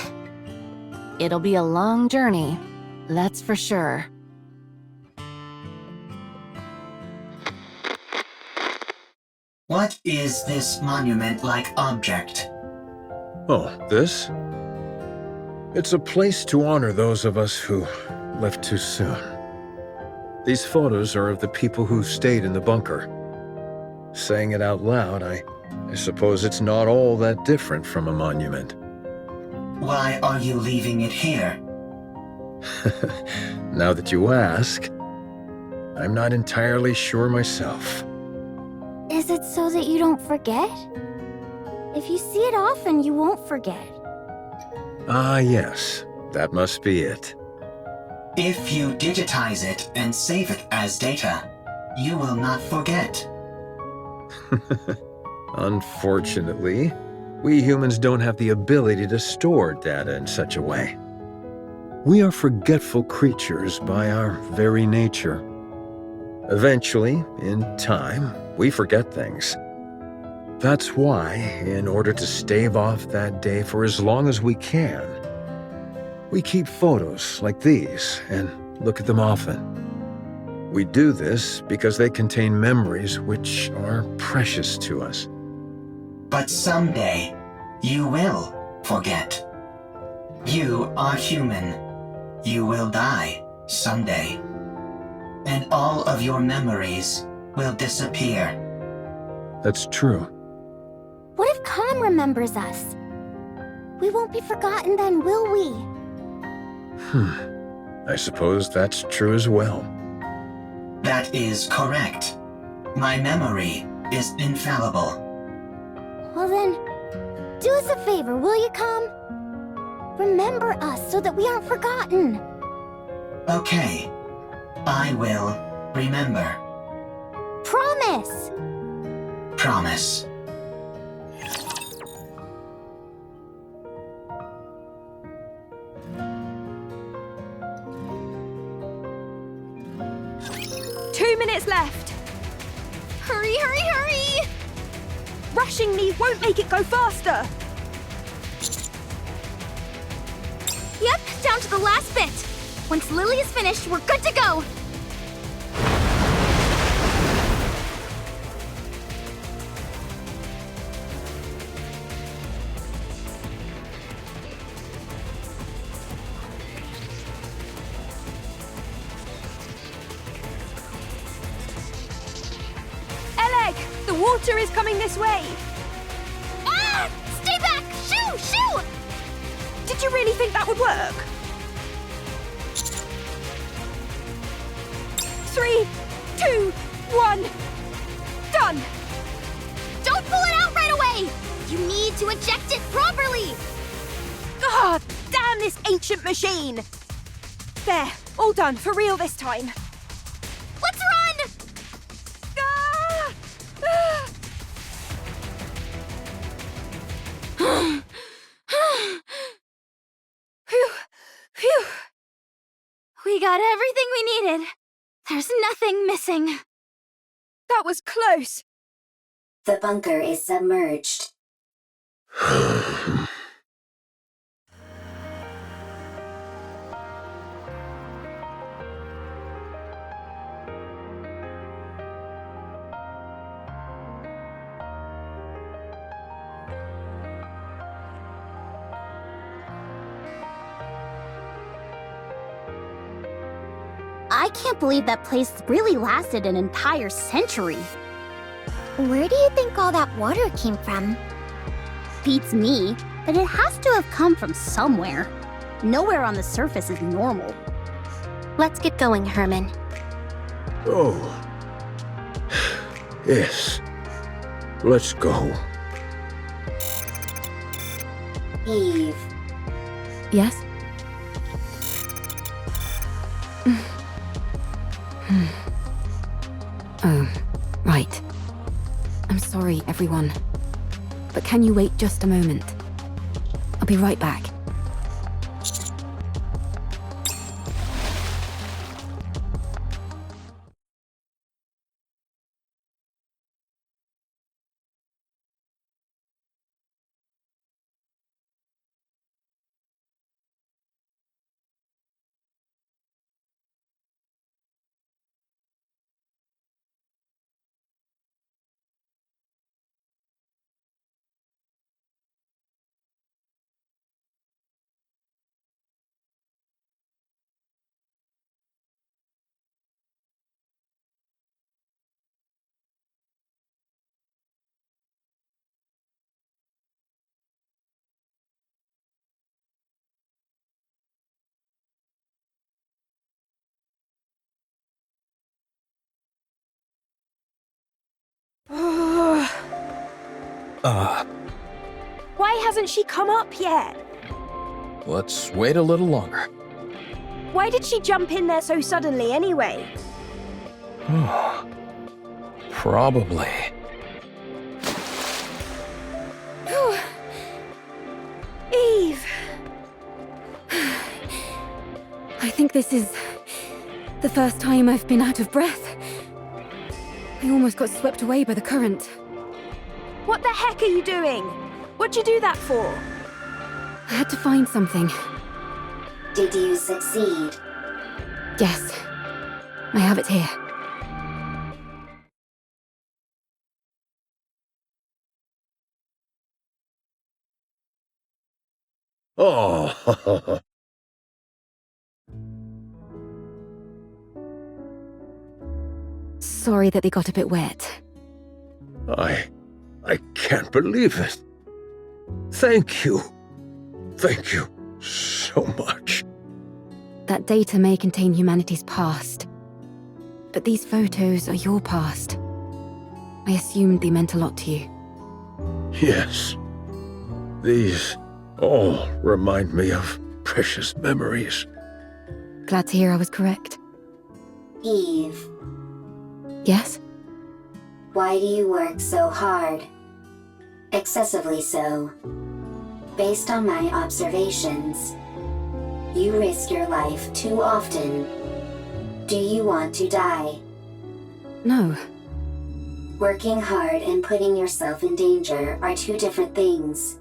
It'll be a long journey, that's for sure. What is this monument-like object? Oh, this? It's a place to honor those of us who left too soon. These photos are of the people who stayed in the bunker. Saying it out loud, I suppose it's not all that different from a monument. Why are you leaving it here? Now that you ask, I'm not entirely sure myself. Is it so that you don't forget? If you see it often, you won't forget. Ah, yes. That must be it. If you digitize it and save it as data, you will not forget. Unfortunately, we humans don't have the ability to store data in such a way. We are forgetful creatures by our very nature. Eventually, in time, we forget things. That's why, in order to stave off that day for as long as we can, we keep photos like these and look at them often. We do this because they contain memories which are precious to us. But someday, you will forget. You are human. You will die someday. And all of your memories will disappear. That's true. What if Khan remembers us? We won't be forgotten then, will we? I suppose that's true as well. That is correct. My memory is infallible. Well then, do us a favor, will you, Khan? Remember us so that we aren't forgotten. Okay. I will remember. Promise! Promise. Minutes left. Hurry, hurry, hurry! Rushing me won't make it go faster. Yep, down to the last bit. Once Lily is finished, we're good to go. The water is coming this way! Ah! Stay back! Shoo! Shoo! Did you really think that would work? 3, 2, 1. Done! Don't pull it out right away! You need to eject it properly! God, damn this ancient machine! There, all done, for real this time. Let's run! Phew, phew. We got everything we needed. There's nothing missing. That was close. The bunker is submerged. I can't believe that place really lasted an entire century. Where do you think all that water came from? Beats me, but it has to have come from somewhere. Nowhere on the surface is normal. Let's get going, Herman. Oh. Yes. Let's go. Eve. Yes? Oh, right. I'm sorry, everyone. But can you wait just a moment? I'll be right back. Why hasn't she come up yet? Let's wait a little longer. Why did she jump in there so suddenly anyway? Probably. Eve! I think this is the first time I've been out of breath. I almost got swept away by the current. What the heck are you doing? What'd you do that for? I had to find something. Did you succeed? Yes. I have it here. Oh, Sorry that they got a bit wet. I can't believe it. Thank you. Thank you so much. That data may contain humanity's past. But these photos are your past. I assumed they meant a lot to you. Yes. These all remind me of precious memories. Glad to hear I was correct. Eve, Yes? why do you work so hard? Excessively so. Based on my observations, you risk your life too often. Do you want to die? No. Working hard and putting yourself in danger are two different things.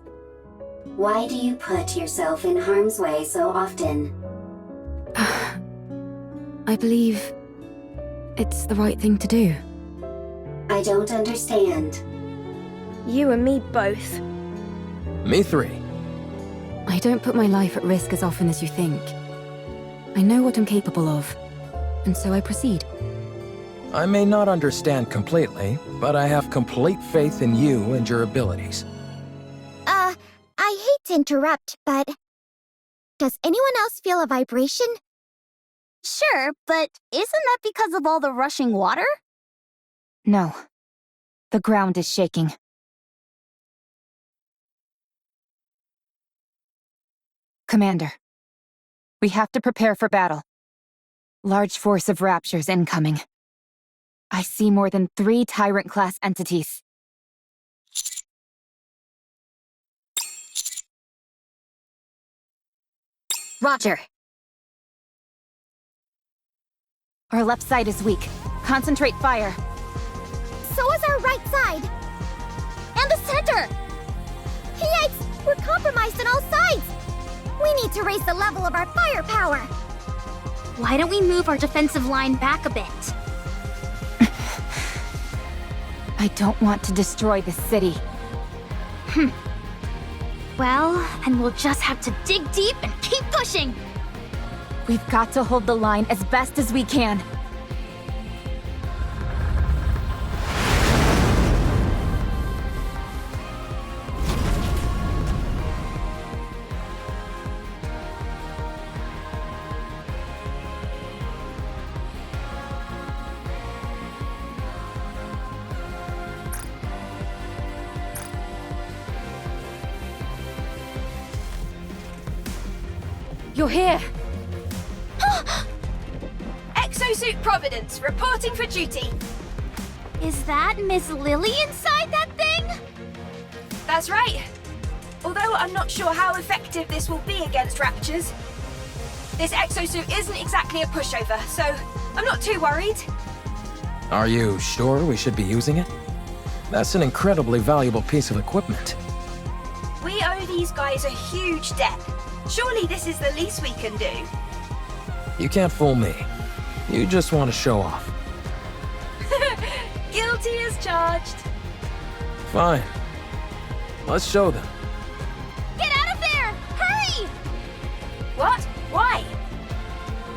Why do you put yourself in harm's way so often? I believe it's the right thing to do. I don't understand. You and me both. Me three. I don't put my life at risk as often as you think. I know what I'm capable of, and so I proceed. I may not understand completely, but I have complete faith in you and your abilities. I hate to interrupt, but does anyone else feel a vibration? Sure, but isn't that because of all the rushing water? No. The ground is shaking. Commander, we have to prepare for battle. Large force of Raptures incoming. I see more than 3 Tyrant-class entities. Roger. Our left side is weak. Concentrate fire. So is our right side! And the center! Yikes! We're compromised on all sides! We need to raise the level of our firepower! Why don't we move our defensive line back a bit? I don't want to destroy the city. Well, then we'll just have to dig deep and keep pushing! We've got to hold the line as best as we can. You're here! Exosuit Providence, reporting for duty. Is that Miss Lily inside that thing? That's right. Although I'm not sure how effective this will be against Raptures. This exosuit isn't exactly a pushover, so I'm not too worried. Are you sure we should be using it? That's an incredibly valuable piece of equipment. We owe these guys a huge debt. Surely this is the least we can do. You can't fool me. You just want to show off. Guilty as charged. Fine. Let's show them. Get out of there! Hurry! What? Why?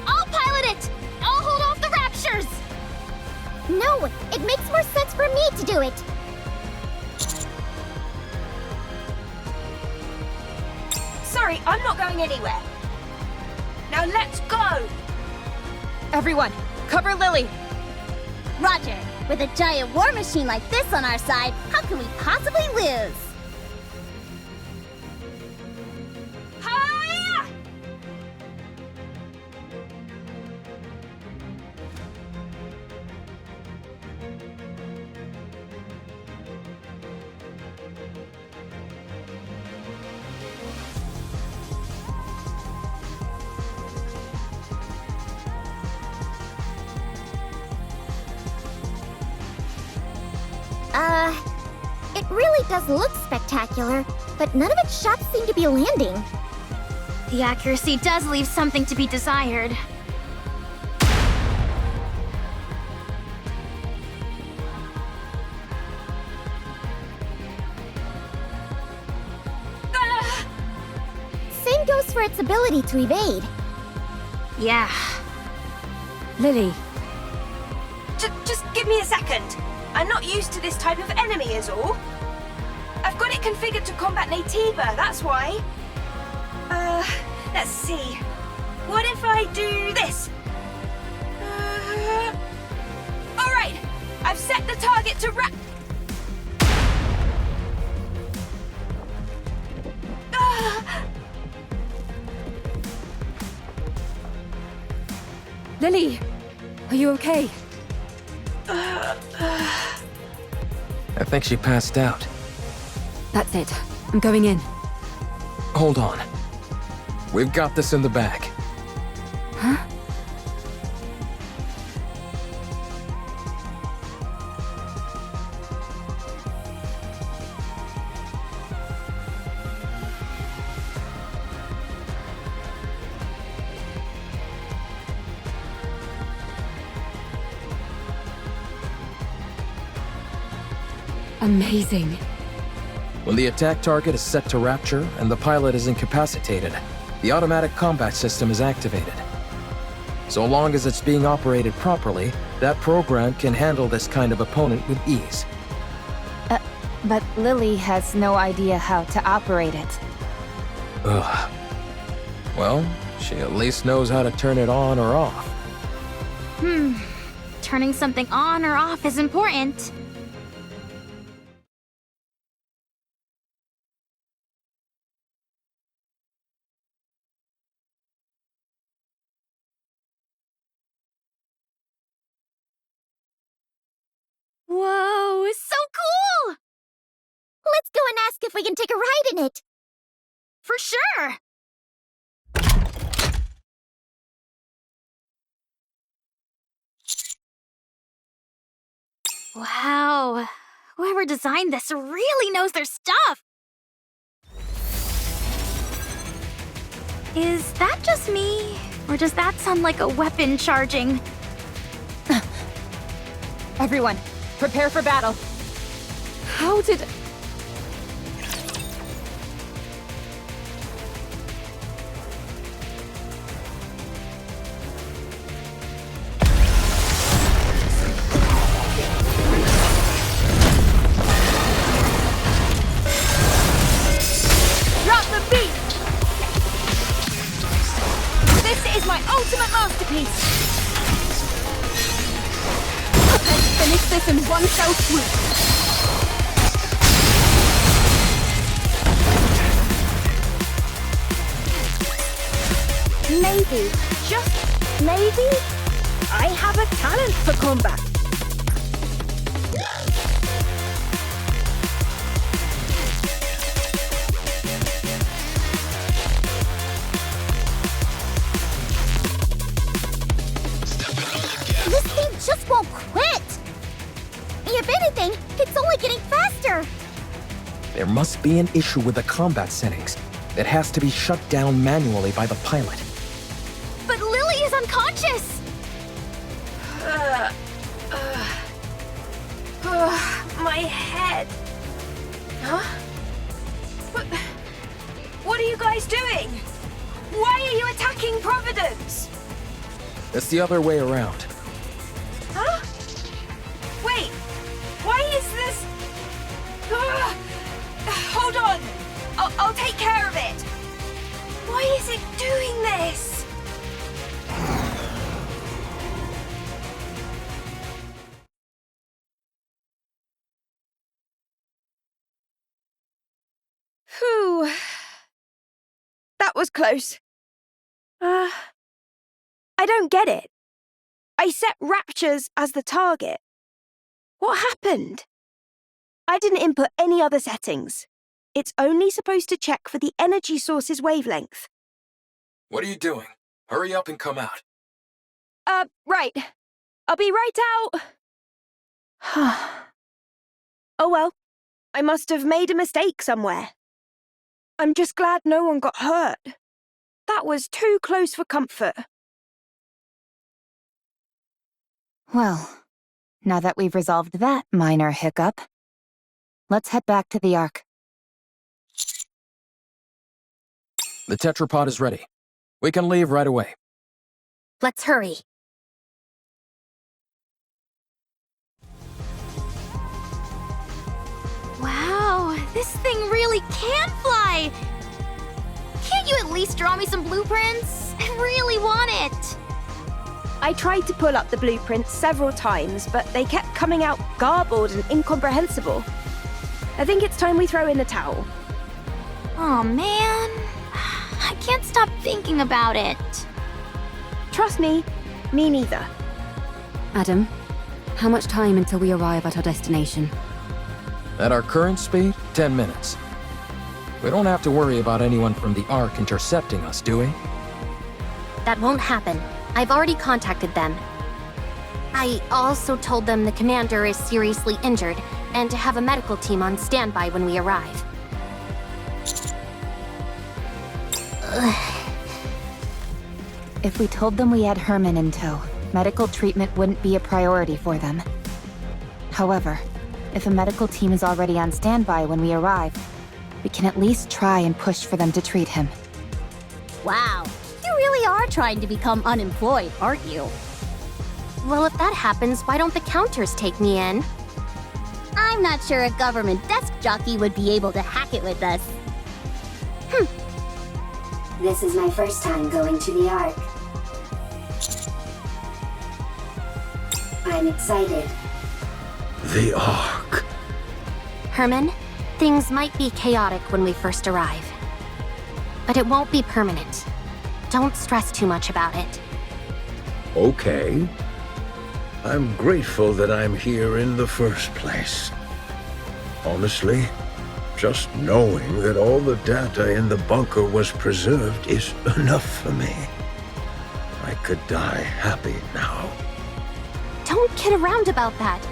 I'll pilot it! I'll hold off the Raptures! No, it makes more sense for me to do it! Sorry, I'm not going anywhere. Now let's go! Everyone, cover Lily! Roger. With a giant war machine like this on our side, how can we possibly lose? Hiya! It really does look spectacular, but none of its shots seem to be landing. The accuracy does leave something to be desired. Same goes for its ability to evade. Yeah. Lily, Just give me a second. I'm not used to this type of enemy is all. I've got it configured to combat Naytiba, that's why. Let's see. What if I do this? Alright, I've set the target to Lily, are you okay? I think she passed out. That's it. I'm going in. Hold on. We've got this in the bag. Huh? Amazing. When the attack target is set to rapture and the pilot is incapacitated, the automatic combat system is activated. So long as it's being operated properly, that program can handle this kind of opponent with ease. But Lily has no idea how to operate it. Ugh. Well, she at least knows how to turn it on or off. Turning something on or off is important. Whoa, it's so cool! Let's go and ask if we can take a ride in it. For sure! Wow, whoever designed this really knows their stuff! Is that just me? Or does that sound like a weapon charging? Everyone, prepare for battle. How did... Drop the beat! This is my ultimate masterpiece! Let's finish this in one fell swoop! Maybe, just maybe, I have a talent for combat. This thing just won't quit! If anything, it's only getting faster! There must be an issue with the combat settings. It has to be shut down manually by the pilot. But Lily is unconscious! My head. Huh? What are you guys doing? Why are you attacking Providence? It's the other way around. Huh? Wait, why is this... Hold on, I'll take care of it. Why is it doing this? Whew. That was close. I don't get it. I set raptures as the target. What happened? I didn't input any other settings. It's only supposed to check for the energy source's wavelength. What are you doing? Hurry up and come out. Right. I'll be right out. Oh well. I must have made a mistake somewhere. I'm just glad no one got hurt. That was too close for comfort. Well, now that we've resolved that minor hiccup, let's head back to the Ark. The tetrapod is ready. We can leave right away. Let's hurry. Wow, this thing really can fly! Can't you at least draw me some blueprints? I really want it! I tried to pull up the blueprints several times, but they kept coming out garbled and incomprehensible. I think it's time we throw in the towel. Oh man, I can't stop thinking about it. Trust me, me neither. Adam, how much time until we arrive at our destination? At our current speed, 10 minutes. We don't have to worry about anyone from the Ark intercepting us, do we? That won't happen. I've already contacted them. I also told them the commander is seriously injured and to have a medical team on standby when we arrive. If we told them we had Herman in tow, medical treatment wouldn't be a priority for them. However, if a medical team is already on standby when we arrive, we can at least try and push for them to treat him. Wow, you really are trying to become unemployed, aren't you? Well, if that happens, why don't the counters take me in? I'm not sure a government desk jockey would be able to hack it with us. This is my first time going to the Ark. I'm excited. The Ark. Herman, things might be chaotic when we first arrive. But it won't be permanent. Don't stress too much about it. Okay. I'm grateful that I'm here in the first place. Honestly, just knowing that all the data in the bunker was preserved is enough for me. I could die happy now. Don't kid around about that.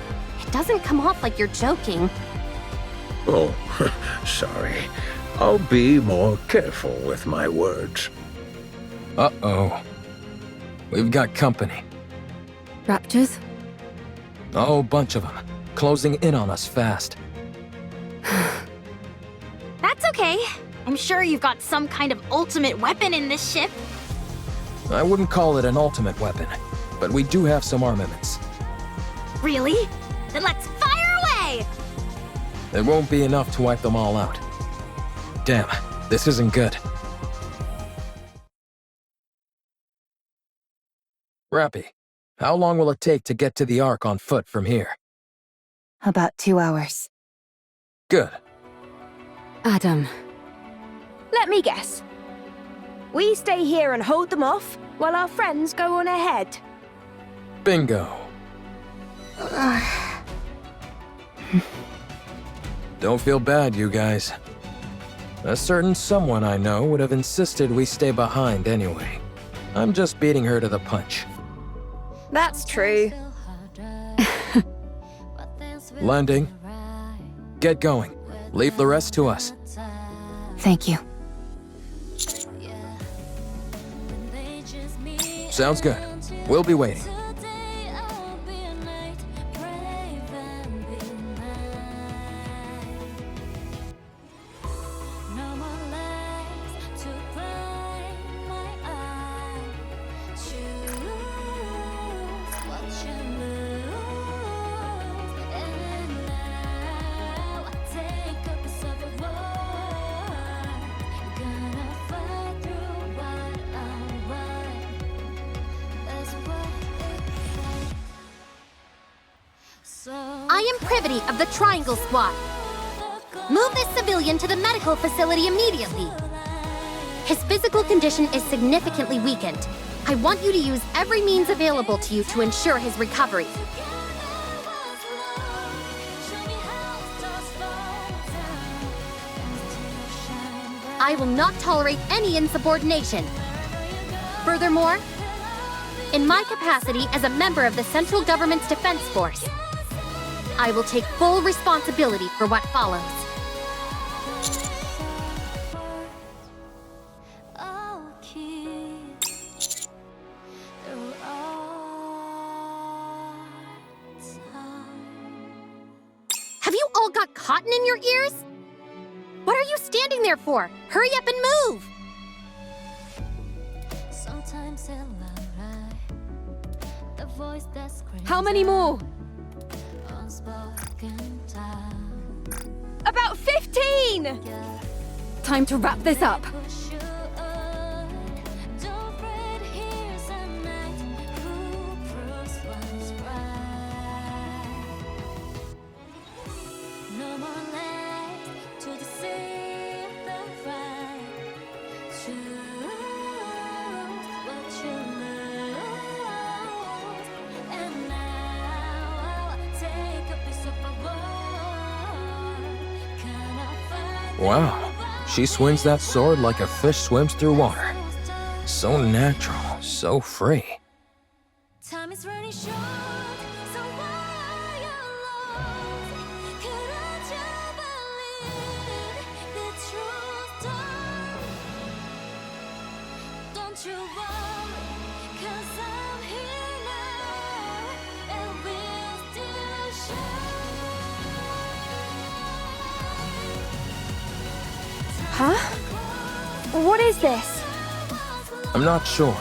It doesn't come off like you're joking. Oh, sorry. I'll be more careful with my words. Uh-oh. We've got company. Raptors? A whole bunch of them, closing in on us fast. That's okay. I'm sure you've got some kind of ultimate weapon in this ship. I wouldn't call it an ultimate weapon, but we do have some armaments. Really? Then let's fire away! It won't be enough to wipe them all out. Damn, this isn't good. Rappy, how long will it take to get to the Ark on foot from here? About 2 hours. Good. Adam. Let me guess. We stay here and hold them off, while our friends go on ahead. Bingo. Don't feel bad, you guys. A certain someone I know would have insisted we stay behind anyway. I'm just beating her to the punch. That's true. Landing. Get going. Leave the rest to us. Thank you. Sounds good. We'll be waiting. I am privity of the Triangle Squad. Move this civilian to the medical facility immediately. His physical condition is significantly weakened. I want you to use every means available to you to ensure his recovery. I will not tolerate any insubordination. Furthermore, in my capacity as a member of the Central Government's Defense Force, I will take full responsibility for what follows. Have you all got cotton in your ears? What are you standing there for? Hurry up and move! How many more? About 15! Time to wrap this up. Wow, she swings that sword like a fish swims through water. So natural, so free. Time is running short, so why are you lost? Couldn't you believe the truth? Don't you worry, 'cause I'm here now, and we'll still shine. Huh? What is this? I'm not sure,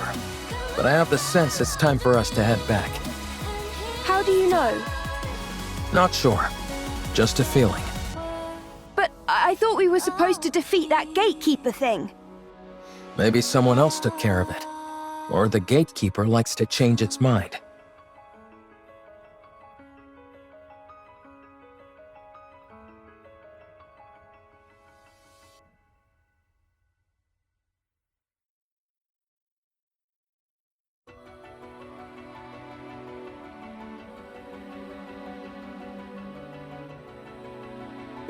but I have the sense it's time for us to head back. How do you know? Not sure, just a feeling. But I thought we were supposed to defeat that gatekeeper thing. Maybe someone else took care of it, or the gatekeeper likes to change its mind.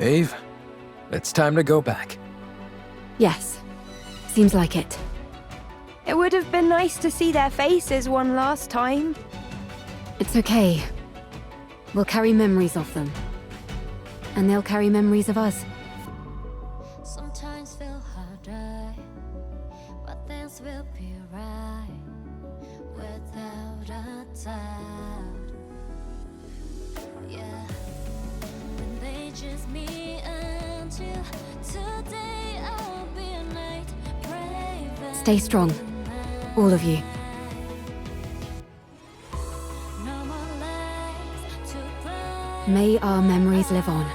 Eve, it's time to go back. Yes. Seems like it. It would have been nice to see their faces one last time. It's okay. We'll carry memories of them. And they'll carry memories of us. Sometimes feel harder, but things will be right without a doubt. Yeah, when they just me until today, I'll be a night brave. Stay strong. All of you. No more lies to burn. May our memories live on.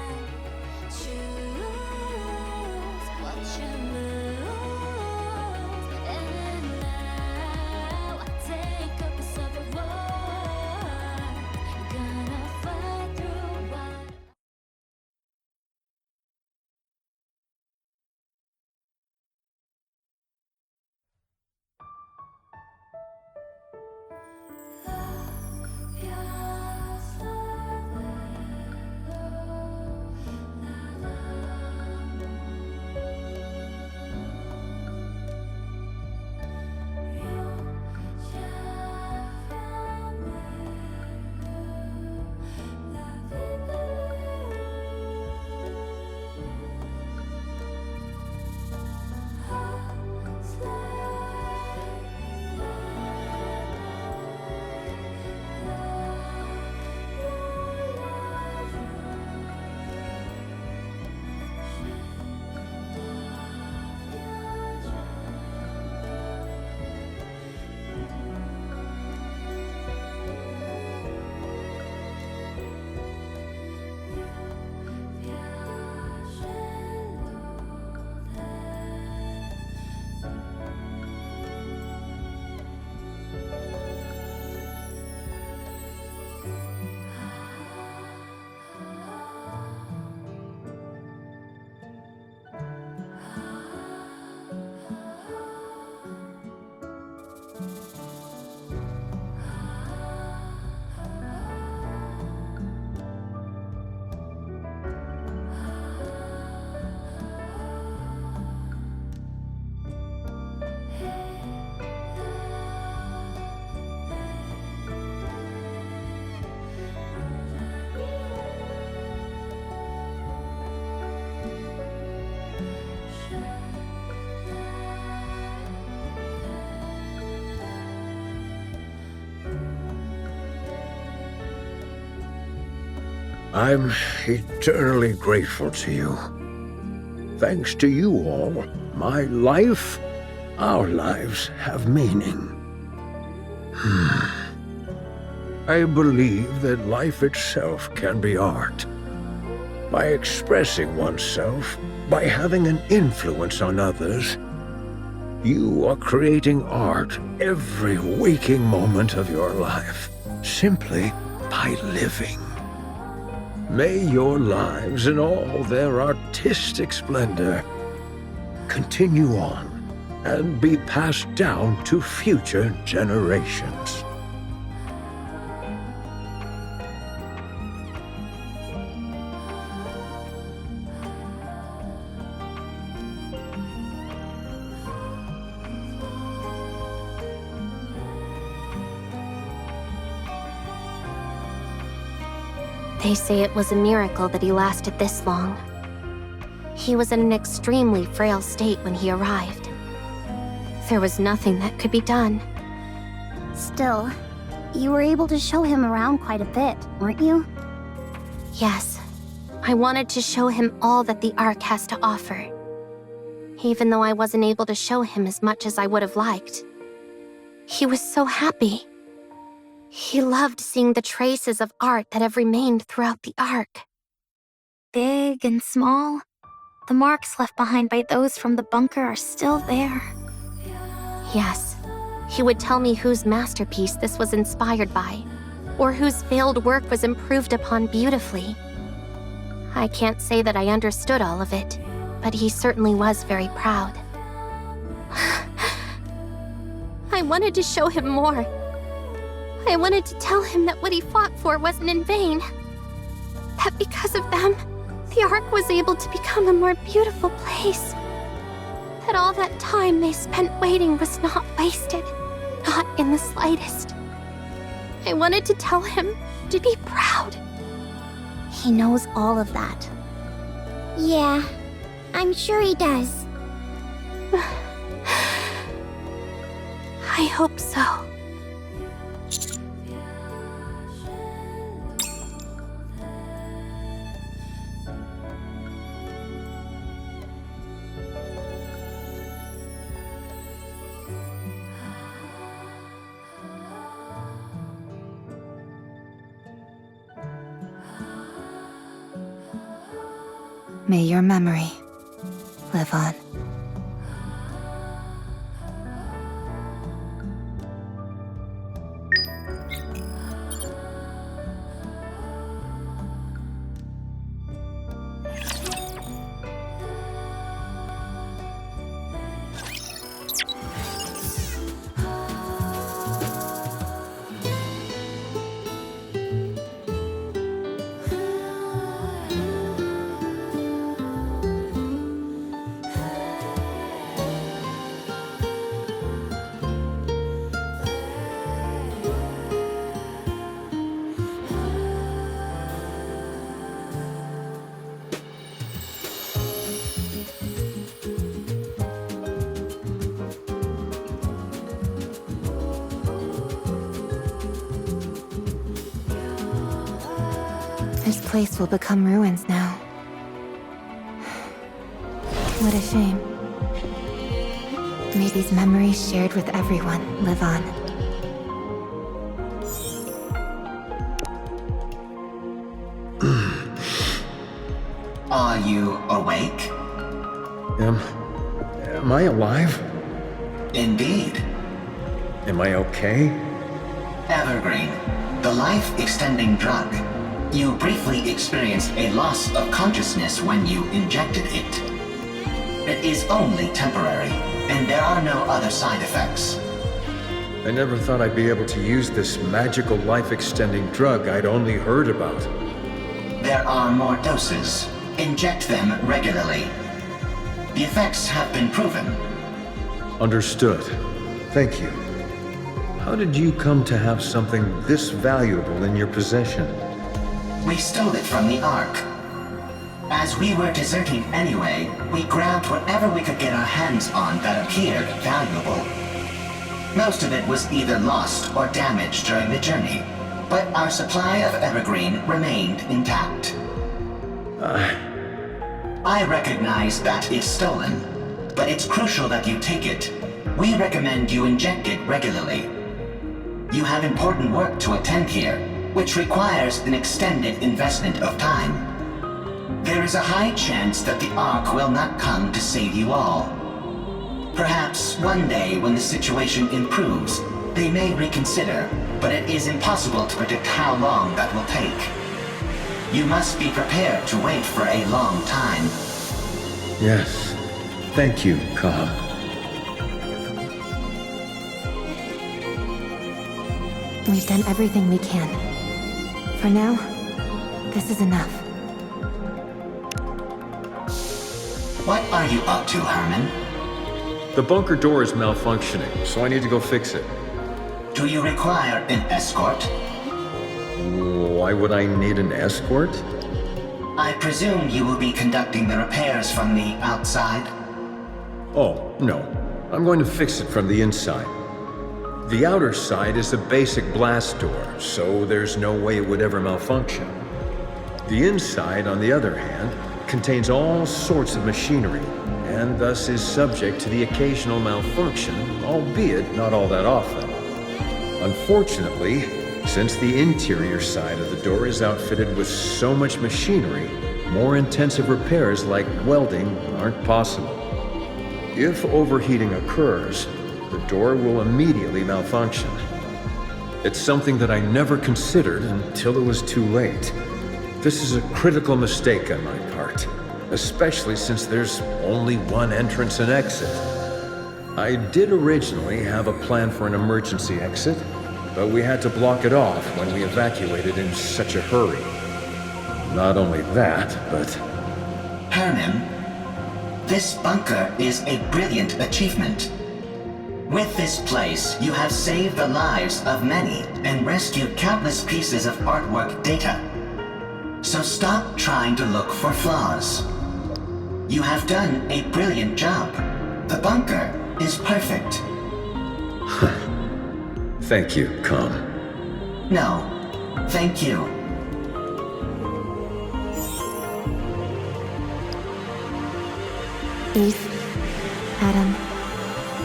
I'm eternally grateful to you. Thanks to you all, my life, our lives have meaning. I believe that life itself can be art. By expressing oneself, by having an influence on others, you are creating art every waking moment of your life, simply by living. May your lives in all their artistic splendor continue on and be passed down to future generations. They say it was a miracle that he lasted this long. He was in an extremely frail state when he arrived. There was nothing that could be done. Still, you were able to show him around quite a bit, weren't you? Yes, I wanted to show him all that the Ark has to offer. Even though I wasn't able to show him as much as I would have liked. He was so happy. He loved seeing the traces of art that have remained throughout the Ark. Big and small, the marks left behind by those from the bunker are still there. Yes, he would tell me whose masterpiece this was inspired by, or whose failed work was improved upon beautifully. I can't say that I understood all of it, but he certainly was very proud. I wanted to show him more. I wanted to tell him that what he fought for wasn't in vain. That because of them, the Ark was able to become a more beautiful place. That all that time they spent waiting was not wasted, not in the slightest. I wanted to tell him to be proud. He knows all of that. Yeah, I'm sure he does. I hope so. May your memory live on. This place will become ruins now. What a shame. May these memories shared with everyone live on. Are you awake? Am I alive? Indeed. Am I okay? Evergreen, the life-extending drug. You briefly experienced a loss of consciousness when you injected it. It is only temporary, and there are no other side effects. I never thought I'd be able to use this magical life-extending drug I'd only heard about. There are more doses. Inject them regularly. The effects have been proven. Understood. Thank you. How did you come to have something this valuable in your possession? We stole it from the Ark. As we were deserting anyway, we grabbed whatever we could get our hands on that appeared valuable. Most of it was either lost or damaged during the journey, but our supply of evergreen remained intact. I recognize that it's stolen, but it's crucial that you take it. We recommend you inject it regularly. You have important work to attend here, which requires an extended investment of time. There is a high chance that the Ark will not come to save you all. Perhaps one day when the situation improves, they may reconsider, but it is impossible to predict how long that will take. You must be prepared to wait for a long time. Yes. Thank you, Ka. We've done everything we can. For now, this is enough. What are you up to, Herman? The bunker door is malfunctioning, so I need to go fix it. Do you require an escort? Why would I need an escort? I presume you will be conducting the repairs from the outside? Oh, no. I'm going to fix it from the inside. The outer side is a basic blast door, so there's no way it would ever malfunction. The inside, on the other hand, contains all sorts of machinery, and thus is subject to the occasional malfunction, albeit not all that often. Unfortunately, since the interior side of the door is outfitted with so much machinery, more intensive repairs like welding aren't possible. If overheating occurs, the door will immediately malfunction. It's something that I never considered until it was too late. This is a critical mistake on my part, especially since there's only one entrance and exit. I did originally have a plan for an emergency exit, but we had to block it off when we evacuated in such a hurry. Not only that, but... Herman, this bunker is a brilliant achievement. With this place, you have saved the lives of many and rescued countless pieces of artwork data. So stop trying to look for flaws. You have done a brilliant job. The bunker is perfect. Thank you, Con. No, thank you. Eve, Adam,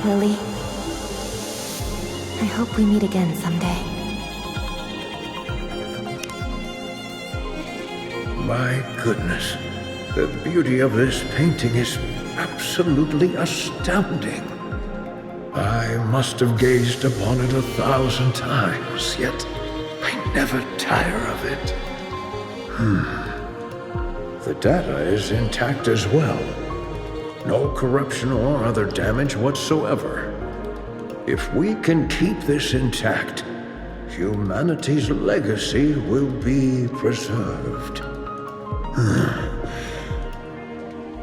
Lily. I hope we meet again someday. My goodness, the beauty of this painting is absolutely astounding. I must have gazed upon it 1,000 times, yet I never tire of it. The data is intact as well. No corruption or other damage whatsoever. If we can keep this intact, humanity's legacy will be preserved.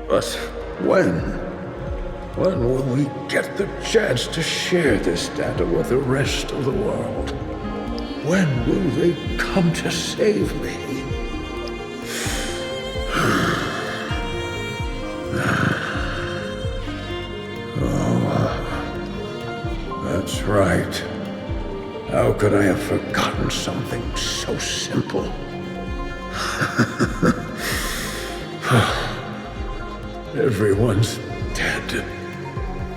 But when? When will we get the chance to share this data with the rest of the world? When will they come to save me? That's right. How could I have forgotten something so simple? Everyone's dead.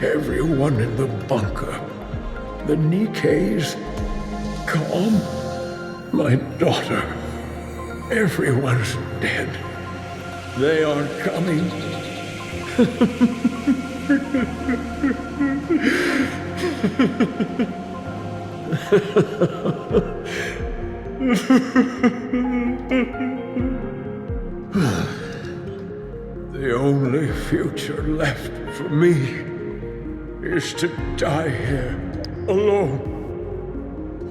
Everyone in the bunker. The Nikkes. Calm. My daughter. Everyone's dead. They aren't coming. The only future left for me is to die here, alone,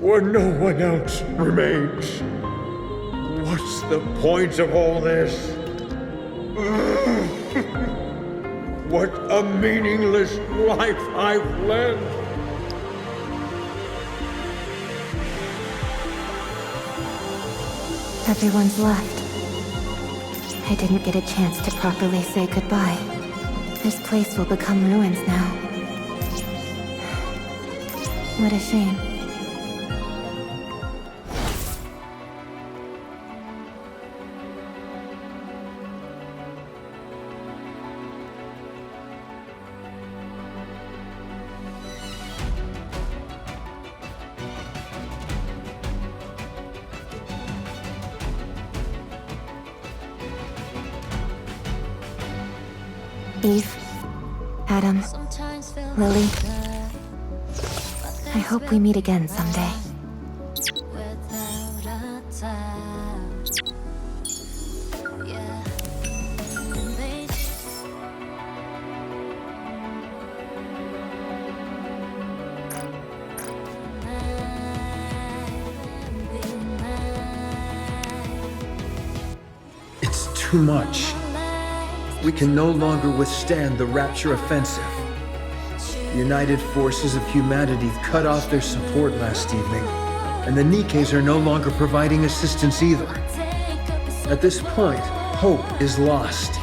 where no one else remains. What's the point of all this? What a meaningless life I've led! Everyone's left. I didn't get a chance to properly say goodbye. This place will become ruins now. What a shame. Eve, Adam, Lily. I hope we meet again someday. It's too much. We can no longer withstand the Rapture offensive. The united forces of humanity cut off their support last evening, and the Nikkes are no longer providing assistance either. At this point, hope is lost.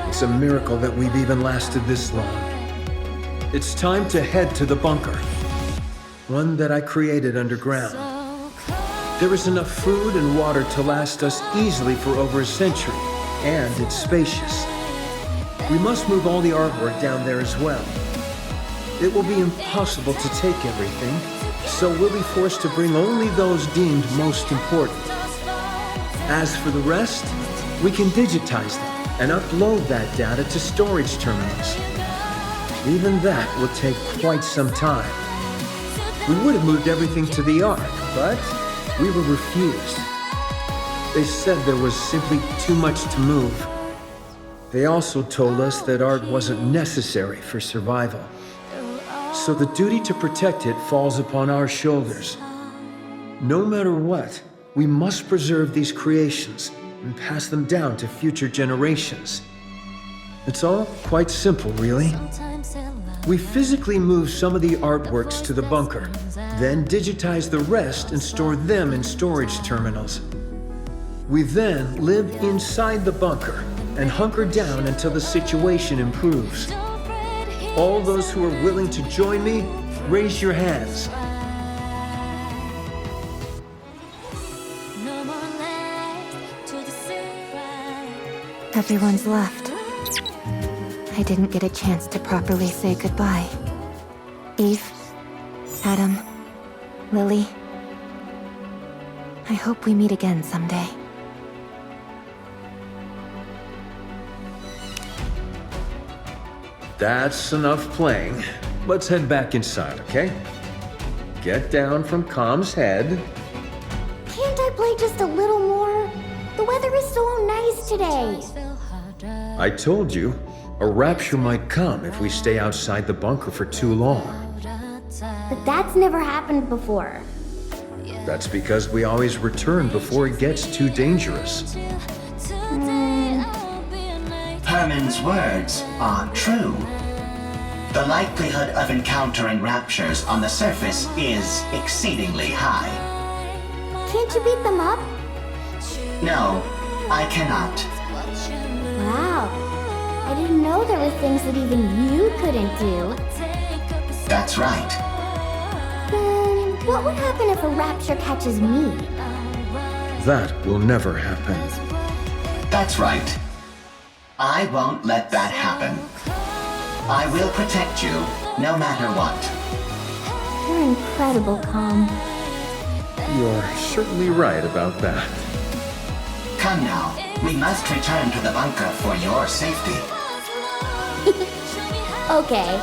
It's a miracle that we've even lasted this long. It's time to head to the bunker, one that I created underground. There is enough food and water to last us easily for over a century, and it's spacious. We must move all the artwork down there as well. It will be impossible to take everything, so we'll be forced to bring only those deemed most important. As for the rest, we can digitize them and upload that data to storage terminals. Even that will take quite some time. We would have moved everything to the Ark, but we were refused. They said there was simply too much to move. They also told us that art wasn't necessary for survival. So the duty to protect it falls upon our shoulders. No matter what, we must preserve these creations and pass them down to future generations. It's all quite simple, really. We physically move some of the artworks to the bunker, then digitize the rest and store them in storage terminals. We then live inside the bunker and hunker down until the situation improves. All those who are willing to join me, raise your hands. Everyone's left. I didn't get a chance to properly say goodbye. Eve, Adam, Lily. I hope we meet again someday. That's enough playing. Let's head back inside, okay? Get down from Com's head. Can't I play just a little more? The weather is so nice today. I told you, a rapture might come if we stay outside the bunker for too long. But that's never happened before. That's because we always return before it gets too dangerous. Herman's words are true. The likelihood of encountering raptures on the surface is exceedingly high. Can't you beat them up? No, I cannot. Wow. I didn't know there were things that even you couldn't do. That's right. Then what would happen if a rapture catches me? That will never happen. That's right. I won't let that happen. I will protect you, no matter what. You're incredible, Com. You're certainly right about that. Come now, we must return to the bunker for your safety. Okay.